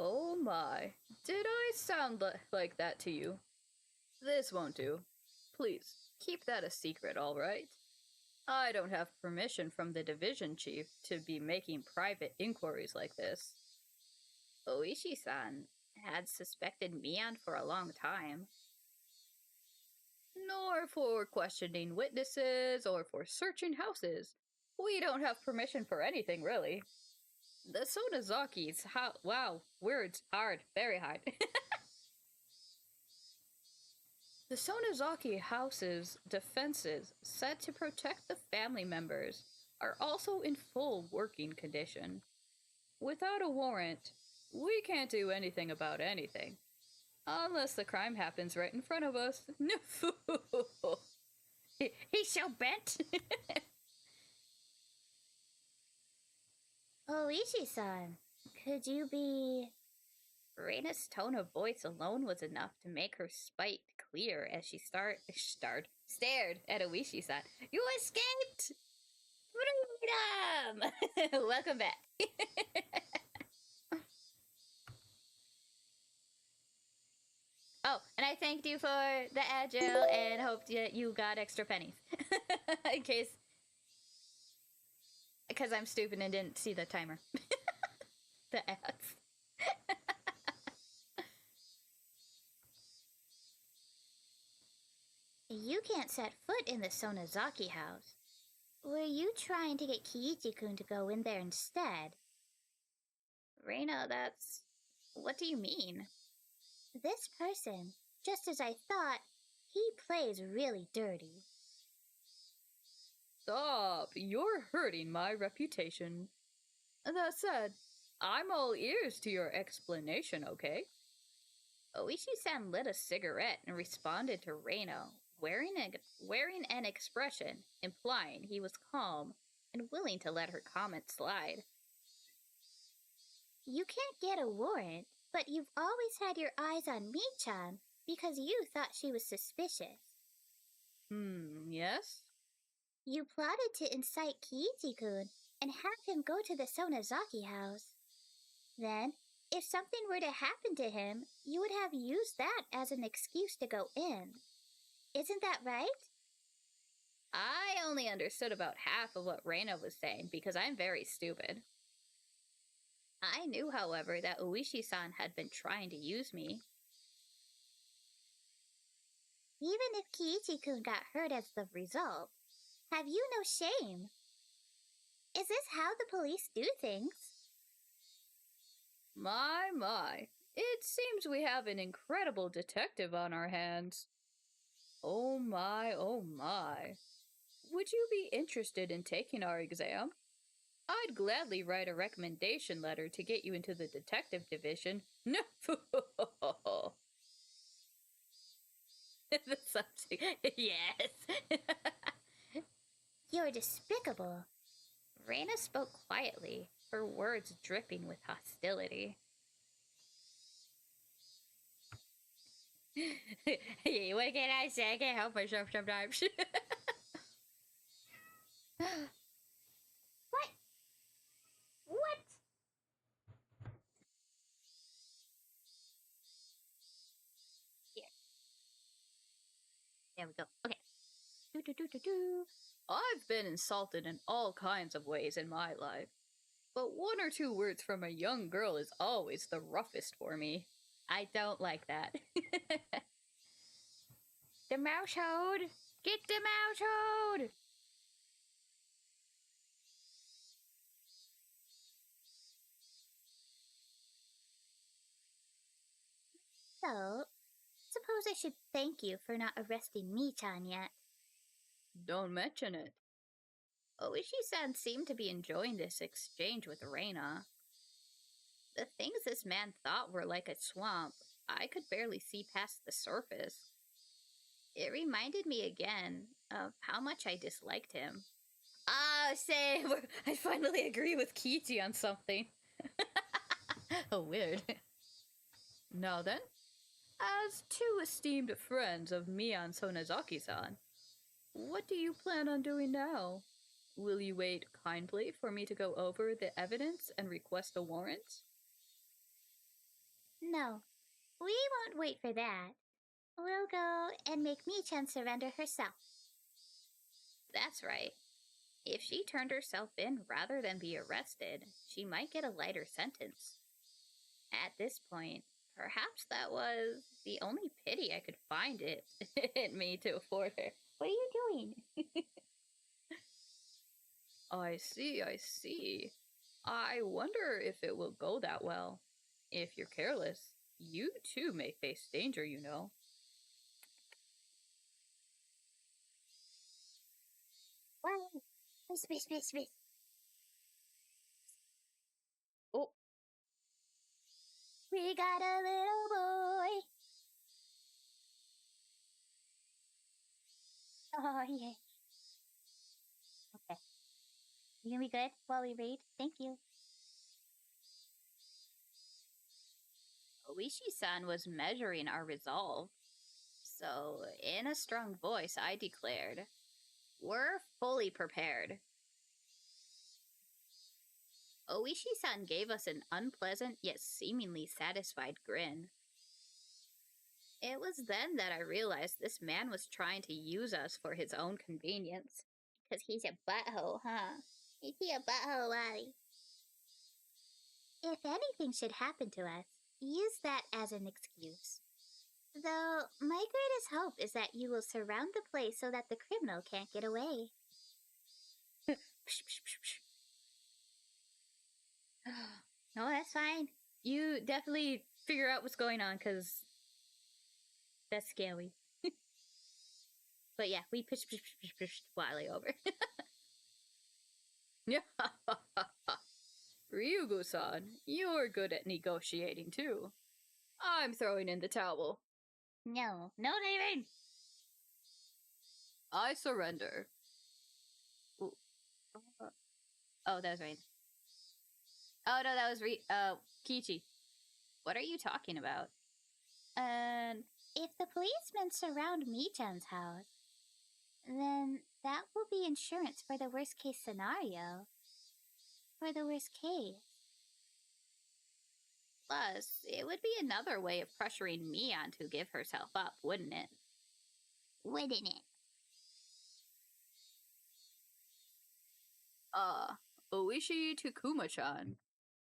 Oh my, did I sound like that to you? This won't do. Please, keep that a secret, all right? I don't have permission from the division chief to be making private inquiries like this. Oishi-san had suspected Mion for a long time. Nor for questioning witnesses or for searching houses. We don't have permission for anything, really. The Sonazaki's wow, words hard, very hard. The Sonozaki house's defenses, set to protect the family members, are also in full working condition. Without a warrant, we can't do anything about anything. Unless the crime happens right in front of us. He's so bent. Oishi-san, could you be... Rena's tone of voice alone was enough to make her spite clear as she stared at Oishi-san. You escaped! Freedom! Welcome back. Oh, and I thanked you for the agile and hoped that you got extra pennies. In case... Because I'm stupid and didn't see the timer. The ads. You can't set foot in the Sonozaki house. Were you trying to get Kiichi-kun to go in there instead? Rena, that's... What do you mean? This person, just as I thought, he plays really dirty. Stop! You're hurting my reputation. That said, I'm all ears to your explanation, okay? Oishi-san lit a cigarette and responded to Rena, wearing an expression implying he was calm and willing to let her comment slide. You can't get a warrant, but you've always had your eyes on Mi-chan because you thought she was suspicious. Yes? You plotted to incite Kiichi-kun and have him go to the Sonozaki house. Then, if something were to happen to him, you would have used that as an excuse to go in. Isn't that right? I only understood about half of what Rena was saying because I'm very stupid. I knew, however, that Oishi-san had been trying to use me. Even if Kiichi-kun got hurt as the result, have you no shame? Is this how the police do things? My. It seems we have an incredible detective on our hands. Oh my. Would you be interested in taking our exam? I'd gladly write a recommendation letter to get you into the detective division. No. Yes. You're despicable. Rena spoke quietly, her words dripping with hostility. What can I say? I can't help myself sometimes. What? What? Here. There we go. Okay. I've been insulted in all kinds of ways in my life, but one or two words from a young girl is always the roughest for me. I don't like that. The mouse hode! Get the mouse hode! So, suppose I should thank you for not arresting Mi-chan yet. Don't mention it. Oishi-san seemed to be enjoying this exchange with Rena. The things this man thought were like a swamp, I could barely see past the surface. It reminded me again of how much I disliked him. Say, I finally agree with Kiichi on something. Oh, weird. Now then, as two esteemed friends of Mion Sonozaki-san, what do you plan on doing now? Will you wait kindly for me to go over the evidence and request a warrant? No, we won't wait for that. We'll go and make Mi-chan surrender herself. That's right. If she turned herself in rather than be arrested, she might get a lighter sentence. At this point, perhaps that was the only pity I could find it in me to afford her. What are you doing? I see, I see. I wonder if it will go that well. If you're careless, you too may face danger, you know. Whoa. Space. Oh, We got a little boy. Oh, yeah. Okay. You gonna be good while we read? Thank you. Oishi-san was measuring our resolve. So, in a strong voice, I declared, "We're fully prepared." Oishi-san gave us an unpleasant yet seemingly satisfied grin. It was then that I realized this man was trying to use us for his own convenience. Because he's a butthole, huh? Is he a butthole, Wally? If anything should happen to us, use that as an excuse. Though, my greatest hope is that you will surround the place so that the criminal can't get away. No, that's fine. You definitely figure out what's going on, because that's scary. But yeah, we pushed Wily over. Ryugu-san, you're good at negotiating too. I'm throwing in the towel. No, David! I surrender. Oh, that was right. Oh, no, that was Kichi. What are you talking about? If the policemen surround Michan's house, then that will be insurance for the worst case scenario. For the worst case. Plus, it would be another way of pressuring Mian to give herself up, wouldn't it? Wouldn't it? Oishi Takuma-chan.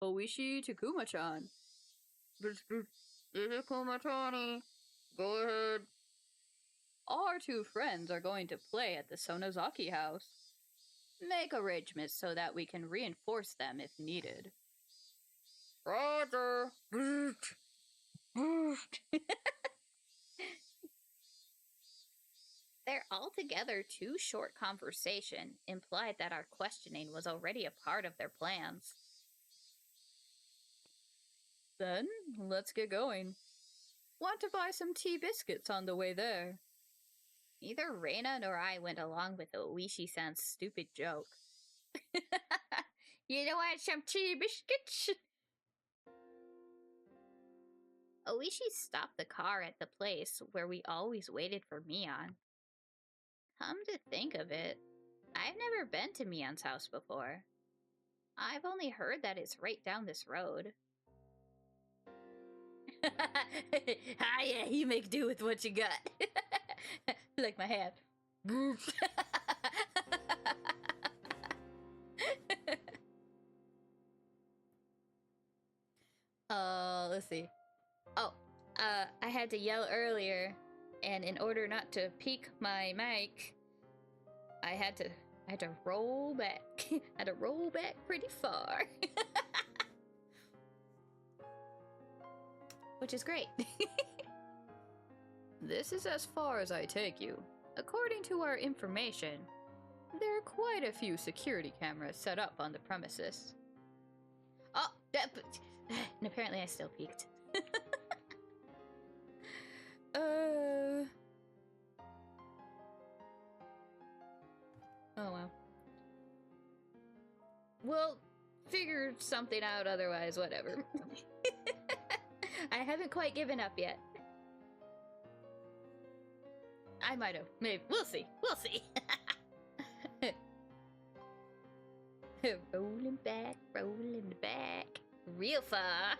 Oishi Takuma-chan. Takuma-chan. Go ahead. Our two friends are going to play at the Sonozaki house. Make arrangements so that we can reinforce them if needed. Roger. Their altogether too short conversation implied that our questioning was already a part of their plans. Then, let's get going. Want to buy some tea biscuits on the way there? Neither Rena nor I went along with Oishi-san's stupid joke. You don't want some tea biscuits? Oishi stopped the car at the place where we always waited for Mian. Come to think of it, I've never been to Mian's house before. I've only heard that it's right down this road. Ah, yeah, you make do with what you got. Like my hat. Let's see. Oh, I had to yell earlier, and in order not to peak my mic, I had to roll back. I had to roll back pretty far. Which is great. This is as far as I take you. According to our information, there are quite a few security cameras set up on the premises. Oh, and apparently I still peaked. Oh well. We'll figure something out otherwise, whatever. I haven't quite given up yet. I might have. Maybe. We'll see. We'll see. Rolling back. Real far.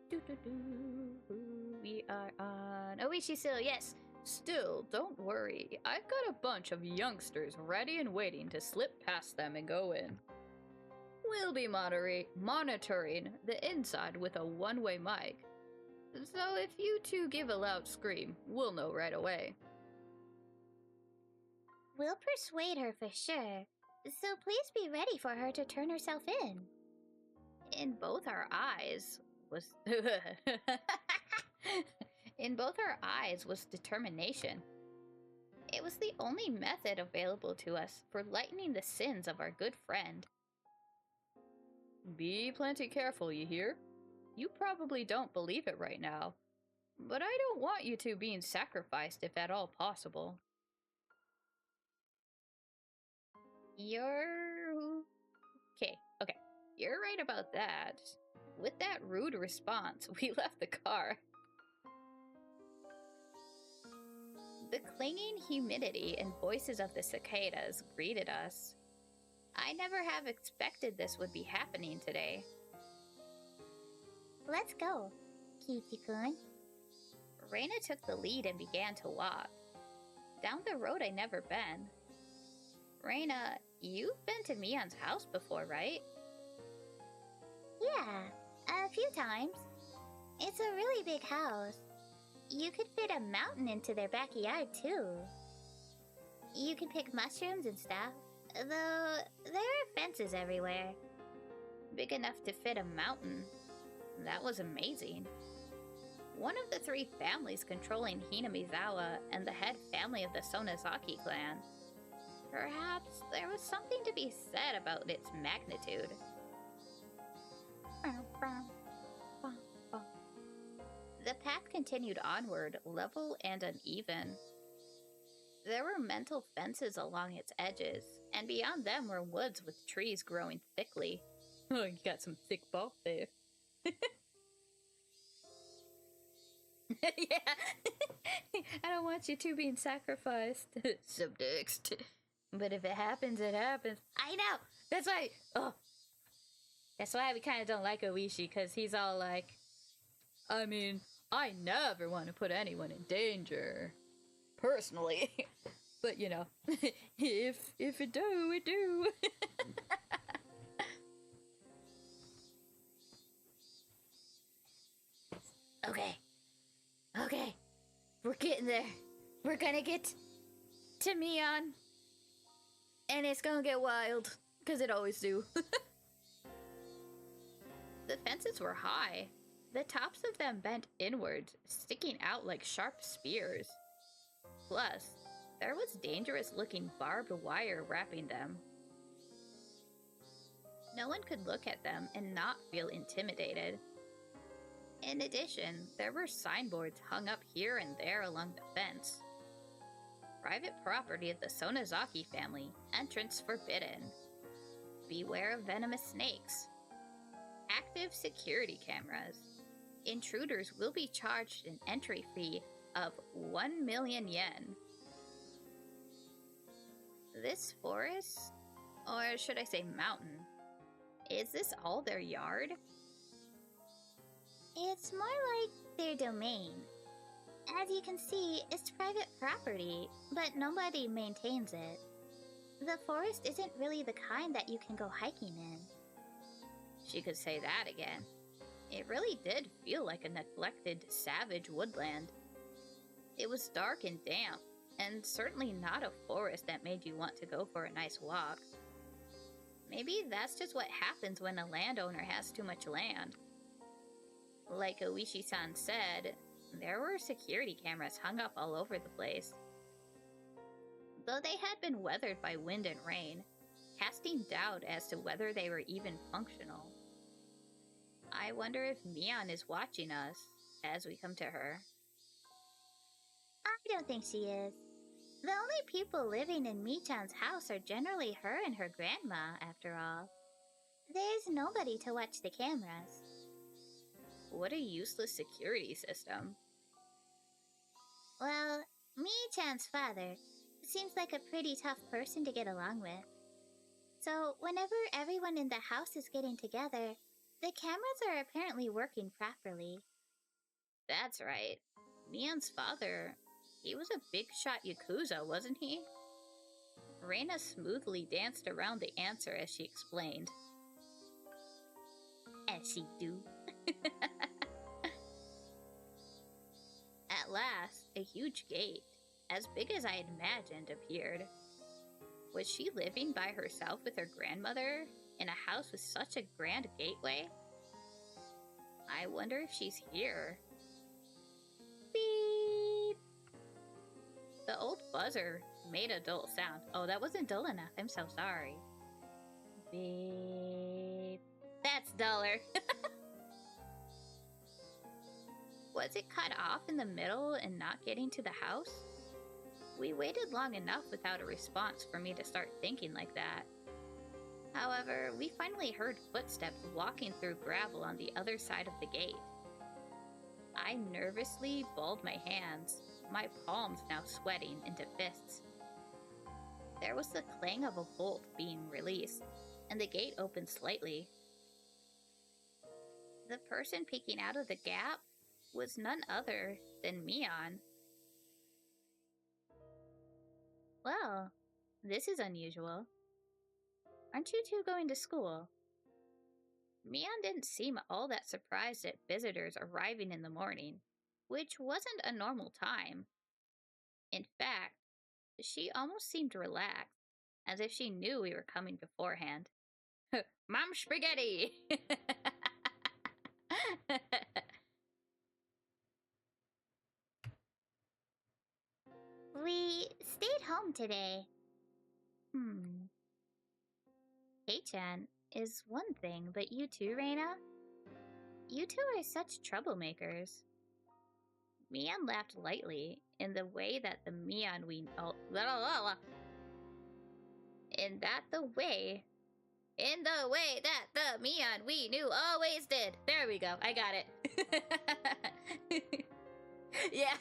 Do We are on Oishi Still, yes. Still, don't worry. I've got a bunch of youngsters ready and waiting to slip past them and go in. We'll be monitoring the inside with a one-way mic. So if you two give a loud scream, we'll know right away. We'll persuade her for sure, so please be ready for her to turn herself in. In both our eyes was in both our eyes was determination. It was the only method available to us for lightening the sins of our good friend. Be plenty careful, you hear? You probably don't believe it right now, but I don't want you two being sacrificed if at all possible. Okay. You're right about that. With that rude response, we left the car. The clinging humidity and voices of the cicadas greeted us. I never have expected this would be happening today. Let's go, Kichi-kun. Rena took the lead and began to walk. Down the road I'd never been. Rena, you've been to Mion's house before, right? Yeah, a few times. It's a really big house. You could fit a mountain into their backyard, too. You can pick mushrooms and stuff, though there are fences everywhere. Big enough to fit a mountain. That was amazing. One of the three families controlling Hinamizawa and the head family of the Sonozaki clan. Perhaps there was something to be said about its magnitude. The path continued onward, level and uneven. There were mental fences along its edges, and beyond them were woods with trees growing thickly. Oh, you got some thick bulk there. Yeah. I don't want you two being sacrificed. Subtext. But if it happens, it happens. I know! That's why... Oh. That's why we kind of don't like Oishi, because he's all like... I mean, I never want to put anyone in danger. Personally. But, you know, if it do, it do. Okay. We're getting there. We're gonna get to Mion. And it's gonna get wild. Because it always do. The fences were high. The tops of them bent inwards, sticking out like sharp spears. Plus, there was dangerous-looking barbed wire wrapping them. No one could look at them and not feel intimidated. In addition, there were signboards hung up here and there along the fence. Private property of the Sonozaki family, entrance forbidden. Beware of venomous snakes. Active security cameras. Intruders will be charged an entry fee of 1 million yen. This forest, or should I say mountain, is this all their yard? It's more like their domain. As you can see, it's private property, but nobody maintains it. The forest isn't really the kind that you can go hiking in. She could say that again. It really did feel like a neglected, savage woodland. It was dark and damp, and certainly not a forest that made you want to go for a nice walk. Maybe that's just what happens when a landowner has too much land. Like Oishi-san said, there were security cameras hung up all over the place. Though they had been weathered by wind and rain, casting doubt as to whether they were even functional. I wonder if Mion is watching us as we come to her. I don't think she is. The only people living in Michan's house are generally her and her grandma, after all. There's nobody to watch the cameras. What a useless security system. Well, Michan's father seems like a pretty tough person to get along with. So whenever everyone in the house is getting together, The cameras are apparently working properly. That's right. Mian's father, he was a big shot Yakuza, wasn't he? Rena smoothly danced around the answer as she explained. As she do. At last, a huge gate, as big as I had imagined, appeared. Was she living by herself with her grandmother in a house with such a grand gateway? I wonder if she's here. Beep! The old buzzer made a dull sound. Oh, that wasn't dull enough. I'm so sorry. Beep. That's duller. Was it cut off in the middle and not getting to the house? We waited long enough without a response for me to start thinking like that. However, we finally heard footsteps walking through gravel on the other side of the gate. I nervously balled my hands, my palms now sweating into fists. There was the clang of a bolt being released, and the gate opened slightly. The person peeking out of the gap was none other than Mian. Well, this is unusual. Aren't you two going to school? Mian didn't seem all that surprised at visitors arriving in the morning, which wasn't a normal time. In fact, she almost seemed relaxed, as if she knew we were coming beforehand. Mom spaghetti! We stayed home today. Hey-chan is one thing, but you too, Rena? You two are such troublemakers. Mian laughed lightly in the way that the Mian we in the way that the Mian we knew always did. There we go. I got it. Yeah.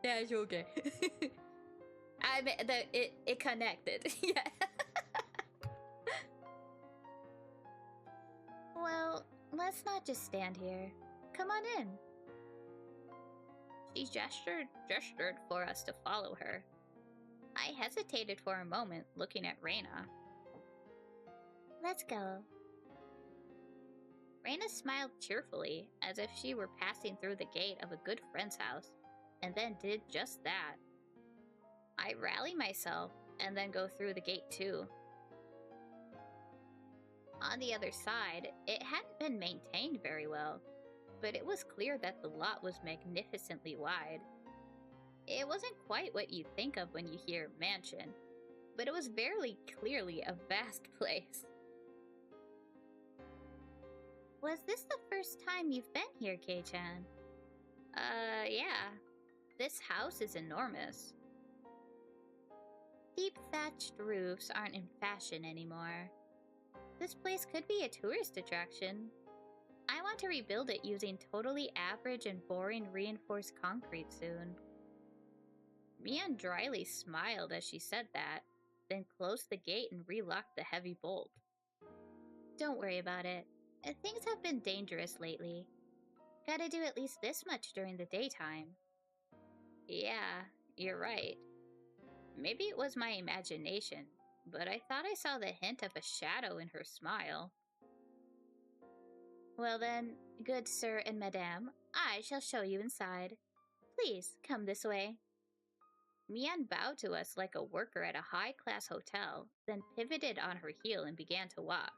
That's okay. I mean, it connected. Yeah. Well, let's not just stand here. Come on in. She gestured for us to follow her. I hesitated for a moment, looking at Rena. Let's go. Rena smiled cheerfully, as if she were passing through the gate of a good friend's house, and then did just that. I rally myself, and then go through the gate too. On the other side, it hadn't been maintained very well, but it was clear that the lot was magnificently wide. It wasn't quite what you think of when you hear mansion, but it was very clearly a vast place. Was this the first time you've been here, Kei-chan? Yeah. This house is enormous. Deep thatched roofs aren't in fashion anymore. This place could be a tourist attraction. I want to rebuild it using totally average and boring reinforced concrete soon. Mian dryly smiled as she said that, then closed the gate and relocked the heavy bolt. Don't worry about it. Things have been dangerous lately. Gotta do at least this much during the daytime. Yeah, you're right. Maybe it was my imagination, but I thought I saw the hint of a shadow in her smile. Well then, good sir and madame, I shall show you inside. Please, come this way. Mian bowed to us like a worker at a high-class hotel, then pivoted on her heel and began to walk.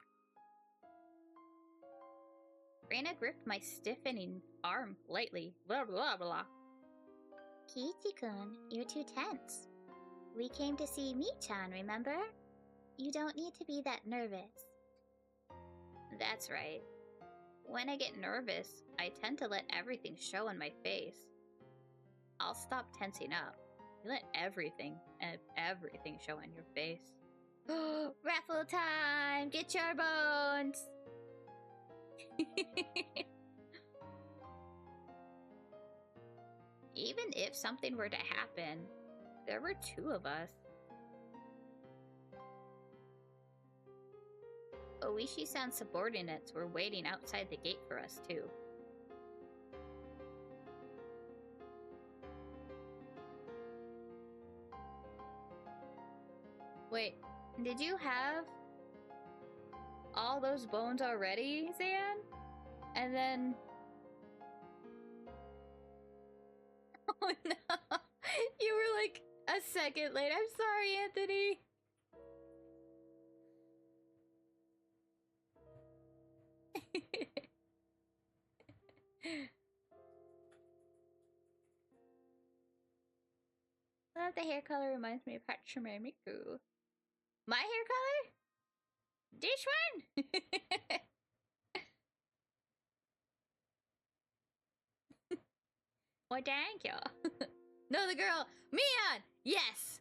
Rena gripped my stiffening arm lightly. Blah, blah, blah. Kiichi-kun, you're too tense. We came to see Mi-chan, remember? You don't need to be that nervous. That's right. When I get nervous, I tend to let everything show on my face. I'll stop tensing up. You let everything show on your face. Raffle time! Get your bones! Even if something were to happen, there were two of us. Oishi-san's subordinates were waiting outside the gate for us, too. Wait, did you have all those bones already, Zan? And then... Oh no! You were like a second late. I'm sorry, Anthony! Love the hair color reminds me of Hachime Miku. My hair color? This one? Well, thank you. No, the girl. Mion! Yes!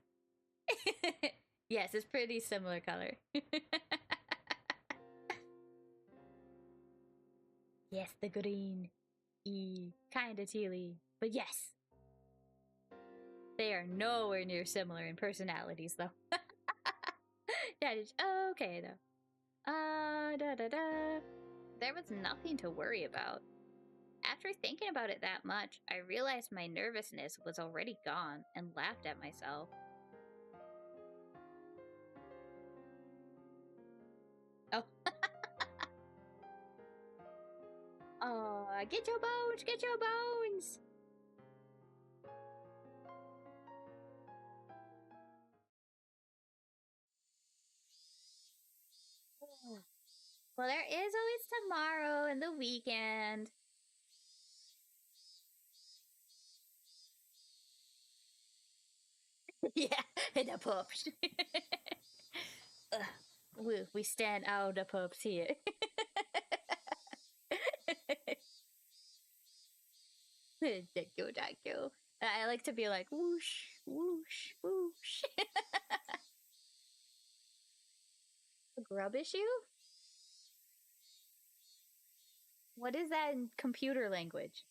Yes, it's pretty similar color. Yes, the green. Kinda tealy. But yes. They are nowhere near similar in personalities, though. That is okay, though. There was nothing to worry about. After thinking about it that much, I realized my nervousness was already gone and laughed at myself. Oh. Oh, get your bones, get your bones! Well, there is always tomorrow and the weekend. Yeah, and the pups. We stand out the pups here. Thank you. I like to be like whoosh, whoosh, whoosh. A grub issue? What is that in computer language?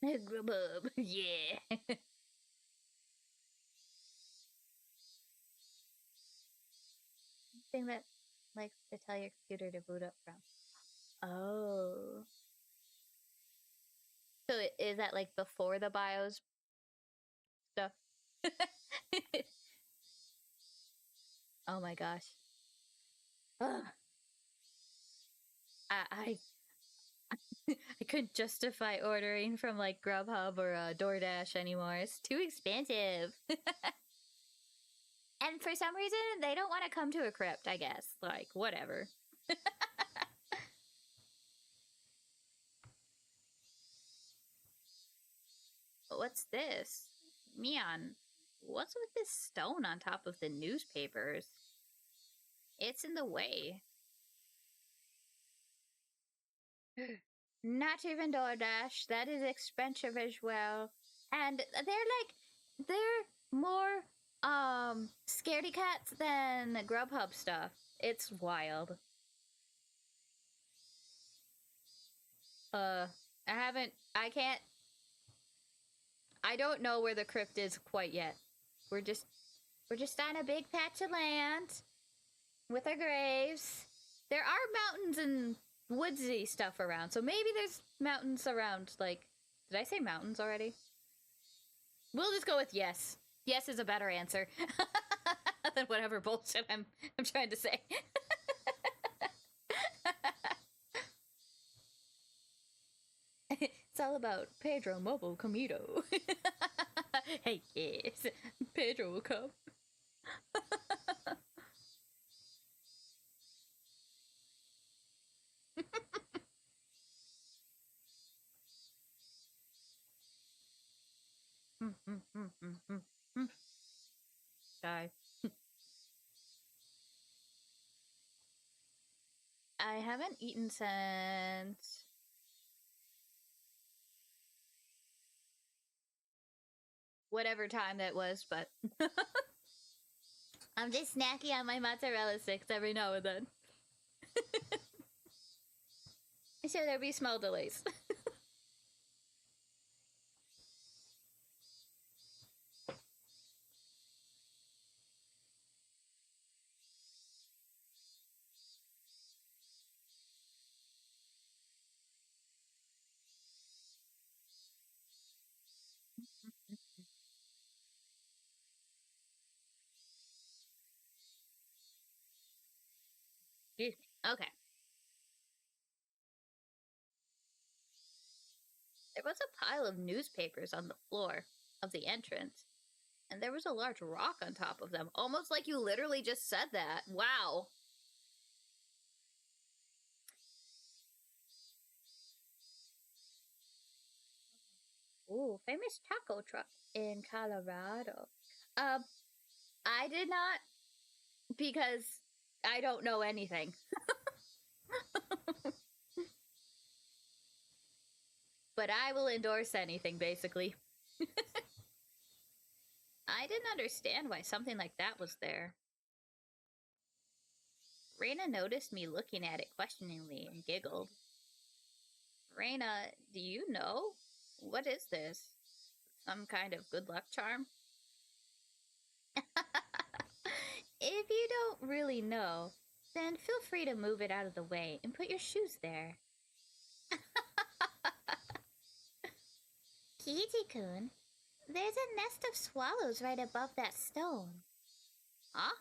Grubub, yeah. Thing that likes to tell your computer to boot up from. Oh. So is that like before the BIOS stuff? Oh my gosh. Ugh. I I couldn't justify ordering from like Grubhub or DoorDash anymore. It's too expensive. And for some reason, they don't want to come to a crypt, I guess. Like, whatever. But what's this? Mion, what's with this stone on top of the newspapers? It's in the way. Not even DoorDash. That is expensive as well. And they're more, scaredy cats than Grubhub stuff. It's wild. I don't know where the crypt is quite yet. We're just on a big patch of land with our graves. There are mountains and woodsy stuff around, so maybe there's mountains around, like... Did I say mountains already? We'll just go with yes. Yes is a better answer than whatever bullshit I'm trying to say. It's all about Pedro Mobile Comito. Hey, yes, Pedro will come. Die. I haven't eaten since whatever time that was, but I'm just snacky on my mozzarella sticks every now and then. So there'll be small delays. Excuse me. Okay. There was a pile of newspapers on the floor of the entrance, and there was a large rock on top of them. Almost like you literally just said that. Wow. Ooh, famous taco truck in Colorado. I did not, because I don't know anything. But I will endorse anything, basically. I didn't understand why something like that was there. Rena noticed me looking at it questioningly and giggled. Rena, do you know? What is this? Some kind of good luck charm? If you don't really know, then feel free to move it out of the way and put your shoes there. Kichi-kun, there's a nest of swallows right above that stone. Huh?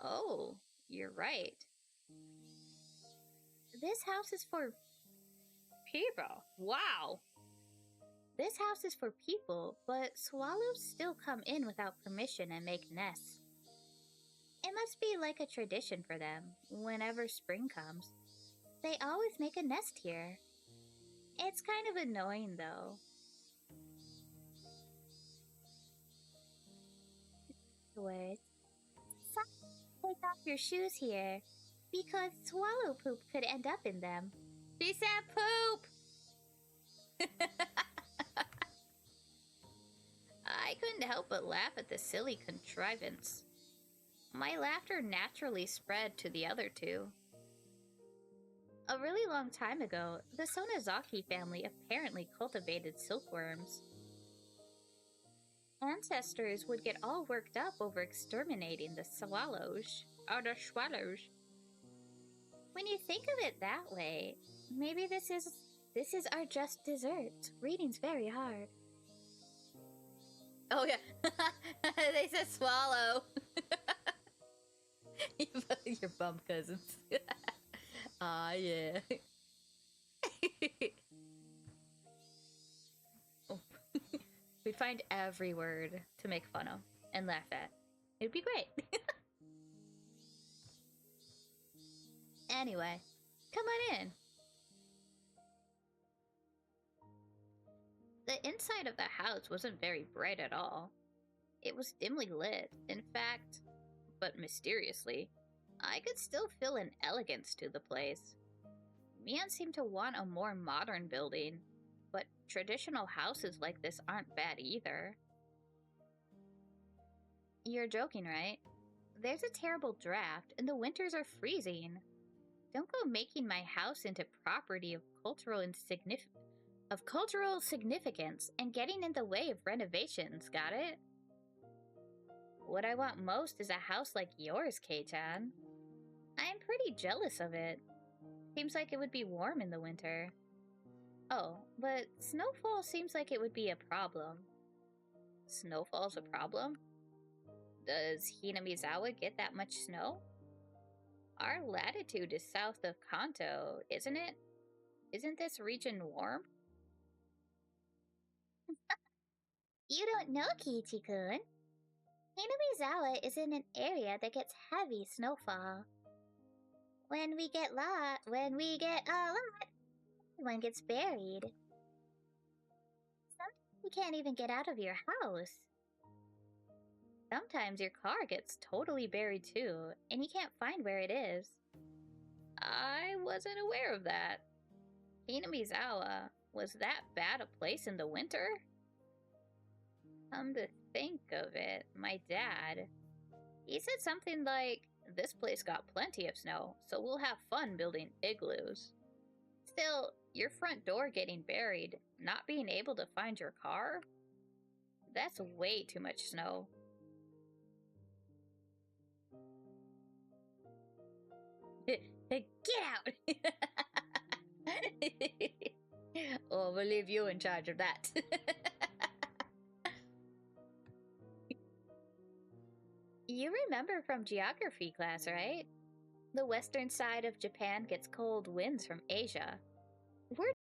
Oh, you're right. This house is for People. Wow. This house is for people, but swallows still come in without permission and make nests. It must be like a tradition for them. Whenever spring comes, they always make a nest here. It's kind of annoying, though. Words. Take off your shoes here, because swallow poop could end up in them. She said poop! I couldn't help but laugh at the silly contrivance. My laughter naturally spread to the other two. A really long time ago, the Sonozaki family apparently cultivated silkworms. Ancestors would get all worked up over exterminating the swallows. When you think of it that way, maybe this is our just dessert. Reading's very hard. Oh yeah, they said swallow. Your bum cousins. Ah, yeah. Oh. We'd find every word to make fun of and laugh at. It'd be great. Anyway, come on in. The inside of the house wasn't very bright at all. It was dimly lit, in fact, but mysteriously, I could still feel an elegance to the place. Mian seemed to want a more modern building, but traditional houses like this aren't bad either. You're joking, right? There's a terrible draft, and the winters are freezing. Don't go making my house into property of cultural significance and getting in the way of renovations, got it? What I want most is a house like yours, K-chan. I'm pretty jealous of it. Seems like it would be warm in the winter. Oh, but snowfall seems like it would be a problem. Snowfall's a problem? Does Hinamizawa get that much snow? Our latitude is south of Kanto, isn't it? Isn't this region warm? You don't know, Kichi-kun. Hinamizawa is in an area that gets heavy snowfall. When we get a lot, everyone gets buried. Sometimes you can't even get out of your house. Sometimes your car gets totally buried too, and you can't find where it is. I wasn't aware of that. Hinamizawa, was that bad a place in the winter? Come to think of it, my dad, he said something like, this place got plenty of snow, so we'll have fun building igloos. Still, your front door getting buried, not being able to find your car? That's way too much snow. Get out! Oh, we'll leave you in charge of that. You remember from geography class, right? The western side of Japan gets cold winds from Asia. We're